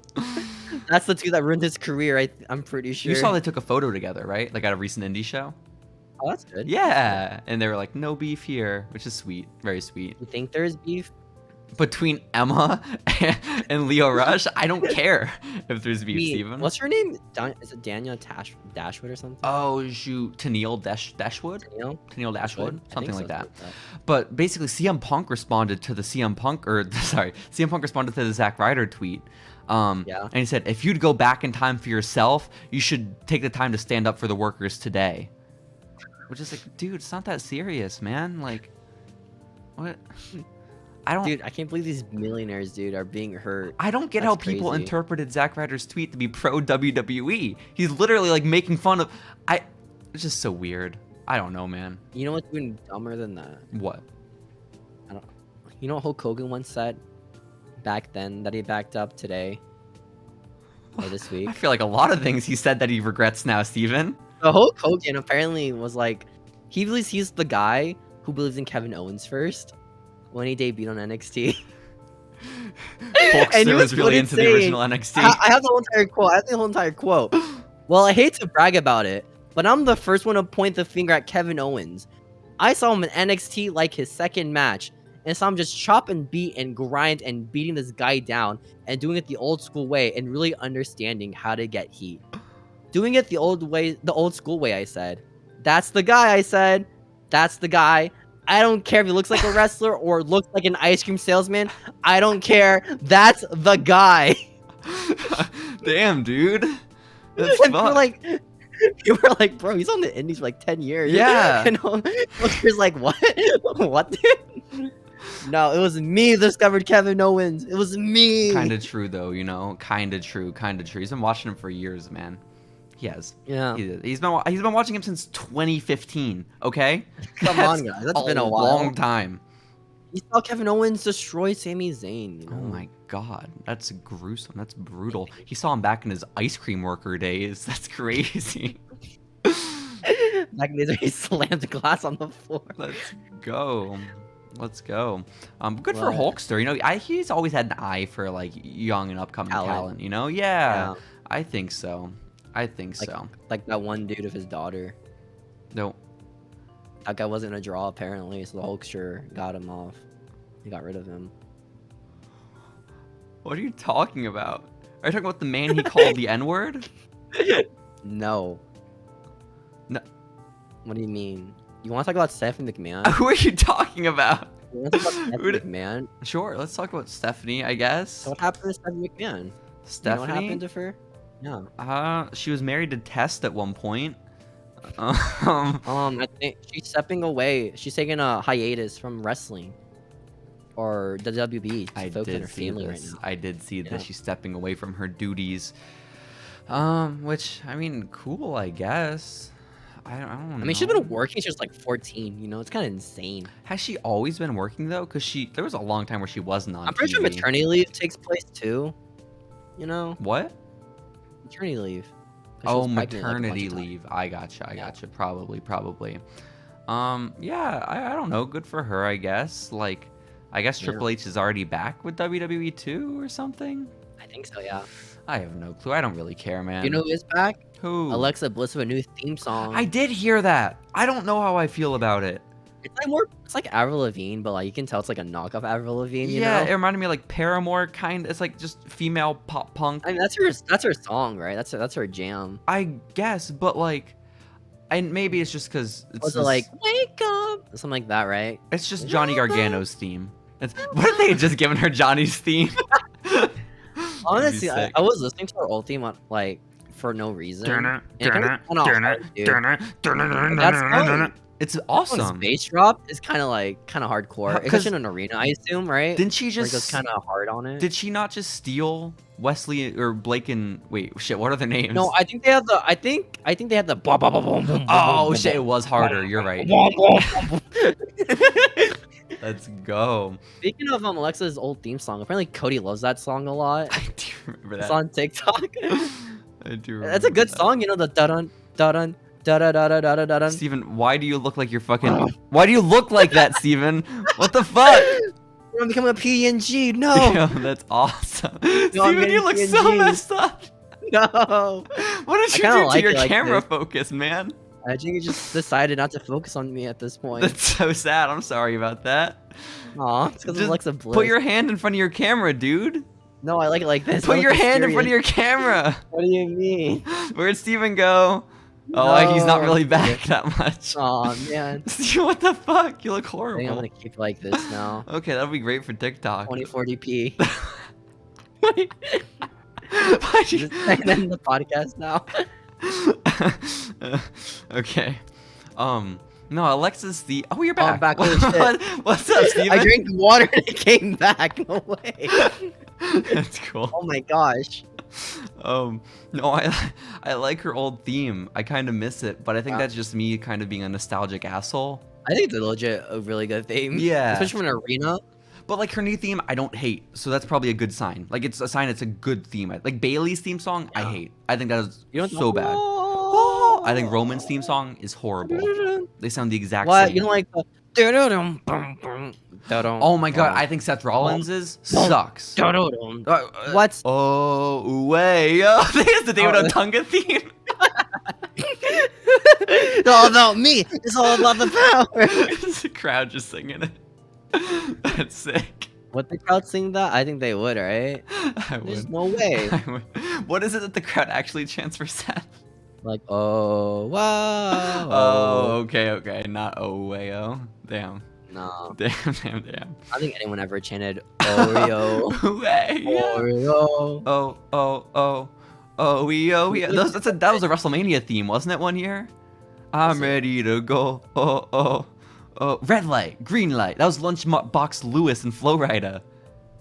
That's the two that ruined his career. I'm pretty sure. You saw they took a photo together, right? Like at a recent indie show. Oh, that's good. Yeah, and they were like, "No beef here," which is sweet, very sweet. You think there's beef? Between Emma and Leo Rush, I don't care if there's beef, Steven. What's her name? Is it Daniel Dashwood or something? Oh shoot, Tennille Dashwood? Daniel? Tennille Dashwood, I something think like so, that. But basically, CM Punk responded to the CM Punk responded to the Zack Ryder tweet. Yeah. And he said, if you'd go back in time for yourself, you should take the time to stand up for the workers today. Which is like, dude, it's not that serious, man. Like, what? I don't. Dude, I can't believe these millionaires, dude, are being hurt. I don't get That's how people crazy. interpreted Zack Ryder's tweet to be pro WWE. He's literally like making fun of. It's just so weird. I don't know, man. You know what's even dumber than that? What? You know what Hulk Hogan once said back then that he backed up today or this week? I feel like a lot of things he said that he regrets now, Steven. So Hulk Hogan apparently was like, he believes he's the guy who believes in Kevin Owens first when he debuted on NXT. And he Hulkster was was really quoted into the saying- original NXT. I have the whole entire quote. I have the whole entire quote. Well, I hate to brag about it, but I'm the first one to point the finger at Kevin Owens. I saw him in NXT like his second match, and saw him just chop and beat and grind and beating this guy down and doing it the old school way and really understanding how to get heat. Doing it the old school way, I said. That's the guy, I said. That's the guy. I don't care if he looks like a wrestler or looks like an ice cream salesman. I don't care. That's the guy. Damn, dude. That's And fucked. you were like, bro, he's on the indies for like 10 years. Yeah. And Hooker's like, what? What, dude? No, it was me that discovered Kevin Owens. It was me. Kind of true, though, you know? Kind of true. He's been watching him for years, man. He has. Yeah. He's been watching him since 2015, okay? Come on, guys. That's been a while. long time. You saw Kevin Owens destroy Sami Zayn. You know? Oh my god, that's gruesome. That's brutal. He saw him back in his ice cream worker days. That's crazy. Back in the days, he slammed the glass on the floor. Let's go. Let's go. Good for What? Hulkster. You know, he's always had an eye for like young and upcoming talent. You know, Yeah. I think so. I think Like, so. like that one dude of his daughter. No. That guy wasn't a draw apparently, so the Hulkster got him off. He got rid of him. What are you talking about? Are you talking about the man he called the N-word? No. No. What do you mean? You want to talk about Stephanie McMahon? Who are you talking about? You want to talk about Stephanie McMahon? Sure, let's talk about Stephanie, I guess. So what happened to Stephanie McMahon? Stephanie? You know what happened to her? Yeah. She was married to Test at one point. I think she's stepping away. She's taking a hiatus from wrestling or the WB to focus on her family right now. I did see Yeah. that she's stepping away from her duties. Which I mean, cool, I guess. I don't know. I mean, she's been working. She was like 14. You know, it's kind of insane. Has she always been working though? Because there was a long time where she wasn't on. I'm pretty sure TV. maternity leave takes place too. You know, What? maternity leave. 'Cause she Oh, was pregnant, like, a bunch maternity of times. leave. I gotcha. Probably. Yeah, I don't know. Good for her, I guess. Like, I guess Yeah. Triple H is already back with WWE too or something. I think so. Yeah. I have no clue. I don't really care, man. You know who is back? who? Alexa Bliss with a new theme song. I did hear that. I don't know how I feel about it. It's like more. It's like Avril Lavigne, but like you can tell it's like a knockoff Avril Lavigne. You Yeah, know? it reminded me of like Paramore kind. It's like just female pop punk. I mean, that's her song, right? That's her jam. I guess, but like, and maybe it's just because it's Was it like wake up, something like that, right? it's just Johnny Gargano's theme. What if they had just given her Johnny's theme? Honestly, sick. I was listening to her old theme on, like for no reason. And it kinda went off hard, dude. That's fine. It's His awesome. bass drop is kind of hardcore. How- It's 'cause- in an arena, I assume, right? Didn't she Where it goes just? kind of hard on it. Did she not just steal Wesley or Blake and wait? Shit, what are their names? No, I think they have the. I think they had the. Blah, blah, blah, blah, blah, Oh blah, shit, it blah, was harder. You're right. blah, blah, blah, blah. Let's go. Speaking of Alexa's old theme song, apparently Cody loves that song a lot. I do remember It's that. on TikTok. I do. That's a good remember song, you know, the da-dun, da-dun, da-da-da-da-da-da-dun. that. Steven, why do you look like you're fucking? Why do you look like that, Steven? What the fuck? I'm becoming a PNG. No, Yo, that's awesome. I'm Steven, you getting look so PNGs. messed up. no. What did I you kinda do like to your it like camera this. focus, man? I think he just decided not to focus on me at this point. That's so sad. I'm sorry about that. Aw, it's because Just Alexa Bliss. Put your hand in front of your camera, dude. No, I like it like this. I Put like your the hand in front of serious- your camera. What do you mean? Where'd Steven go? Oh, he's not No. really back that much. Aw, man. What the fuck? You look I think I'm horrible. gonna keep like this now. Okay, that'll be great for TikTok. 2040p. Why'd you- Just end the podcast now. Okay. No, Alexa's the. Oh, you're back. I'm back. Holy shit. What's up, Steven? I drank water and it came back. No way. That's cool. Oh my gosh. No, I like her old theme. I kind of miss it, but I think Yeah. that's just me kind of being a nostalgic asshole. I think it's legit a really good theme. Yeah. Especially from an arena. But like her new theme, I don't hate, so that's probably a good sign. Like it's a sign it's a good theme. Like Bailey's theme song, I Yeah. hate. I think that is You know so bad. Oh. I think Roman's theme song is horrible. They sound the exact What? same. You don't like the. Oh my god, I think Seth Rollins sucks. What's Oh, way. I think it's the David Oh. Otunga theme. It's all about me. It's all about the power. The crowd just singing it. That's sick. Would the crowd sing that? I think they would, right? I There's would. no way. I would. What is it that the crowd actually chants for Seth? Like, oh, wow. Oh, okay. Not oh, way, oh. Damn. No. Damn. I don't think anyone ever chanted Oreo. Way. Oreo. Oh, yeah. That was a WrestleMania theme, wasn't it, one year? I'm ready to go. Oh. Red light, green light. That was Lunchbox Lewis and Flo Rida.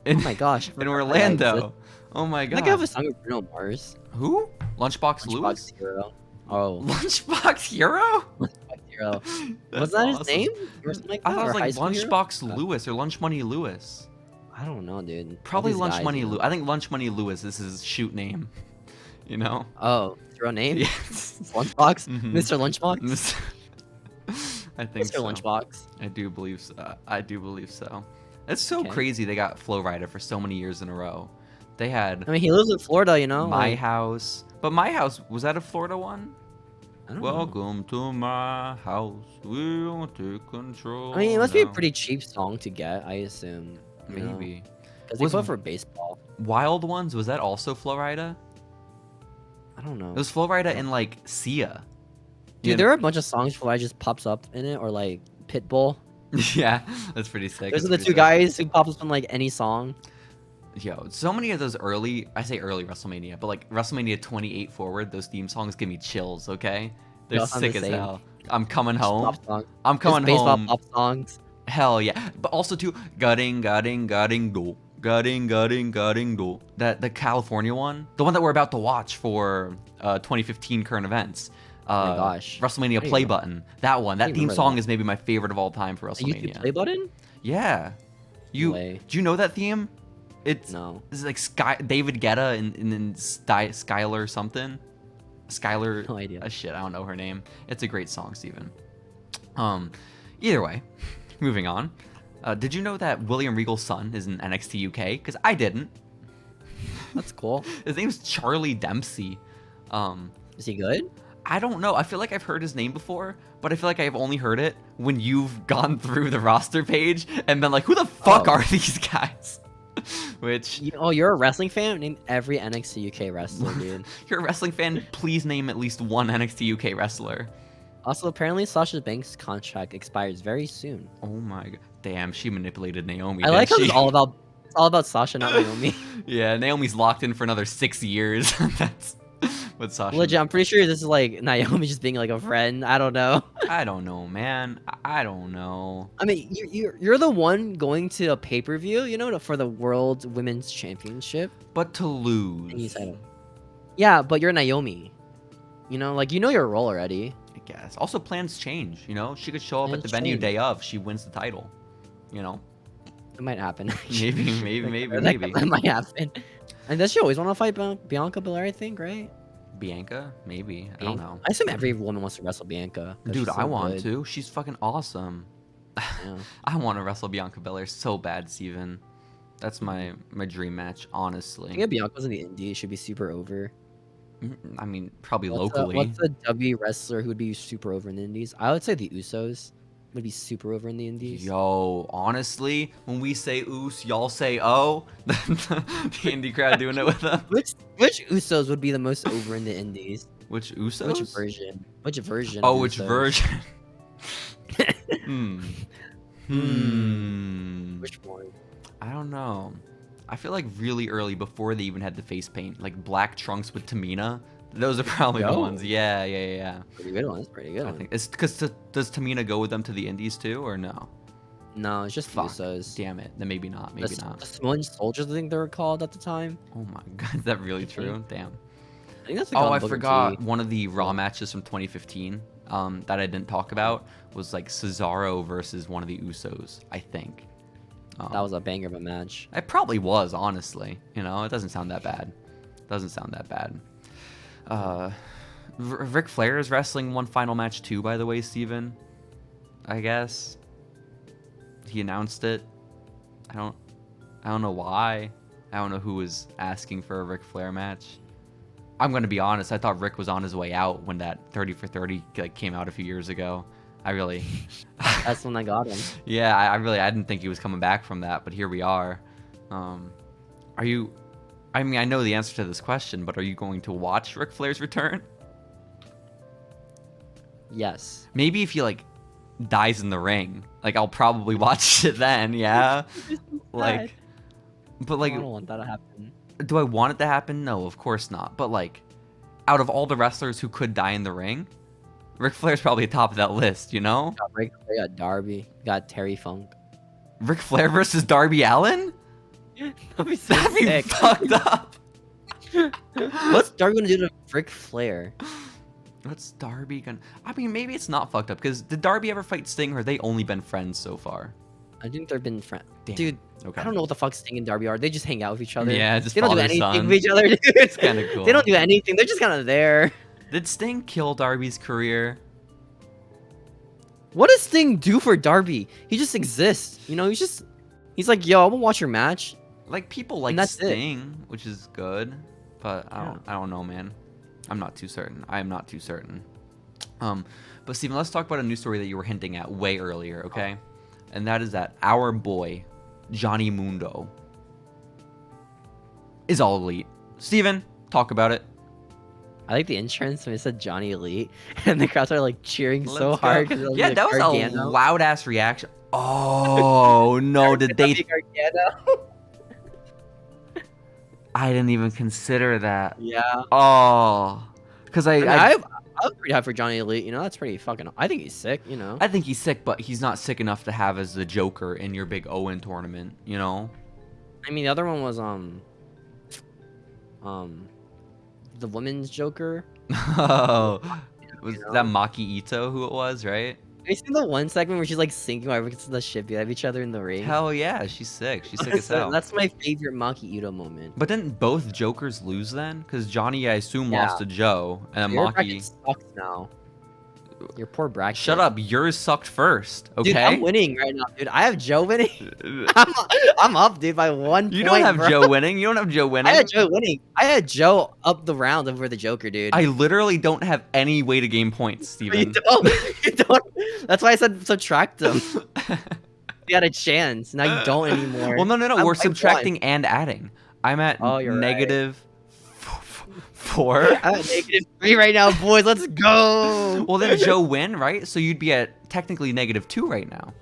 Oh my gosh. In Orlando. Oh my I god. think I have a song with Bruno Mars. Who? Lunchbox Lewis? Lunchbox Hero. Oh. Lunchbox Hero? Lunchbox Hero. That's Was that his awesome. name? Or something like I that? thought it Or was High like School Hero? Lunchbox Lewis or Lunch Money Lewis. I don't know, dude. Probably All these Lunch guys, Money you know. Lewis. I think Lunch Money Lewis is his shoot name. You know? Oh, his real name? Yes. Lunchbox? Mhm. Mr. Lunchbox? I think Mr. so. Lunchbox. I do believe so. I do believe so. It's so Okay. crazy they got Flow Rider for so many years in a row. They had I mean, he lives in Florida, you know. My like, House, but My House, was that a Florida one? I don't know. Welcome to my house. We'll take control. I mean, it must be a now. pretty cheap song to get, I assume. Maybe. Because they Was- put it for baseball. Wild Ones, was that also Flow Rida? I don't know. It was Flow Rida and like Sia. Dude, there are a bunch of songs where I just pops up in it, or like Pitbull. Yeah, that's pretty sick. Those that's are the pretty two sick. guys who pops up in like any song. Yo, so many of those I say early WrestleMania, but like WrestleMania 28 forward, those theme songs give me chills, okay? They're Yeah, I'm sick the as same. hell. I'm coming Just home. pop song. I'm coming Just baseball home. pop songs. Hell yeah. But also too, gutting, do. Gutting, do. The California one, the one that we're about to watch for 2015 current events. Oh my gosh. WrestleMania do you play know? button. That one. That do you theme remember song that? is maybe my favorite of all time for A YouTube WrestleMania. play button? Yeah. No way. Do you know that theme? It's No. like David Guetta and Skylar something. Skylar. No idea. Shit, I don't know her name. It's a great song, Steven. Either way, moving on. Did you know that William Regal's son is in NXT UK? Because I didn't. That's cool. His name's Charlie Dempsey. Is he good? I don't know. I feel like I've heard his name before, but I feel like I've only heard it when you've gone through the roster page and been like, who the fuck Oh. are these guys? Which, You're a wrestling fan? Name every NXT UK wrestler, dude. you're a wrestling fan, please name at least one NXT UK wrestler. Also, apparently Sasha Banks' contract expires very soon. Oh my god. Damn, she manipulated Naomi. I like how didn't it's she? all about Sasha, not Naomi. Yeah, Naomi's locked in for another 6 years. That's what Sasha. Legit, I'm pretty sure this is like Naomi just being like a friend. I don't know. I don't know, man. I don't know. I mean, you're the one going to a pay per view, you know, for the World Women's Championship. But to And you lose, said, yeah, but you're Naomi. You know, like you know your role already. I guess. Also, plans change. You know, she could show up at Plans the venue change. day of. She wins the title. You know, It might happen. maybe. That might happen. And does she always want to fight Bianca Belair? I think, right? Bianca, maybe. I don't know. I assume every woman wants to wrestle Bianca. 'cause Dude, she's so I want good. to. She's fucking awesome. Yeah. I want to wrestle Bianca Belair so bad, Steven. That's my dream match, I honestly. think if Bianca's in the Indies, she'd be super over. I mean, probably What's locally. a W wrestler who would be super over in the Indies? I would say the Usos would be super over in the Indies. Yo, honestly, when we say oos, y'all say oh. The indie crowd doing it with them. Which Usos would be the most over in the Indies? Which Usos? Which version? Which version? Oh, of which Usos? version? Hmm. Which one? I don't know. I feel like really early before they even had the face paint, like black trunks with Tamina. Those are probably the Yo. ones. Yeah. Pretty good one. That's pretty good I one. think it's because does Tamina go with them to the Indies too, or no? No, it's just Fuck. Usos. Damn it. Then maybe not. Maybe The not. Samoan Soldiers, I think they were called at the time. Oh my god, is that really true? Damn. I think that's what they Oh, called I Booker forgot T. one of the Raw matches from 2015 that I didn't talk about was like Cesaro versus one of the Usos, I think. That was a banger of a match. It probably was, honestly. You know, it doesn't sound that bad. Doesn't sound that bad. Ric Flair is wrestling one final match too, by the way, Steven. I guess. He announced it. I don't know why. I don't know who was asking for a Ric Flair match. I'm gonna be honest, I thought Rick was on his way out when that 30 for 30 like came out a few years ago. I really That's when I got him. Yeah, I didn't think he was coming back from that, but here we are. Are you I mean, I know the answer to this question, but are you going to watch Ric Flair's return? Yes. Maybe if he like dies in the ring, like I'll probably watch it then, yeah. Like but like I don't want that to happen. do I want it to happen? No, of course not. But like out of all the wrestlers who could die in the ring, Ric Flair's probably top of that list, you know? Got Ric Flair, got Darby, got Terry Funk. Ric Flair versus Darby Allin? That'd be so That'd be sick. fucked up. What's Darby gonna do to Ric Flair? What's Darby gonna? I mean, maybe it's not fucked up because did Darby ever fight Sting, or they only been friends so far? I think they've been friends. Damn. Dude, Okay. I don't know what the fuck Sting and Darby are. They just hang out with each other. Yeah, just they don't do anything father-son. with each other, dude. It's kinda cool. They don't do anything. They're just kind of there. Did Sting kill Darby's career? What does Sting do for Darby? He just exists. You know, he's like, yo, I'm gonna watch your match. Like people like Sting, which is good, but I don't know, man. I'm not too certain. I am not too certain. But Steven, let's talk about a news story that you were hinting at way earlier, okay? And that is that our boy, Johnny Mundo, is all elite. Steven, talk about it. I like the entrance when it said Johnny Elite, and the crowd started like cheering so hard. Yeah, that was a loud ass reaction. Oh no, did they? I didn't even consider that. Yeah. Oh, because I was pretty high for Johnny Elite. You know, that's pretty fucking. I think he's sick. You know. I think he's sick, but he's not sick enough to have as the Joker in your big Owen tournament. You know. I mean, the other one was the women's Joker. Oh, was that Maki Ito who it was, right? Have you seen the one segment where she's like sinking while everyone gets the shit beat out of each other in the ring? Hell yeah, she's sick. She's sick as hell. That's my favorite Maki Ito moment. But didn't both Jokers lose then? Because Johnny, I assume, lost to Joe, and Your Maki bracket sucks now. Your poor bracket. Shut up. Yours sucked first. Okay. Dude, I'm winning right now, dude. I have Joe winning. I'm up, dude, by 1 point. You don't have Joe winning. You don't have Joe winning. I had Joe winning. I had Joe up the round over the Joker, dude. I literally don't have any way to gain points, Steven. You don't. You don't. That's why I said subtract them. You had a chance. Now you don't anymore. Well, no. We're subtracting and adding. I'm at negative 4. I'm at -3 right now, boys. Let's go. Well, then Joe win, right? So you'd be at technically -2 right now.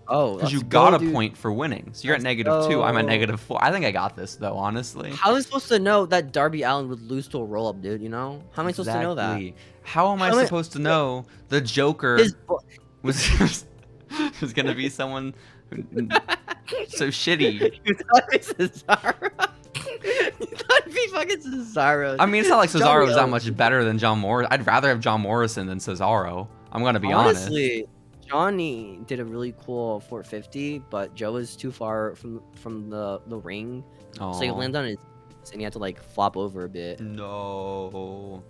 Oh, because you got a point for winning. So you're at -2. I'm at -4. I think I got this though, honestly. How am I supposed to know that Darby Allin would lose to a roll up, dude? You know? How am I supposed to know that? How am I supposed to know the Joker was gonna be someone so shitty? You thought it was Cesaro. You thought it'd be fucking Cesaro. I mean, it's not like Cesaro is that much better than John Morrison. I'd rather have John Morrison than Cesaro. I'm gonna be honest. Johnny did a really cool 450, but Joe was too far from the ring, so he landed on his and he had to like flop over a bit. No.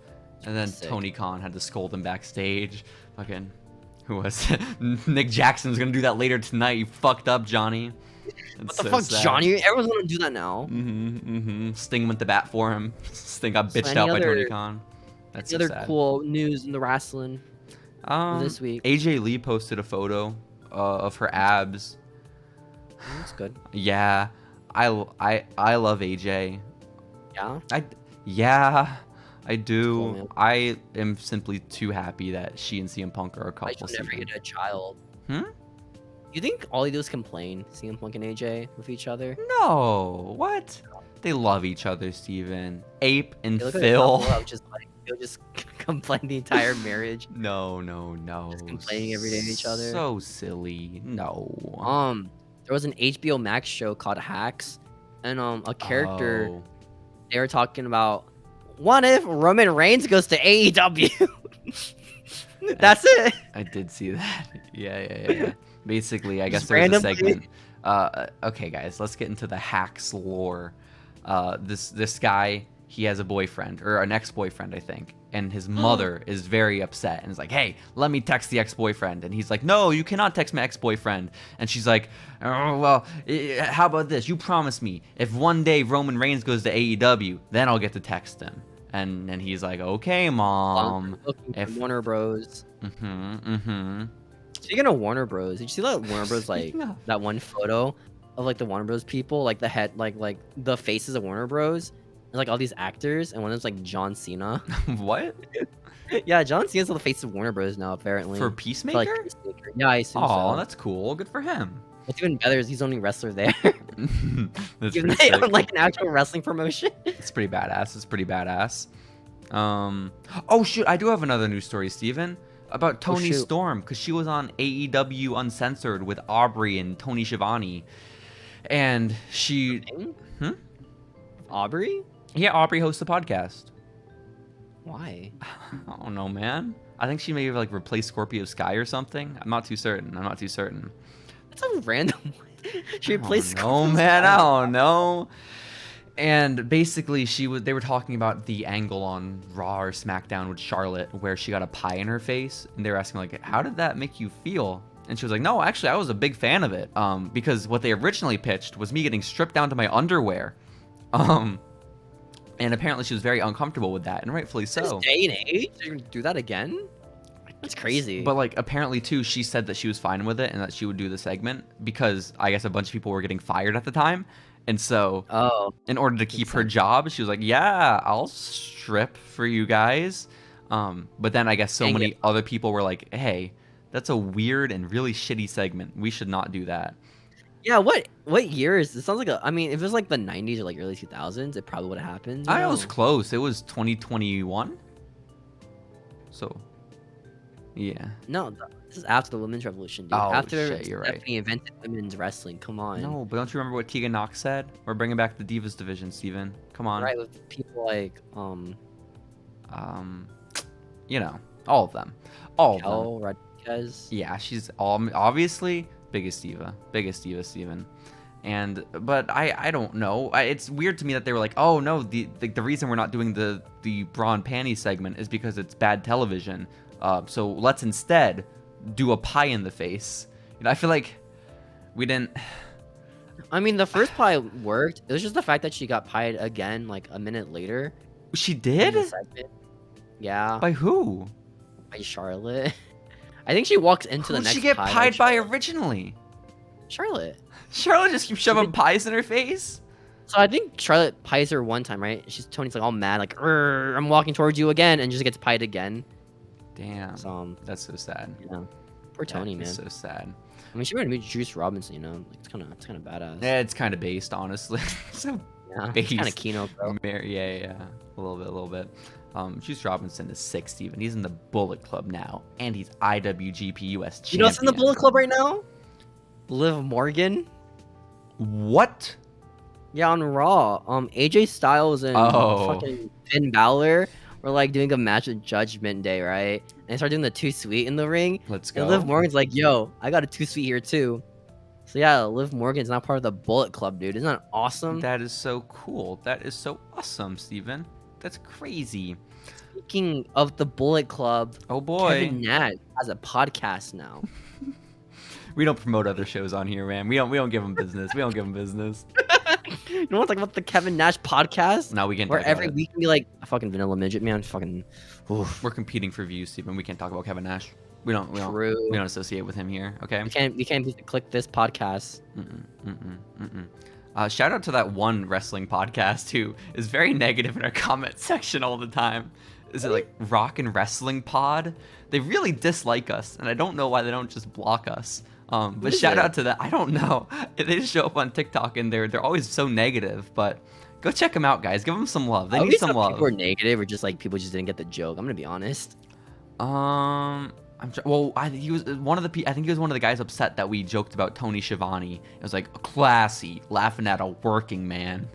And then Tony Khan had to scold him backstage. Fucking, who was it? Nick Jackson's gonna do that later tonight. You fucked up, Johnny. What the fuck, sad. Johnny? Everyone's gonna do that now. Sting went to bat for him. Sting got bitched out by Tony Khan. That's other cool news in the wrestling this week. AJ Lee posted a photo of her abs. That's good. Yeah, I love AJ. Yeah. I do. Cool, I am simply too happy that she and CM Punk are a couple. I should never get a child. You think all they do is complain, CM Punk and AJ, with each other? No. What? They love each other, Steven. Ape and Phil. They'll just complain the entire marriage. No. Just complaining every day to each other. So silly. No. There was an HBO Max show called Hacks, and a character they were talking about. What if Roman Reigns goes to AEW? That's it. I did see that. Yeah. Basically, I guess there's a segment. Okay, guys, let's get into the Hacks lore. This guy, he has a boyfriend, or an ex-boyfriend, I think, and his mother is very upset and is like, hey, let me text the ex-boyfriend. And he's like, no, you cannot text my ex-boyfriend. And she's like, oh, well, how about this? You promise me if one day Roman Reigns goes to AEW, then I'll get to text him. And he's like, okay, Mom. If Warner Bros. Speaking of Warner Bros, did you see that Warner Bros that one photo of like the Warner Bros people, like the head, like the faces of Warner Bros, and like all these actors, and one of them's like John Cena. What? Yeah, John Cena's on the face of Warner Bros now, apparently. For Peacemaker? Peacemaker. Yeah, I assume so. Oh, that's cool. Good for him. What's even better is he's the only wrestler there. That's even they own like an actual wrestling promotion. It's pretty badass. Oh shoot, I do have another news story, Steven, about Toni Storm, because she was on AEW Uncensored with Aubrey and Tony Schiavone, and she Aubrey? Yeah, Aubrey hosts a podcast. Why? I don't know, man. I think she may have like replaced Scorpio Sky or something. I'm not too certain. That's a random one. She replaced Scorpio Sky. Man, I don't know. And basically, they were talking about the angle on Raw or SmackDown with Charlotte, where she got a pie in her face, and they were asking like, "How did that make you feel?" And she was like, "No, actually, I was a big fan of it, because what they originally pitched was me getting stripped down to my underwear, and apparently she was very uncomfortable with that, and rightfully so." This day and age, you're gonna do that again? That's crazy. But like, apparently too, she said that she was fine with it and that she would do the segment because I guess a bunch of people were getting fired at the time. And so, in order to keep her job, she was like, "Yeah, I'll strip for you guys." But then I guess so many other people were like, "Hey, that's a weird and really shitty segment. We should not do that." Yeah, what year is it? Sounds like I mean, if it was like the 90s or like early 2000s, it probably would have happened. I was close. It was 2021. So, yeah. No, this is after the women's revolution, dude. Oh, after shit, you're right. Stephanie invented women's wrestling. Come on. No, but don't you remember what Tegan Knox said? We're bringing back the Divas division, Steven. Come on. Right, with people like you know, all of them. All of them. Rodriguez. Yeah, she's obviously biggest diva, Steven. But I don't know. It's weird to me that they were like, "Oh no, the reason we're not doing the bra and panties segment is because it's bad television. So let's instead do a pie in the face." You know, I feel like we didn't. I mean, the first pie worked. It was just the fact that she got pied again like a minute later. She did? Yeah. By who? By Charlotte. I think she walks into the next. Who did she get pied by originally? Charlotte. Charlotte just keeps shoving pies in her face? So I think Charlotte pies her one time, right? Tony's like all mad, like, "I'm walking towards you again," and just gets pied again. Damn. So, that's so sad. Yeah. Poor Tony, man. So sad. I mean, she might meet Juice Robinson, you know. Like, it's kind of badass. Yeah, it's kind of based, honestly. So yeah, based. Kind of Kino, bro. Yeah. A little bit. Juice Robinson is 6, Steven. He's in the Bullet Club now, and he's IWGP US champion. You know what's in the Bullet Club right now? Liv Morgan. What? Yeah, on Raw. AJ Styles and fucking Finn Balor were like doing a match with Judgment Day, right? And they started doing the 2 Sweet in the ring. Let's go. And Liv Morgan's like, "Yo, I got a 2 Sweet here too." So yeah, Liv Morgan's not part of the Bullet Club, dude. Isn't that awesome? That is so cool. That is so awesome, Steven. That's crazy. Speaking of the Bullet Club, oh boy, Kevin Nash has a podcast now. We don't promote other shows on here, man. We don't give them business. We don't give them business. You don't want to talk about the Kevin Nash podcast? No, we can't. Where talk every about week can be like a fucking vanilla midget, man. Fucking. Oof. We're competing for views, Steven. We can't talk about Kevin Nash. We don't associate with him here. Okay. We can't click this podcast. Shout out to that one wrestling podcast who is very negative in our comment section all the time. Is it like Rock and Wrestling Pod? They really dislike us, and I don't know why they don't just block us. But shout out to that. I don't know. They just show up on TikTok and they're always so negative. But go check them out, guys. Give them some love. They need some love. People are negative, or just like people just didn't get the joke. I'm gonna be honest. I think he was one of the guys upset that we joked about Tony Schiavone. It was like classy, laughing at a working man.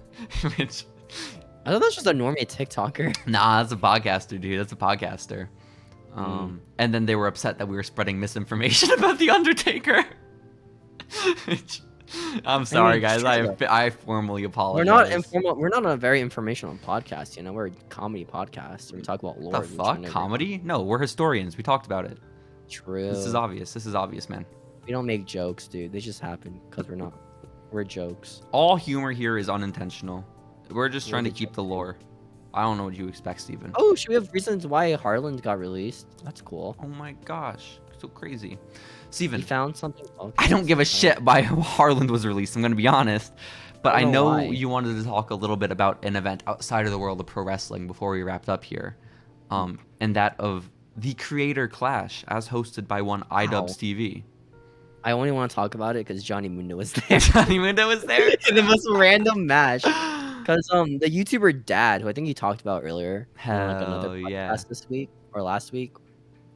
Which I thought that was just a normie TikToker. Nah, that's a podcaster, dude. That's a podcaster. And then they were upset that we were spreading misinformation about The Undertaker. I'm sorry, guys. I formally apologize. We're not a very informational podcast, you know. We're a comedy podcast. We talk about lore. The fuck? Comedy? No, we're historians. We talked about it. True. This is obvious, man. We don't make jokes, dude. They just happen because we're jokes. All humor here is unintentional. We're just trying to keep the lore. I don't know what you expect, Steven. Oh, should we have reasons why Harland got released? That's cool. Oh my gosh. So crazy. Steven. He found something. Okay. I don't give a shit why Harland was released. I'm going to be honest. But I know you wanted to talk a little bit about an event outside of the world of pro wrestling before we wrapped up here. And that of the Creator Clash as hosted by one iDubbbz TV. I only want to talk about it because Johnny Mundo was there. Johnny Mundo was there? In the most random match. Because the YouTuber Dad, who I think you talked about earlier, on like another podcast this week or last week,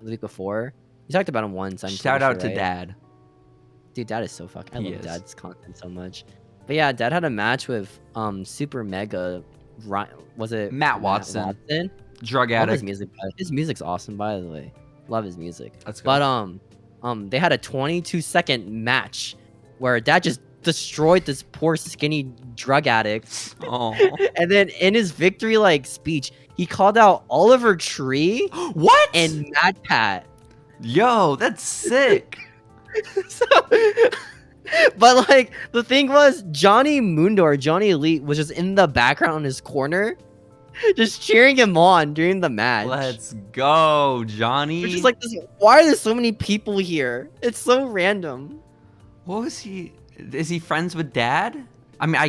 the week before, you talked about him once. Shout out to Dad. Dude, Dad is so fucking. I love Dad's content so much. But yeah, Dad had a match with Super Mega. Was it Matt Watson? Drug addict. His music's awesome, by the way. Love his music. That's good. But they had a 22-second match where Dad just destroyed this poor skinny drug addict. Oh. And then in his victory like speech, he called out Oliver Tree What? and Mad Pat. Yo, that's sick. So, but like the thing was, Johnny Mundo or Johnny Elite was just in the background in his corner, just cheering him on during the match. Let's go, Johnny. Which is like this. Why are there so many people here? It's so random. What was he? Is he friends with Dad? I mean,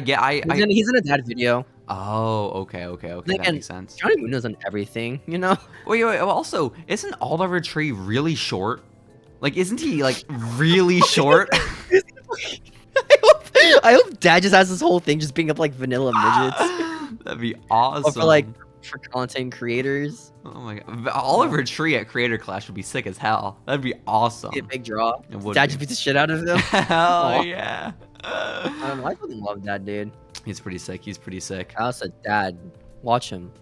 He's in a dad video. Oh, okay. That Again, makes sense. Johnny Mundo's on everything, you know. Wait. Also, isn't Oliver Tree really short? Like, isn't he like really short? I hope Dad just has this whole thing just being up like vanilla midgets. That'd be awesome. Or for like for content creators. Oh my god, Oliver Tree at Creator Clash would be sick as hell. That'd be awesome. Be a big draw. It would Dad be. just beat the shit out of him. Hell Aw. yeah. I fucking love that dude. He's pretty sick. I also said, Dad, watch him.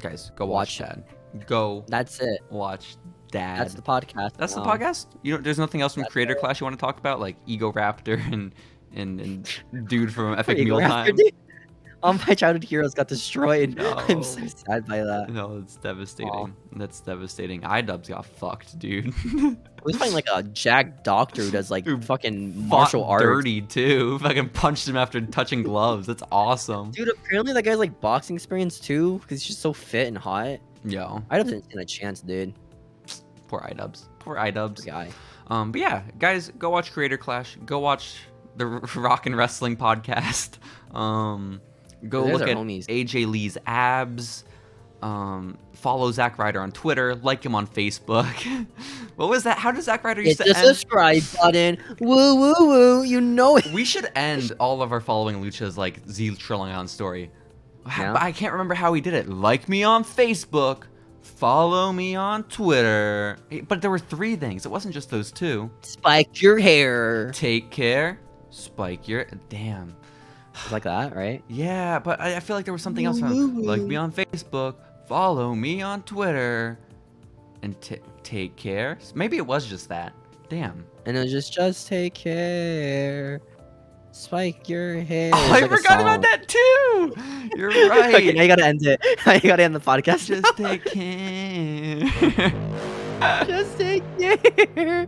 Guys, go watch Dad. Go That's it. watch Dad. That's the podcast. That's the now. podcast. You know, there's nothing else from That's Creator it. Clash you want to talk about, like Ego Raptor and dude from Epic Pretty Mealtime. graphic, dude. All my childhood heroes got destroyed. No. I'm so sad by that. No, it's devastating. Aw. That's devastating. iDubbbz got fucked, dude. We find like a Jack Doctor who does like Who fucking Fought martial arts. dirty too. Fucking punched him after touching gloves. That's awesome. Dude, apparently that guy's like boxing experience too, because he's just so fit and hot. Yo, I didn't stand a chance, dude. poor iDubbbz. Poor iDubbbz. Guy. But yeah, guys, go watch Creator Clash. Go watch the Rock and Wrestling podcast. Go There's look our at homies. AJ Lee's abs. Follow Zack Ryder on Twitter. Like him on Facebook. What was that? How does Zack Ryder used Hit to the end? subscribe button. Woo woo woo. You know it. We should end all of our Following Lucha's like Z Trillion story. Yeah. I can't remember how he did it. Like me on Facebook. Follow me on Twitter. But there were 3 things. It wasn't just those 2. Spike your hair. Take care. Spike your... Damn. It's like that, right? Yeah, but I feel like there was something else. Like me on Facebook. Follow me on Twitter. And take care. Maybe it was just that. Damn. And it was just take care. Spike your hair. Oh, It's I like a forgot about song. that too. You're right. Okay, now you gotta end it. Now you gotta end the podcast. Just take care. Just take care.